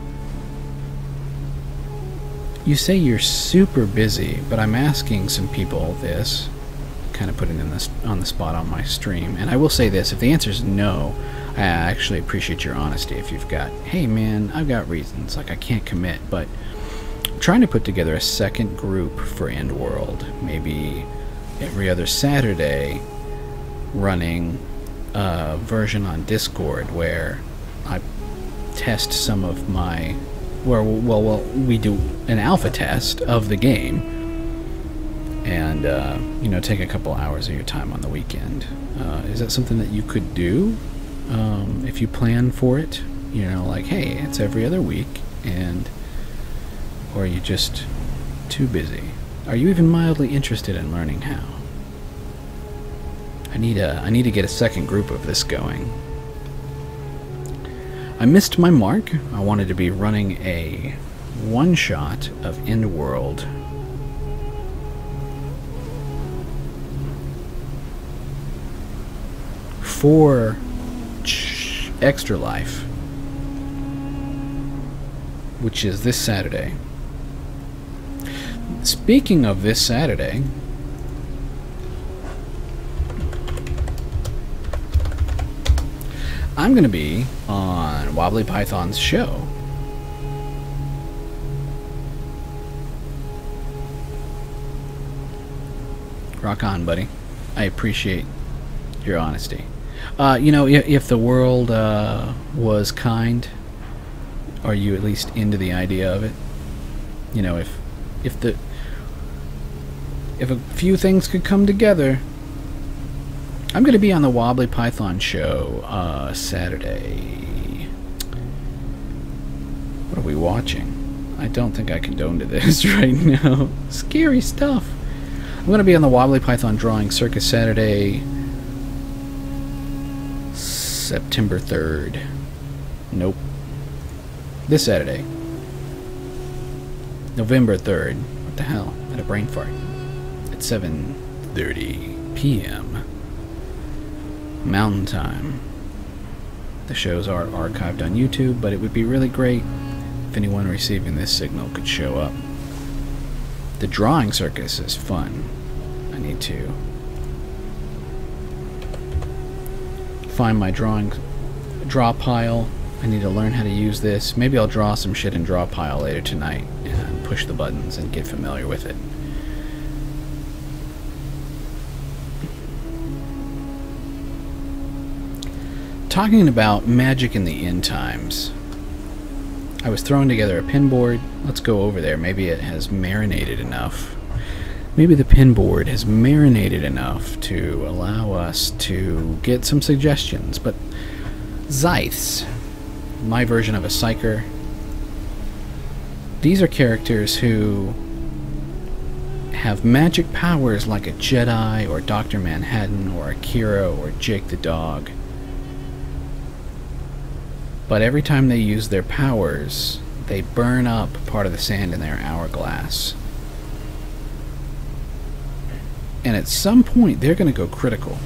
You say you're super busy, but I'm asking some people this, kind of putting them on the spot on my stream, and I will say this: if the answer is no, I actually appreciate your honesty. If you've got, hey man, I've got reasons, like I can't commit, but I'm trying to put together a second group for Endworld, maybe every other Saturday, running a version on Discord where I test some of my, well, we do an alpha test of the game, and you know, take a couple hours of your time on the weekend. Is that something that you could do if you plan for it? You know, like, hey, it's every other week, and or are you just too busy? Are you even mildly interested in learning how? I need to get a second group of this going. I missed my mark. I wanted to be running a one-shot of Endworld. For Extra Life, which is this Saturday. Speaking of this Saturday, I'm going to be on Wobbly Python's show. Rock on, buddy. I appreciate your honesty. You know, if the world was kind, are you at least into the idea of it? You know, if a few things could come together. I'm going to be on the Wobbly Python show Saturday. What are we watching? I don't think I condone to this right now. Scary stuff. I'm going to be on the Wobbly Python Drawing Circus Saturday, September 3rd. Nope. This Saturday. November 3rd. What the hell? I had a brain fart. At 7:30 p.m. Mountain Time. The shows are archived on YouTube, but it would be really great if anyone receiving this signal could show up. The drawing circus is fun. I need to find my draw pile. I need to learn how to use this. Maybe I'll draw some shit in draw pile later tonight and push the buttons and get familiar with it. Talking about magic in the end times, I was throwing together a pin board. Let's go over there. Maybe it has marinated enough. Maybe the pin board has marinated enough to allow us to get some suggestions. But Zyths, my version of a psyker, these are characters who have magic powers like a Jedi or Dr. Manhattan or Akira or Jake the Dog. But every time they use their powers, they burn up part of the sand in their hourglass. And at some point, they're going to go critical.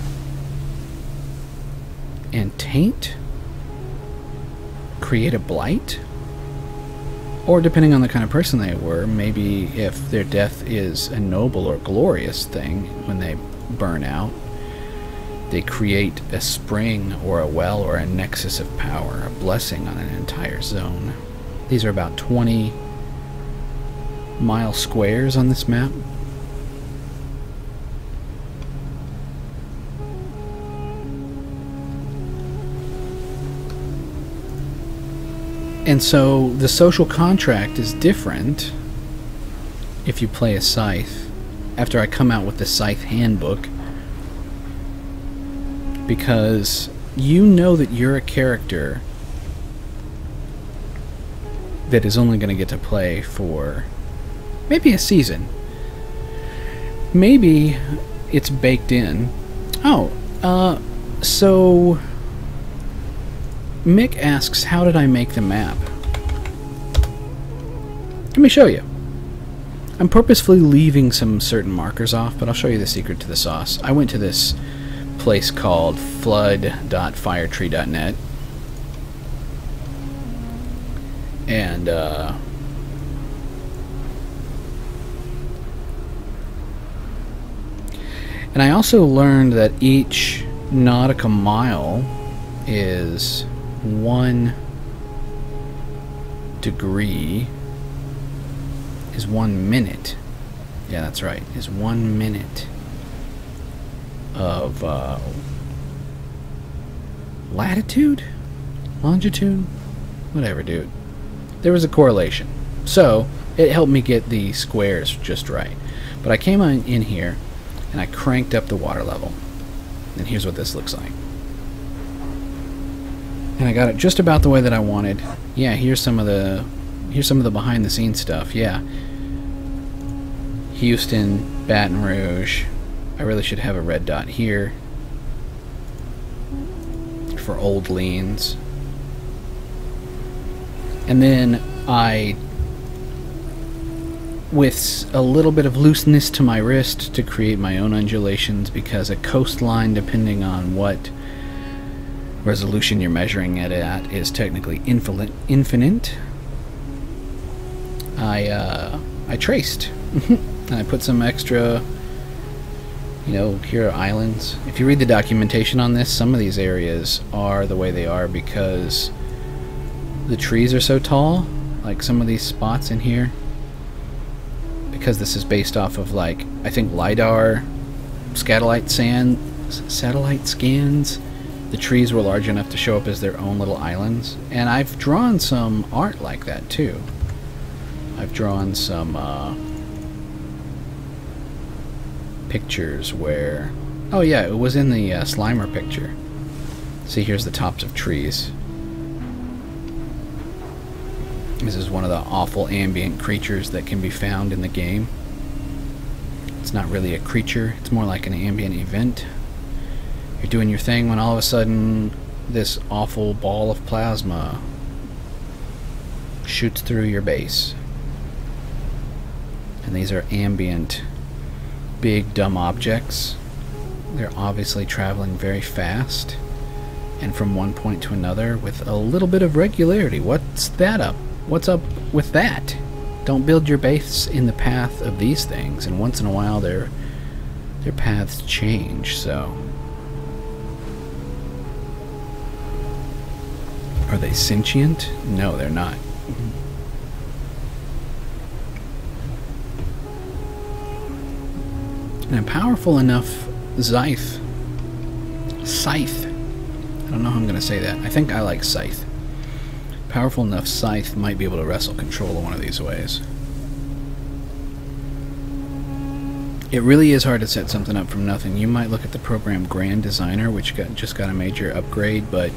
And taint? Create a blight? Or depending on the kind of person they were, maybe if their death is a noble or glorious thing, when they burn out, they create a spring or a well or a nexus of power, a blessing on an entire zone. These are about 20 mile squares on this map. And so the social contract is different if you play a scythe. After I come out with the scythe handbook, because you know that you're a character that is only going to get to play for maybe a season. Maybe it's baked in. Oh, so Mick asks, how did I make the map? Let me show you. I'm purposefully leaving some certain markers off, but I'll show you the secret to the sauce. I went to this place called flood.firetree.net, and I also learned that each nautical mile is 1 degree is 1 minute. Yeah, that's right. Is 1 minute of latitude? Longitude? Whatever, dude. There was a correlation. So, it helped me get the squares just right. But I came on in here and I cranked up the water level. And here's what this looks like. And I got it just about the way that I wanted. Yeah, here's some of the behind the scenes stuff. Yeah. Houston, Baton Rouge. I really should have a red dot here for old leans. And then I, with a little bit of looseness to my wrist, to create my own undulations, because a coastline, depending on what resolution you're measuring it at, is technically infinite. I traced. And I put some extra, you know, here are islands. If you read the documentation on this, some of these areas are the way they are because the trees are so tall, like some of these spots in here. Because this is based off of, like, I think LiDAR, satellite scans. The trees were large enough to show up as their own little islands. And I've drawn some art like that, too. I've drawn some, pictures where... Oh yeah, it was in the Slimer picture. See, here's the tops of trees. This is one of the awful ambient creatures that can be found in the game. It's not really a creature, it's more like an ambient event. You're doing your thing when all of a sudden this awful ball of plasma shoots through your base. And these are ambient, big, dumb objects. They're obviously traveling very fast and from one point to another with a little bit of regularity. What's that up? What's up with that? Don't build your base in the path of these things, and once in a while their paths change, so... Are they sentient? No, they're not. And a powerful enough scythe. I don't know how I'm going to say that. I think I like scythe. Powerful enough scythe might be able to wrestle control of one of these ways. It really is hard to set something up from nothing. You might look at the program Grand Designer, which just got a major upgrade, but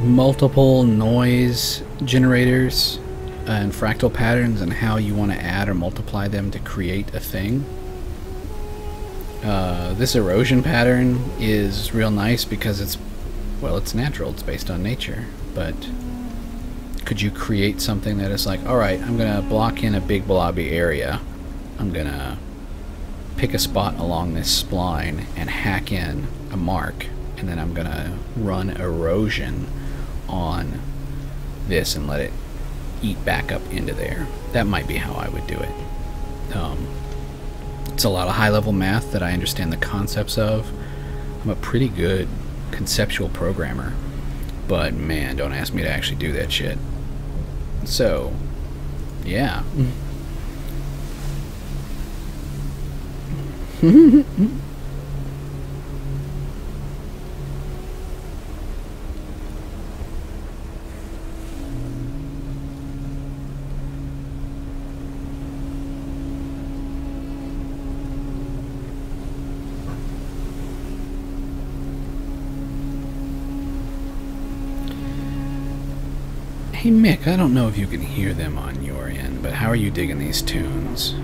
multiple noise generators and fractal patterns and how you want to add or multiply them to create a thing. This erosion pattern is real nice because it's, well, it's natural, it's based on nature, but could you create something that is like, alright, I'm gonna block in a big blobby area, I'm gonna pick a spot along this spline and hack in a mark, and then I'm gonna run erosion on this and let it eat back up into there. That might be how I would do it. It's a lot of high-level math that I understand the concepts of. I'm a pretty good conceptual programmer, but man, don't ask me to actually do that shit. So, yeah. Hey Mick, I don't know if you can hear them on your end, but how are you digging these tunes?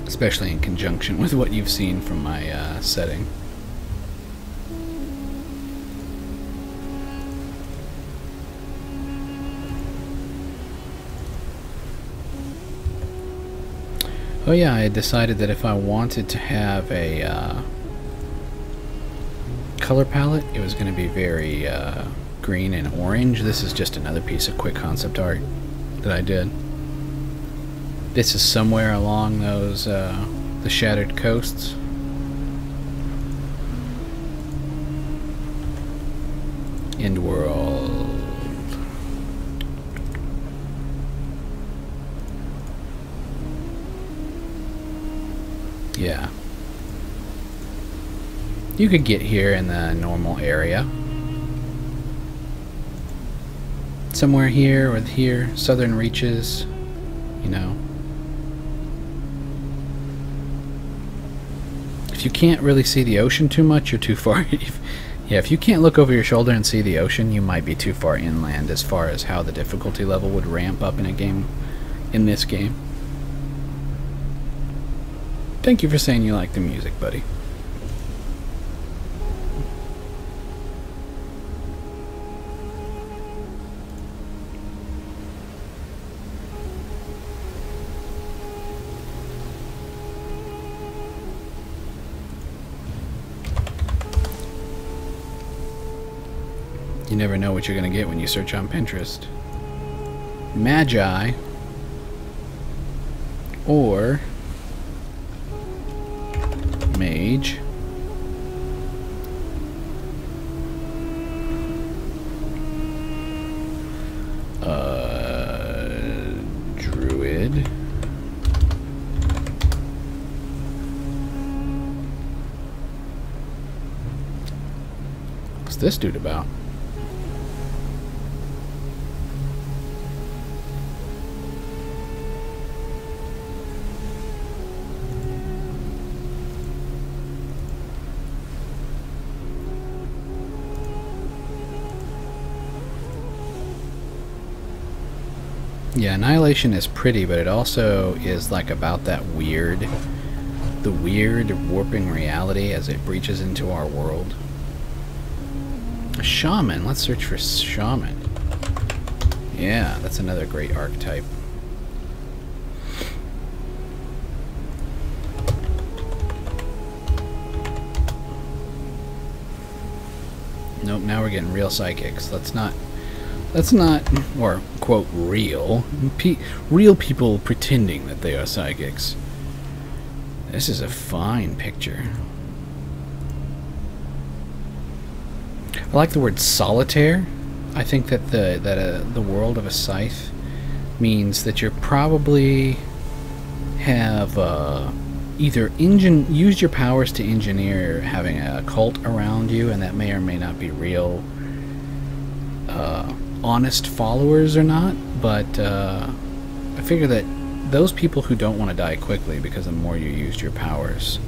Especially in conjunction with what you've seen from my setting. Oh yeah, I had decided that if I wanted to have a color palette, it was going to be very green and orange. This is just another piece of quick concept art that I did. This is somewhere along those, the shattered coasts. End world. Yeah. You could get here in the normal area. Somewhere here or here, southern reaches, you know. If you can't really see the ocean too much, you're too far. Yeah, if you can't look over your shoulder and see the ocean, you might be too far inland as far as how the difficulty level would ramp up in a game, in this game. Thank you for saying you like the music, buddy. You never know what you're going to get when you search on Pinterest. Magi or mage druid what's this dude about? Yeah, Annihilation is pretty, but it also is like about that weird, the weird warping reality as it breaches into our world. A shaman, let's search for shaman. Yeah, that's another great archetype. Nope, now we're getting real psychics. Let's not, or quote, real. Real people pretending that they are psychics. This is a fine picture. I like the word solitaire. I think that the world of a scythe means that you're probably have either used your powers to engineer having a cult around you, and that may or may not be real honest followers or not, but I figure that those people who don't want to die quickly, because the more you used your powers,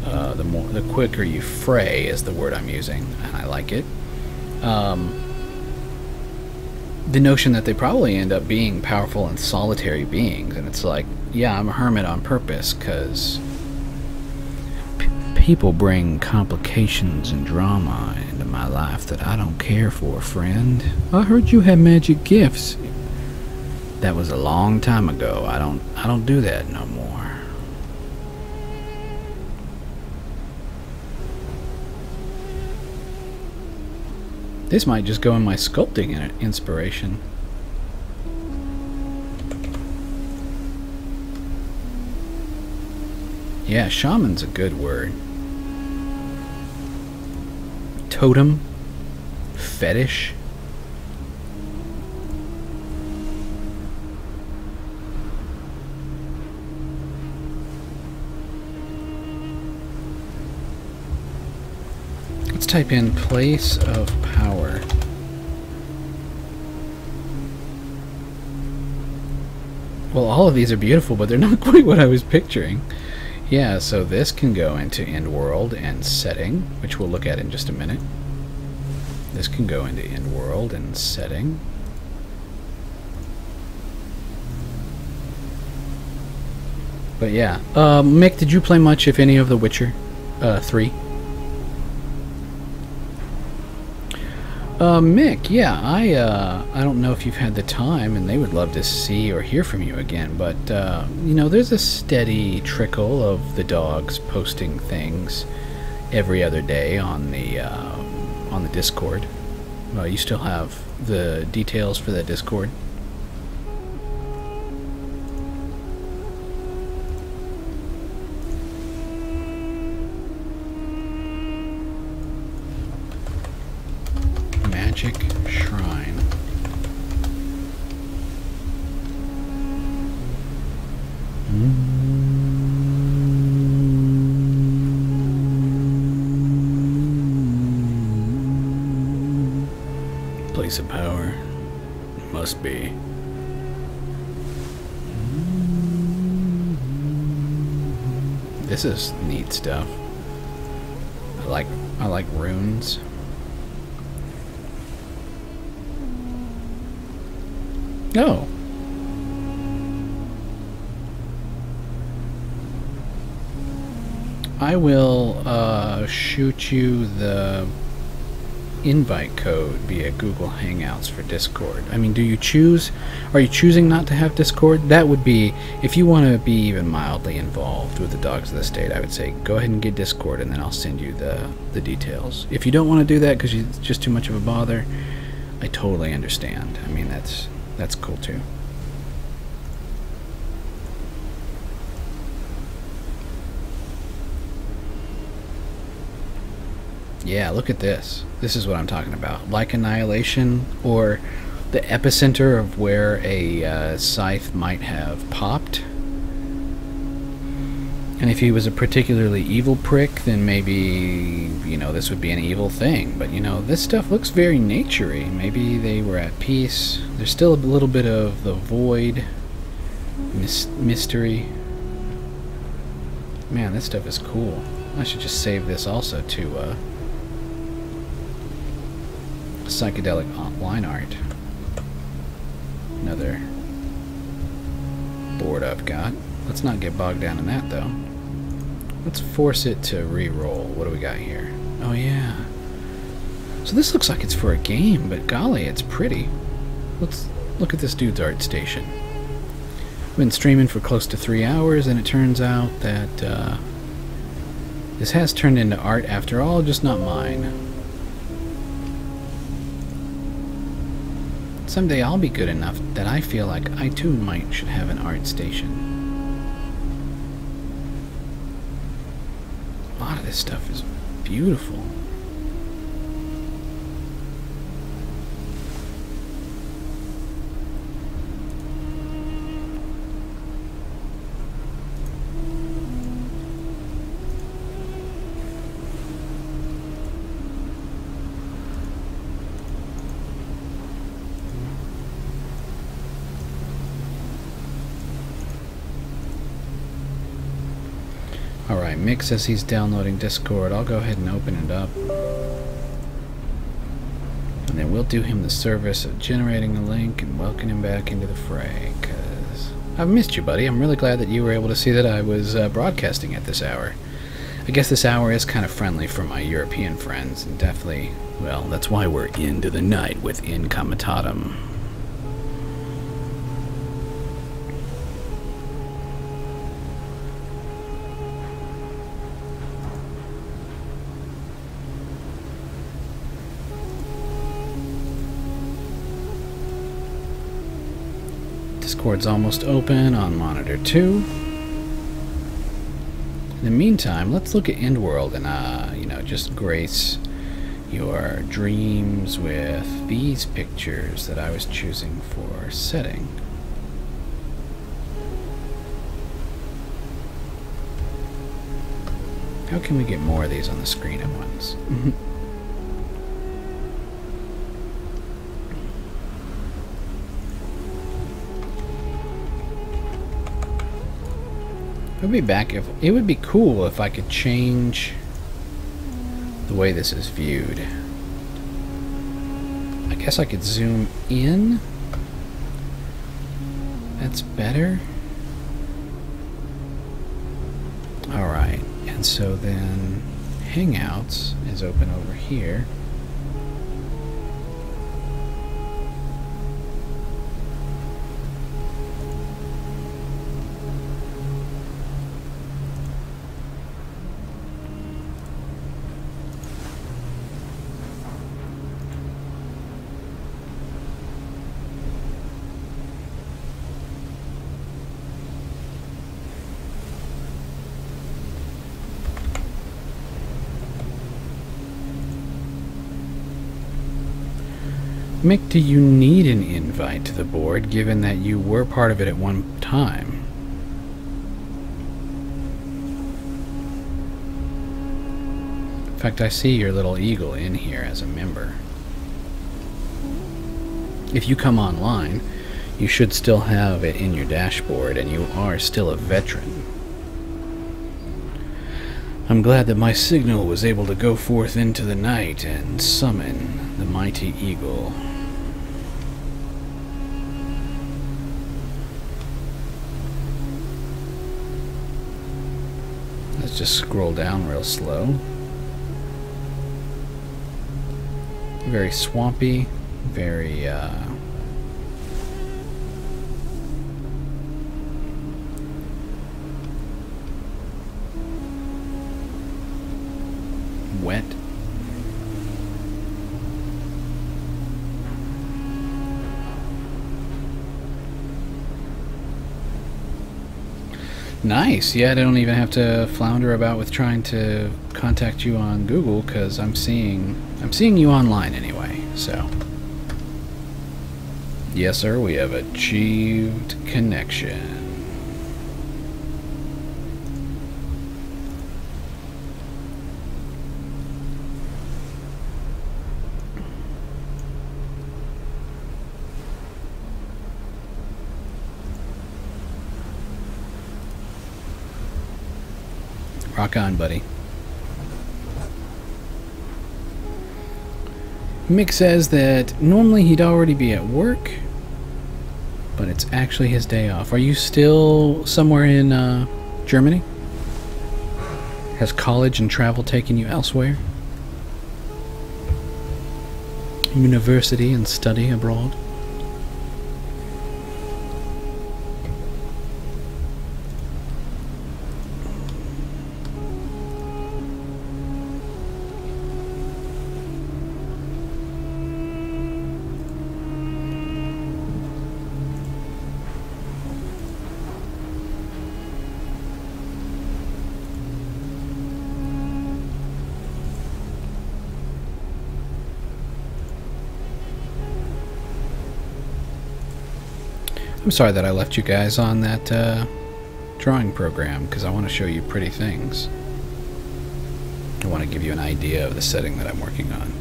the quicker you fray is the word I'm using, and I like it. The notion that they probably end up being powerful and solitary beings, and it's like, yeah, I'm a hermit on purpose, because people bring complications and drama into my life that I don't care for, friend. I heard you had magic gifts. That was a long time ago. I don't do that no more. This might just go in my sculpting inspiration. Yeah, shaman's a good word. Totem, fetish. Let's type in place of power. Well, all of these are beautiful, but they're not quite what I was picturing. Yeah, so this can go into end world and setting, which we'll look at in just a minute. This can go into end world and setting. But yeah, Mick, did you play much, if any, of The Witcher 3? Mick, yeah, I don't know if you've had the time, and they would love to see or hear from you again, but, you know, there's a steady trickle of the dogs posting things every other day on the Discord. You still have the details for the Discord? piece of power. Must be. This is neat stuff. I like runes. Oh. I will shoot you the invite code via Google Hangouts for Discord. I mean, are you choosing not to have Discord? That would be, if you want to be even mildly involved with the Dogs of the State, I would say go ahead and get Discord, and then I'll send you the details. If you don't want to do that because it's just too much of a bother, I totally understand. I mean, that's cool too. Yeah, look at this. This is what I'm talking about. Like Annihilation, or the epicenter of where a scythe might have popped. And if he was a particularly evil prick, then maybe, you know, this would be an evil thing. But, you know, this stuff looks very naturey. Maybe they were at peace. There's still a little bit of the void mystery. Man, this stuff is cool. I should just save this also to psychedelic line art. Another board I've got. Let's not get bogged down in that though. Let's force it to re-roll. What do we got here? Oh yeah. So this looks like it's for a game, but golly, it's pretty. Let's look at this dude's art station. Been streaming for close to 3 hours, and it turns out that this has turned into art after all, just not mine. Someday I'll be good enough that I feel like I too should have an art station. A lot of this stuff is beautiful. Alright, Mick says he's downloading Discord. I'll go ahead and open it up. And then we'll do him the service of generating a link and welcoming him back into the fray, because I've missed you, buddy. I'm really glad that you were able to see that I was broadcasting at this hour. I guess this hour is kind of friendly for my European friends, and definitely, well, that's why we're into the night with Incomitatum. Discord's almost open on monitor 2. In the meantime, let's look at Endworld and, you know, just grace your dreams with these pictures that I was choosing for setting. How can we get more of these on the screen at once? It would be cool if I could change the way this is viewed. I guess I could zoom in. That's better. Alright, and so then Hangouts is open over here. Mick, do you need an invite to the board, given that you were part of it at one time? In fact, I see your little eagle in here as a member. if you come online, you should still have it in your dashboard, and you are still a veteran. I'm glad that my signal was able to go forth into the night and summon the mighty eagle. Let's just scroll down real slow. Very swampy, very wet. Nice. Yeah, I don't even have to flounder about with trying to contact you on Google, because I'm seeing you online anyway. So, yes, sir, we have achieved connection. Rock on, buddy. Mick says that normally he'd already be at work, but it's actually his day off. Are you still somewhere in Germany? Has college and travel taken you elsewhere? University and study abroad? I'm sorry that I left you guys on that drawing program, because I want to show you pretty things. I want to give you an idea of the setting that I'm working on.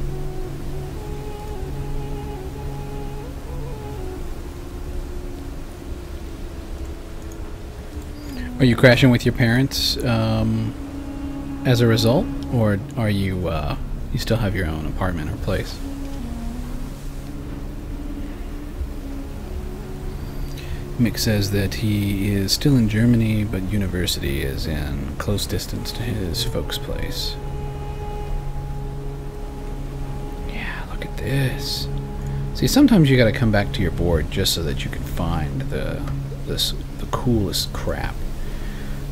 Are you crashing with your parents as a result, or are you you still have your own apartment or place? Mick says that he is still in Germany, but university is in close distance to his folks' place. Yeah, look at this. See, sometimes you gotta come back to your board just so that you can find the coolest crap.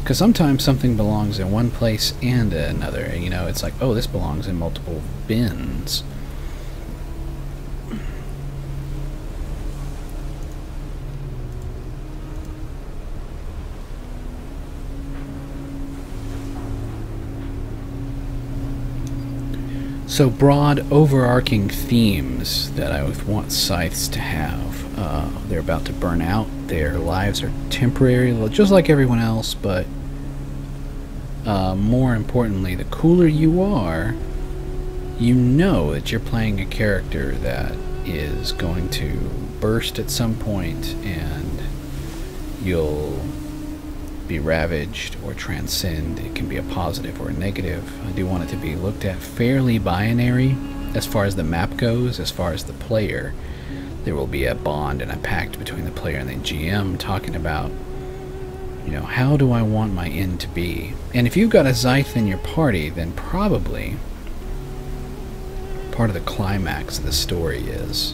Because sometimes something belongs in one place and another. You know, it's like, oh, this belongs in multiple bins. So broad, overarching themes that I would want scythes to have. They're about to burn out. Their lives are temporary, just like everyone else, but more importantly, the cooler you are, you know that you're playing a character that is going to burst at some point, and you'll be ravaged or transcend. It can be a positive or a negative. I do want it to be looked at fairly binary as far as the map goes. As far as the player, there will be a bond and a pact between the player and the GM, talking about, you know, how do I want my end to be? And if you've got a Scythe in your party, then probably part of the climax of the story is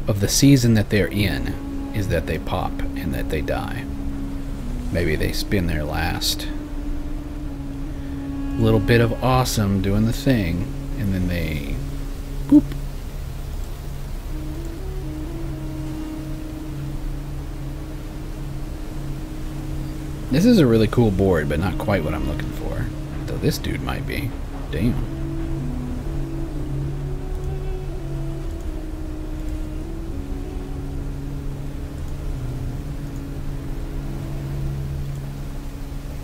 of the season that they're in is that they pop and that they die. Maybe they spend their last little bit of awesome doing the thing, and then they boop. This is a really cool board, but not quite what I'm looking for. Though this dude might be. Damn.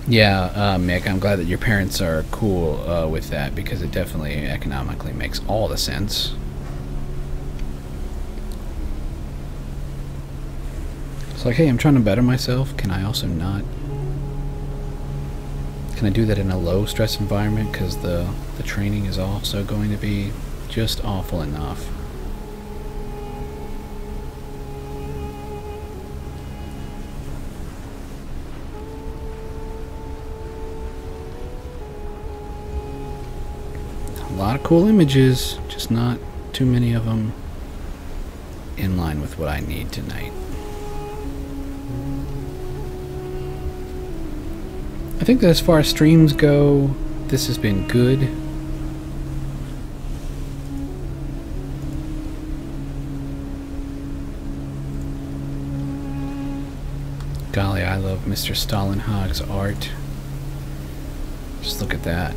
Yeah, Mick, I'm glad that your parents are cool with that, because it definitely economically makes all the sense. It's like, hey, I'm trying to better myself. Can I also not? Can I do that in a low stress environment? Because the training is also going to be just awful enough. A lot of cool images, just not too many of them in line with what I need tonight. I think that as far as streams go, this has been good. Golly, I love Mr. Stalinhag's art. Just look at that.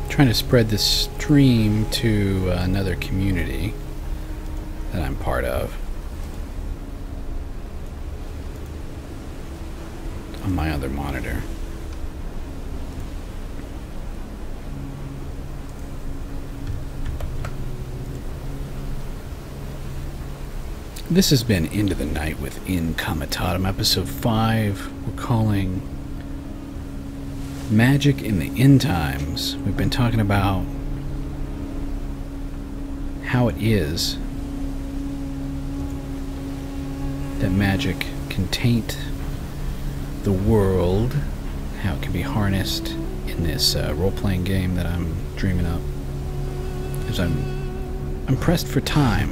Trying to spread this stream to another community that I'm part of on my other monitor. This has been Into the Night with Incomitatum, episode 5. We're calling Magic in the End Times. We've been talking about how it is that magic can taint the world, how it can be harnessed in this role-playing game that I'm dreaming up. As I'm pressed for time,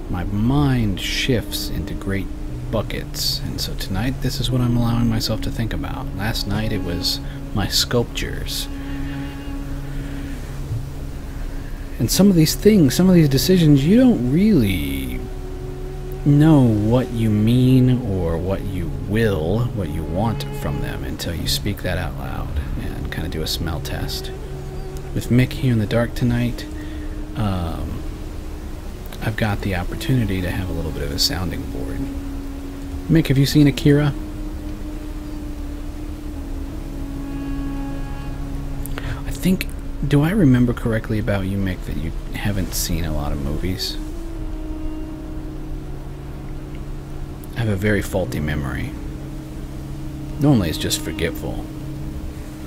my mind shifts into great buckets, and so tonight this is what I'm allowing myself to think about. Last night it was my sculptures, and some of these things, some of these decisions, you don't really know what you mean or what you will, what you want from them until you speak that out loud and kind of do a smell test. With Mick here in the dark tonight, I've got the opportunity to have a little bit of a sounding board. Mick, have you seen Akira? I think, do I remember correctly about you, Mick, that you haven't seen a lot of movies? I have a very faulty memory. Normally it's just forgetful.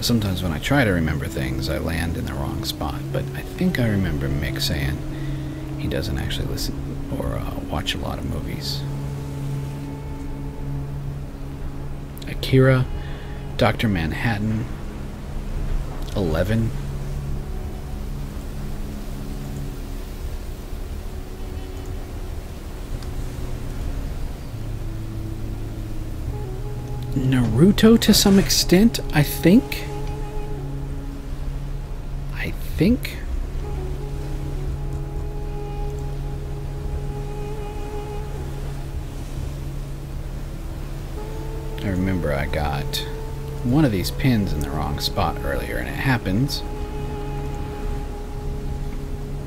Sometimes when I try to remember things, I land in the wrong spot, but I think I remember Mick saying he doesn't actually listen or watch a lot of movies. Akira, Dr. Manhattan, 11. Naruto to some extent, I think. I remember I got one of these pins in the wrong spot earlier, and it happens.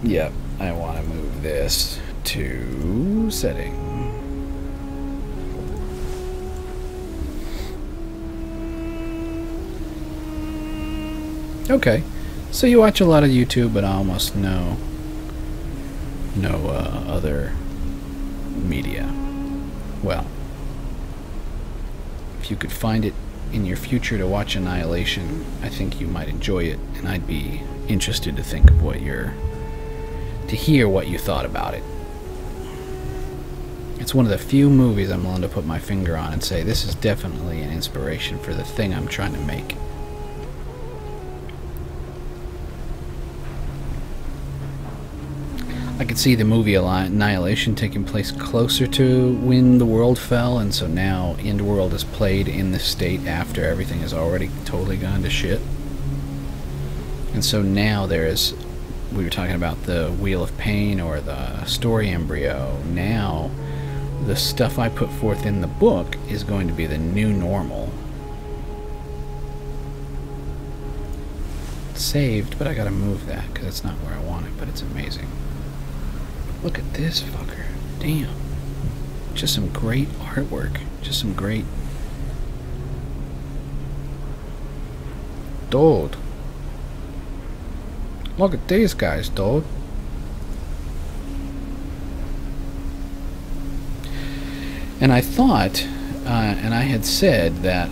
Yep, I want to move this to setting. Okay, so you watch a lot of YouTube, but almost no other media. Well, if you could find it in your future to watch Annihilation, I think you might enjoy it, and I'd be interested to think of to hear what you thought about it. It's one of the few movies I'm willing to put my finger on and say this is definitely an inspiration for the thing I'm trying to make. I could see the movie Annihilation taking place closer to when the world fell, and so now Endworld is played in this state after everything has already totally gone to shit. And so now there's, we were talking about the Wheel of Pain or the story embryo. Now the stuff I put forth in the book is going to be the new normal. It's saved, but I gotta move that because it's not where I want it, but it's amazing. Look at this fucker. Damn. Just some great artwork. Just some great... Dude. Look at these guys, dude. And I thought, and I had said that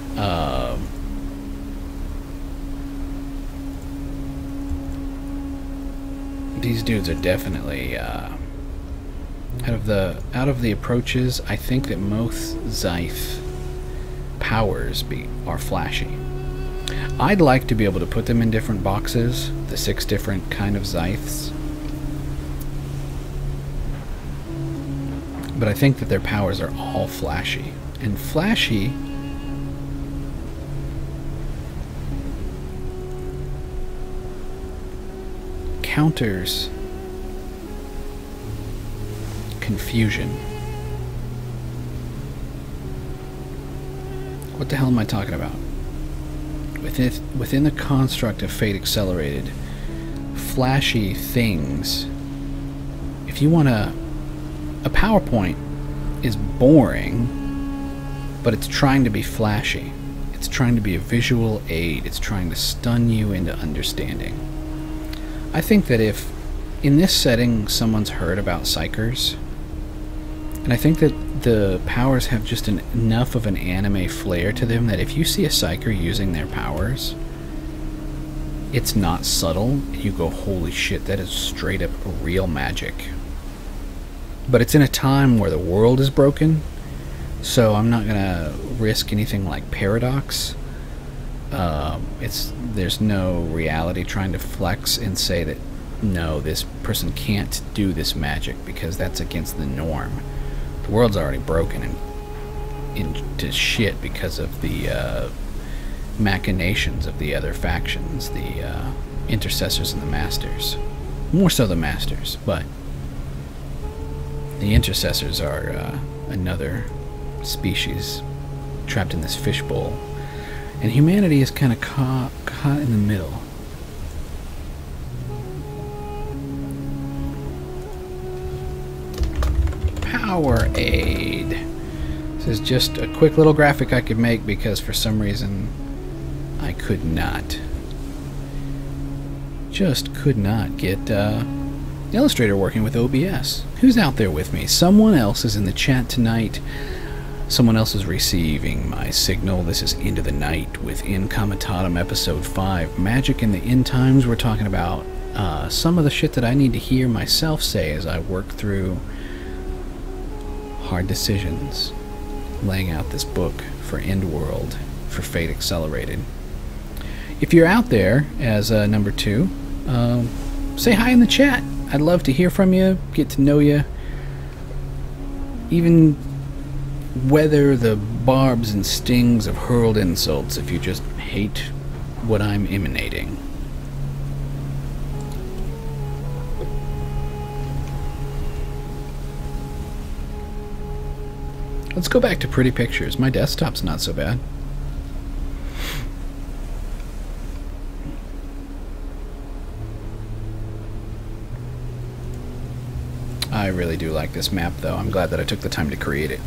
these dudes are definitely out of the approaches. I think that most Scythe powers are flashy. I'd like to be able to put them in different boxes, the 6 different kind of Scythes. But I think that their powers are all flashy. And flashy counters confusion. What the hell am I talking about? Within the construct of Fate Accelerated, flashy things, if you want a PowerPoint is boring, but it's trying to be flashy. It's trying to be a visual aid. It's trying to stun you into understanding. I think that if in this setting someone's heard about psychers, and I think that the powers have just enough of an anime flair to them that if you see a psyker using their powers, it's not subtle. You go, holy shit, that is straight up real magic. But it's in a time where the world is broken, so I'm not gonna risk anything like paradox. There's no reality trying to flex and say that no, this person can't do this magic because that's against the norm. The world's already broken and into shit because of the machinations of the other factions, the intercessors and the masters. More so the masters, but the intercessors are another species trapped in this fishbowl. And humanity is kind of caught in the middle. Power Aid. This is just a quick little graphic I could make because for some reason I could not. Just could not get Illustrator working with OBS. Who's out there with me? Someone else is in the chat tonight. Someone else is receiving my signal. This is Into the Night with Incomitatum Episode 5. Magic in the End Times. We're talking about some of the shit that I need to hear myself say as I work through hard decisions, laying out this book for Endworld, for Fate Accelerated. If you're out there as number 2, say hi in the chat. I'd love to hear from you, get to know you, even weather the barbs and stings of hurled insults if you just hate what I'm emanating. Let's go back to pretty pictures. My desktop's not so bad. I really do like this map, though. I'm glad that I took the time to create it.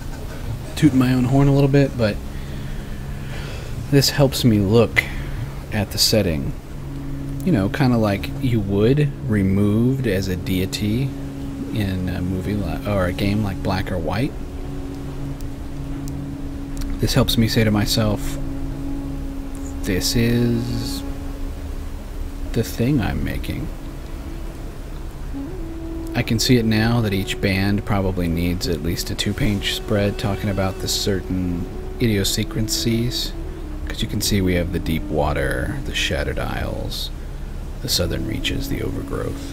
Tooting my own horn a little bit, but this helps me look at the setting. You know, kind of like you would removed as a deity in a movie or a game like Black or White. This helps me say to myself, this is the thing I'm making. I can see it now that each band probably needs at least a 2-page spread talking about the certain idiosyncrasies. Because you can see we have the deep water, the shattered isles, the southern reaches, the overgrowth.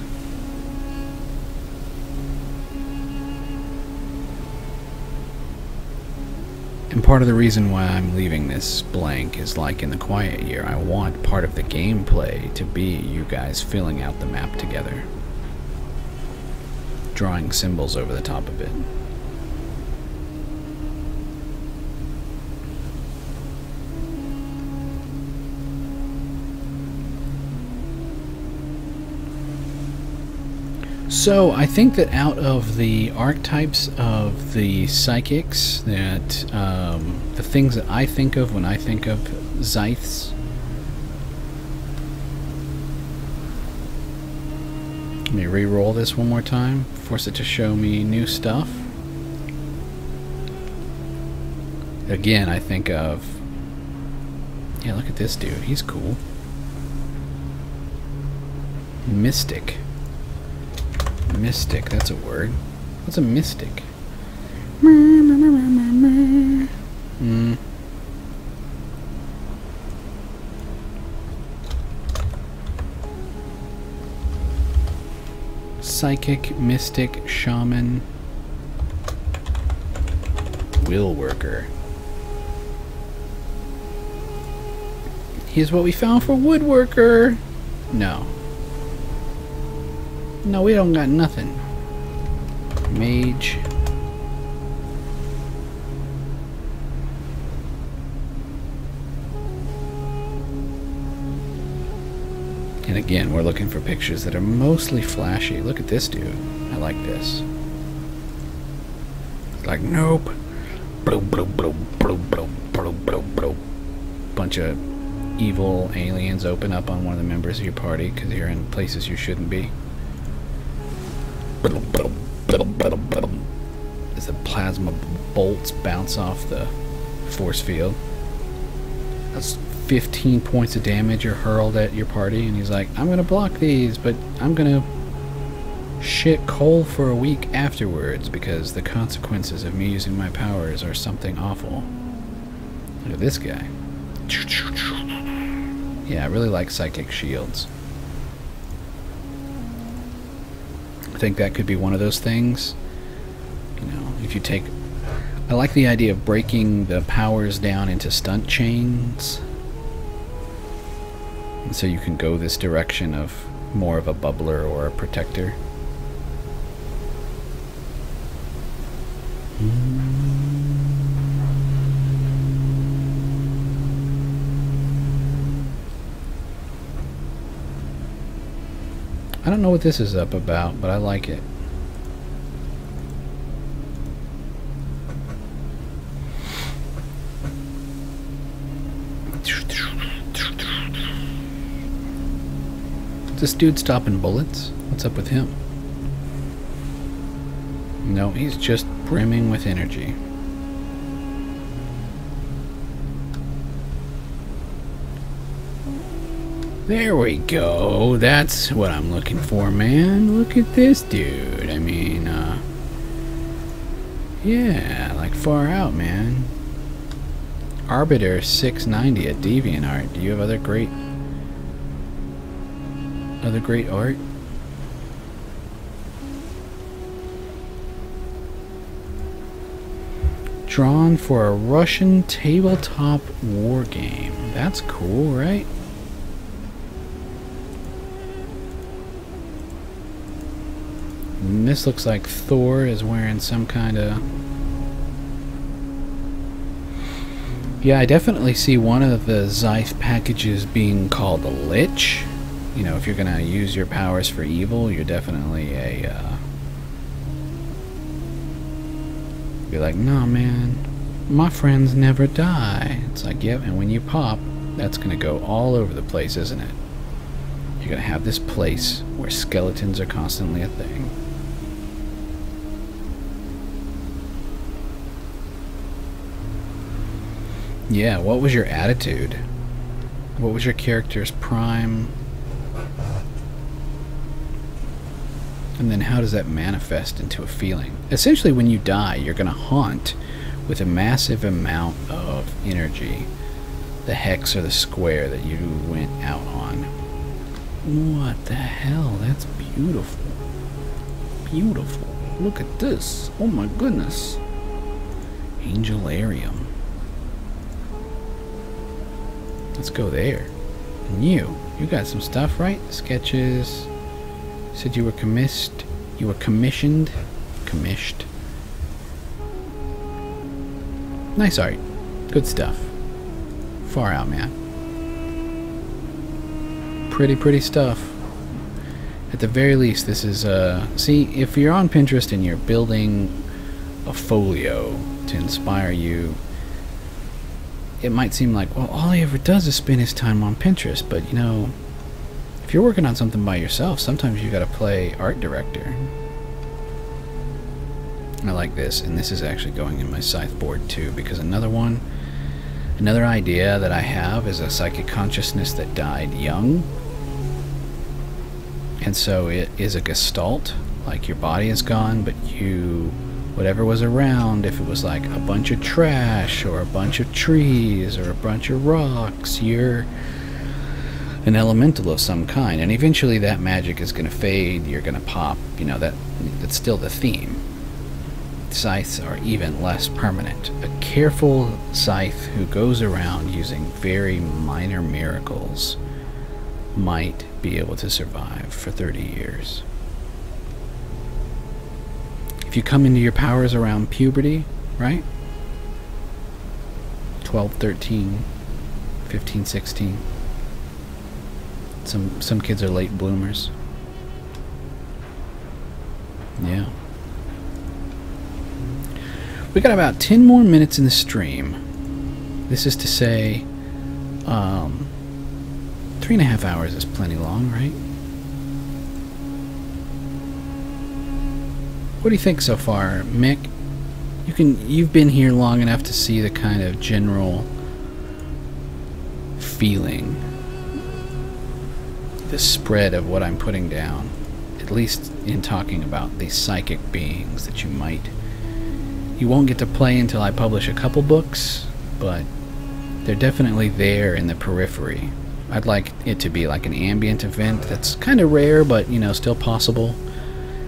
And part of the reason why I'm leaving this blank is like in the quiet year, I want part of the gameplay to be you guys filling out the map together. Drawing symbols over the top of it. So I think that out of the archetypes of the psychics, that the things that I think of when I think of Zyths, let me re-roll this one more time, force it to show me new stuff. Again, I think of, yeah, look at this dude, he's cool. Mystic. Mystic, that's a word. What's a mystic? Psychic, mystic, shaman, will worker. Here's what we found for woodworker. No. No, we don't got nothing. Mage. And again, we're looking for pictures that are mostly flashy. Look at this dude. I like this. It's like, nope. Bunch of evil aliens open up on one of the members of your party because you're in places you shouldn't be. As the plasma bolts bounce off the force field. That's 15 points of damage are hurled at your party, and he's like, I'm gonna block these, but I'm gonna shit coal for a week afterwards because the consequences of me using my powers are something awful. Look at this guy. Yeah, I really like psychic shields. I think that could be one of those things. You know, if you take... I like the idea of breaking the powers down into stunt chains. And so you can go this direction of more of a bubbler or a protector. I don't know what this is up about, but I like it. Is this dude stopping bullets? What's up with him? No, he's just brimming with energy. There we go. That's what I'm looking for, man. Look at this dude. I mean, yeah, like far out, man. Arbiter 690 at DeviantArt. Do you have other great art? Drawn for a Russian tabletop war game. That's cool, right? And this looks like Thor is wearing some kind of... Yeah, I definitely see one of the Zyth packages being called a Lich. You know, if you're gonna use your powers for evil, you're definitely a, be like, no man, my friends never die. It's like, yep, and when you pop, that's gonna go all over the place, isn't it? You're gonna have this place where skeletons are constantly a thing. Yeah, what was your attitude? What was your character's prime? And then how does that manifest into a feeling? Essentially, when you die, you're going to haunt with a massive amount of energy the hex or the square that you went out on. What the hell? That's beautiful. Beautiful. Look at this. Oh my goodness. Angelarium. Let's go there. And you got some stuff, right? Sketches. Said you were commissioned. You were commissioned. Commissioned. Nice art. Good stuff. Far out, man. Pretty stuff. At the very least, this is, see, if you're on Pinterest and you're building a folio to inspire you, it might seem like, well, all he ever does is spend his time on Pinterest. But, you know, if you're working on something by yourself, sometimes you gotta play art director. I like this, and this is actually going in my scythe board too, because another idea that I have is a psychic consciousness that died young. And so it is a gestalt, like your body is gone, but you, whatever was around, if it was like a bunch of trash or a bunch of trees or a bunch of rocks, you're an elemental of some kind. And eventually that magic is going to fade, you're going to pop, you know, that's still the theme. Scythes are even less permanent. A careful scythe who goes around using very minor miracles might be able to survive for 30 years. If you come into your powers around puberty, right? 12, 13, 15, 16. Some kids are late bloomers. Yeah. We got about 10 more minutes in the stream. This is to say, 3.5 hours is plenty long, right? What do you think so far, Mick? You've been here long enough to see the kind of general feeling, the spread of what I'm putting down, at least in talking about these psychic beings that you won't get to play until I publish a couple books, but they're definitely there in the periphery. I'd like it to be like an ambient event that's kind of rare, but, you know, still possible,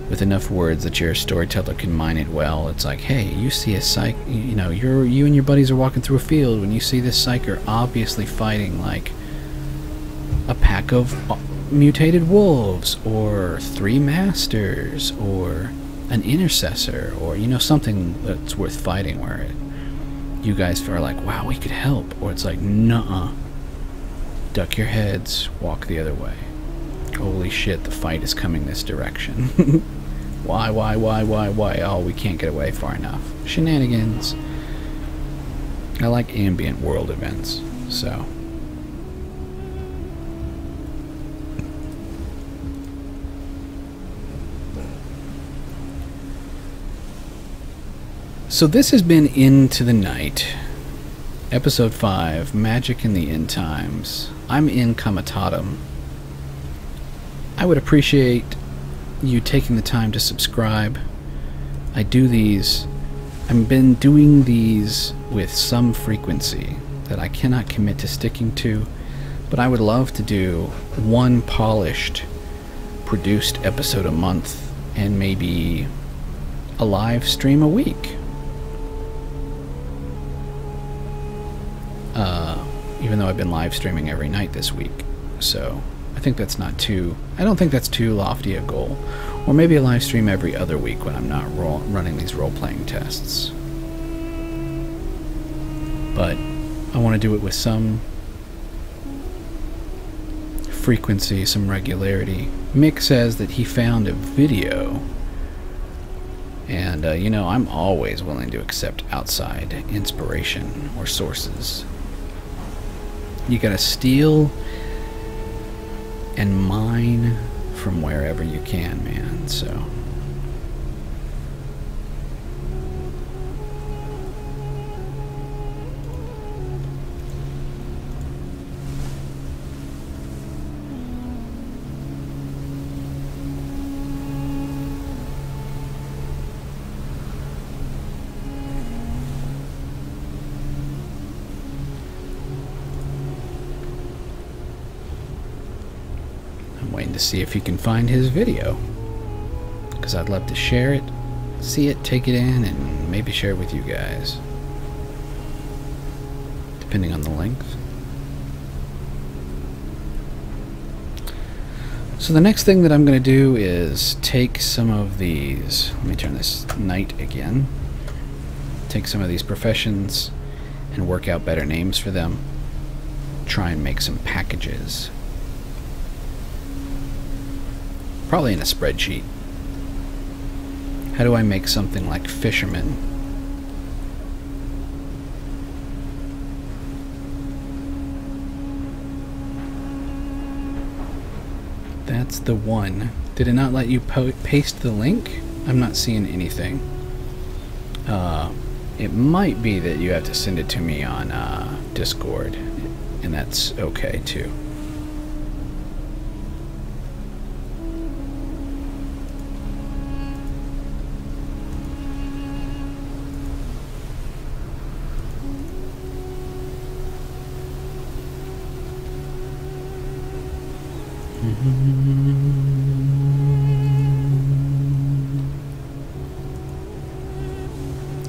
with enough words that your storyteller can mine it well. It's like, hey, you see a you know, you and your buddies are walking through a field when you see this psyker obviously fighting like a pack of mutated wolves, or 3 masters, or an intercessor, or, you know, something that's worth fighting, where you guys are like, wow, we could help, or it's like, nuh-uh, duck your heads, walk the other way. Holy shit, the fight is coming this direction. Why? Oh, we can't get away far enough. Shenanigans. I like ambient world events, so. So this has been Into the Night, Episode 5, Magic in the End Times. I'm Incomitatum. I would appreciate you taking the time to subscribe. I've been doing these with some frequency that I cannot commit to sticking to, but I would love to do one polished, produced episode a month, and maybe a live stream a week. Even though I've been live streaming every night this week, so I don't think that's too lofty a goal. Or maybe a live stream every other week when I'm not running these role-playing tests. But I want to do it with some frequency, some regularity. Mick says that he found a video, and you know, I'm always willing to accept outside inspiration or sources. You gotta steal and mine from wherever you can, man, so. Waiting to see if you can find his video, because I'd love to share it, see it, take it in, and maybe share it with you guys, depending on the length. So the next thing that I'm going to do is take some of these, let me turn this night again, take some of these professions and work out better names for them, try and make some packages, probably in a spreadsheet. How do I make something like fisherman? That's the one. Did it not let you paste the link? I'm not seeing anything. It might be that you have to send it to me on Discord, and that's okay too.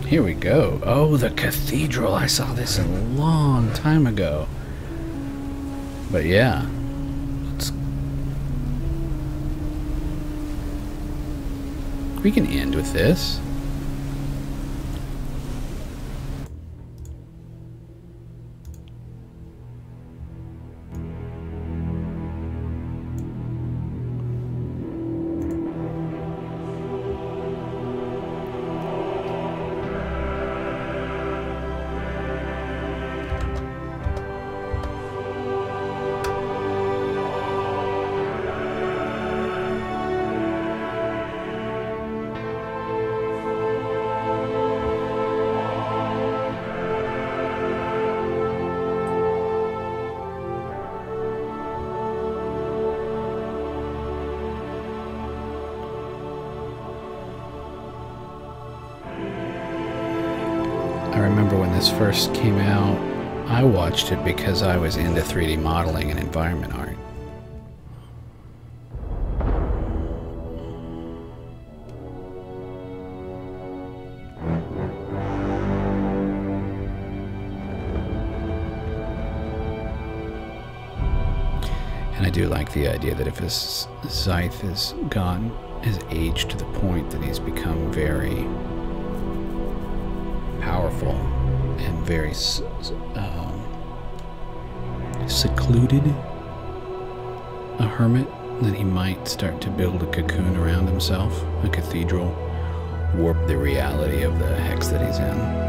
Here we go. Oh, the cathedral. I saw this a long time ago. But yeah. We can end with this. I remember when this first came out, I watched it because I was into 3D modeling and environment art. And I do like the idea that if his Scythe has aged to the point that he's become very powerful and very secluded, a hermit, that he might start to build a cocoon around himself, a cathedral, warp the reality of the hex that he's in.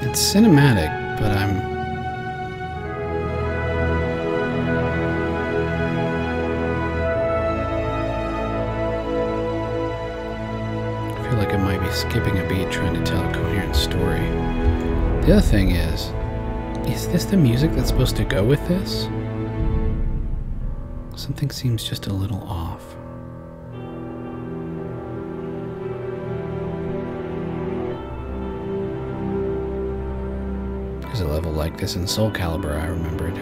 It's cinematic, but I feel like I might be skipping a beat trying to tell a coherent story. The other thing is this the music that's supposed to go with this? Something seems just a little off. There's a level like this in Soul Calibur, I remembered.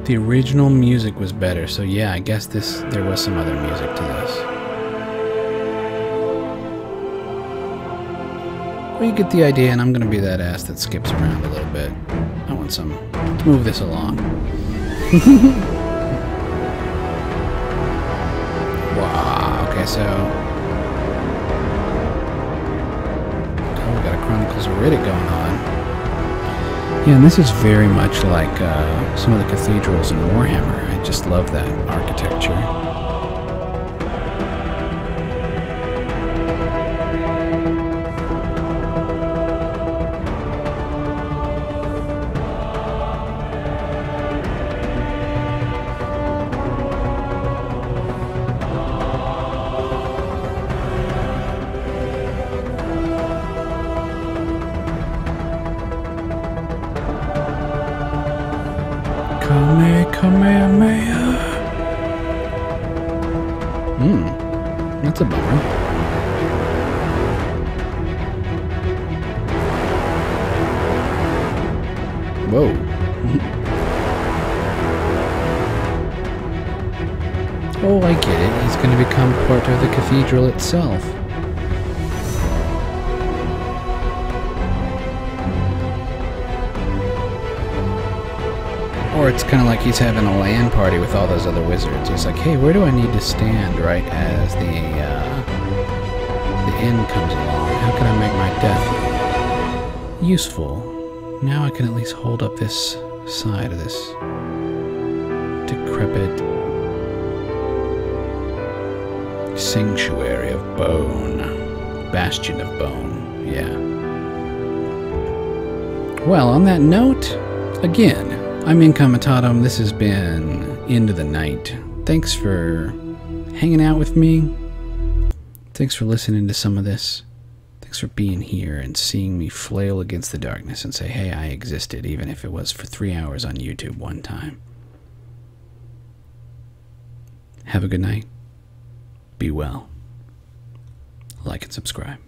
The original music was better, so yeah, I guess there was some other music to this. Well, you get the idea, and I'm gonna be that ass that skips around a little bit. I want to move this along. so... Oh, we got a Chronicles of Riddick going on. Yeah, and this is very much like some of the cathedrals in Warhammer. I just love that architecture. Kamehameha. That's a bummer. Whoa. Oh, I get it. He's going to become part of the cathedral itself. Or it's kind of like he's having a LAN party with all those other wizards. He's like, hey, where do I need to stand right as the end comes along? How can I make my death useful? Now I can at least hold up this side of this decrepit sanctuary of bone. Bastion of bone, yeah. Well, on that note, again, I'm Incomitatum. This has been Into the Night. Thanks for hanging out with me. Thanks for listening to some of this. Thanks for being here and seeing me flail against the darkness and say, hey, I existed, even if it was for 3 hours on YouTube one time. Have a good night. Be well. Like and subscribe.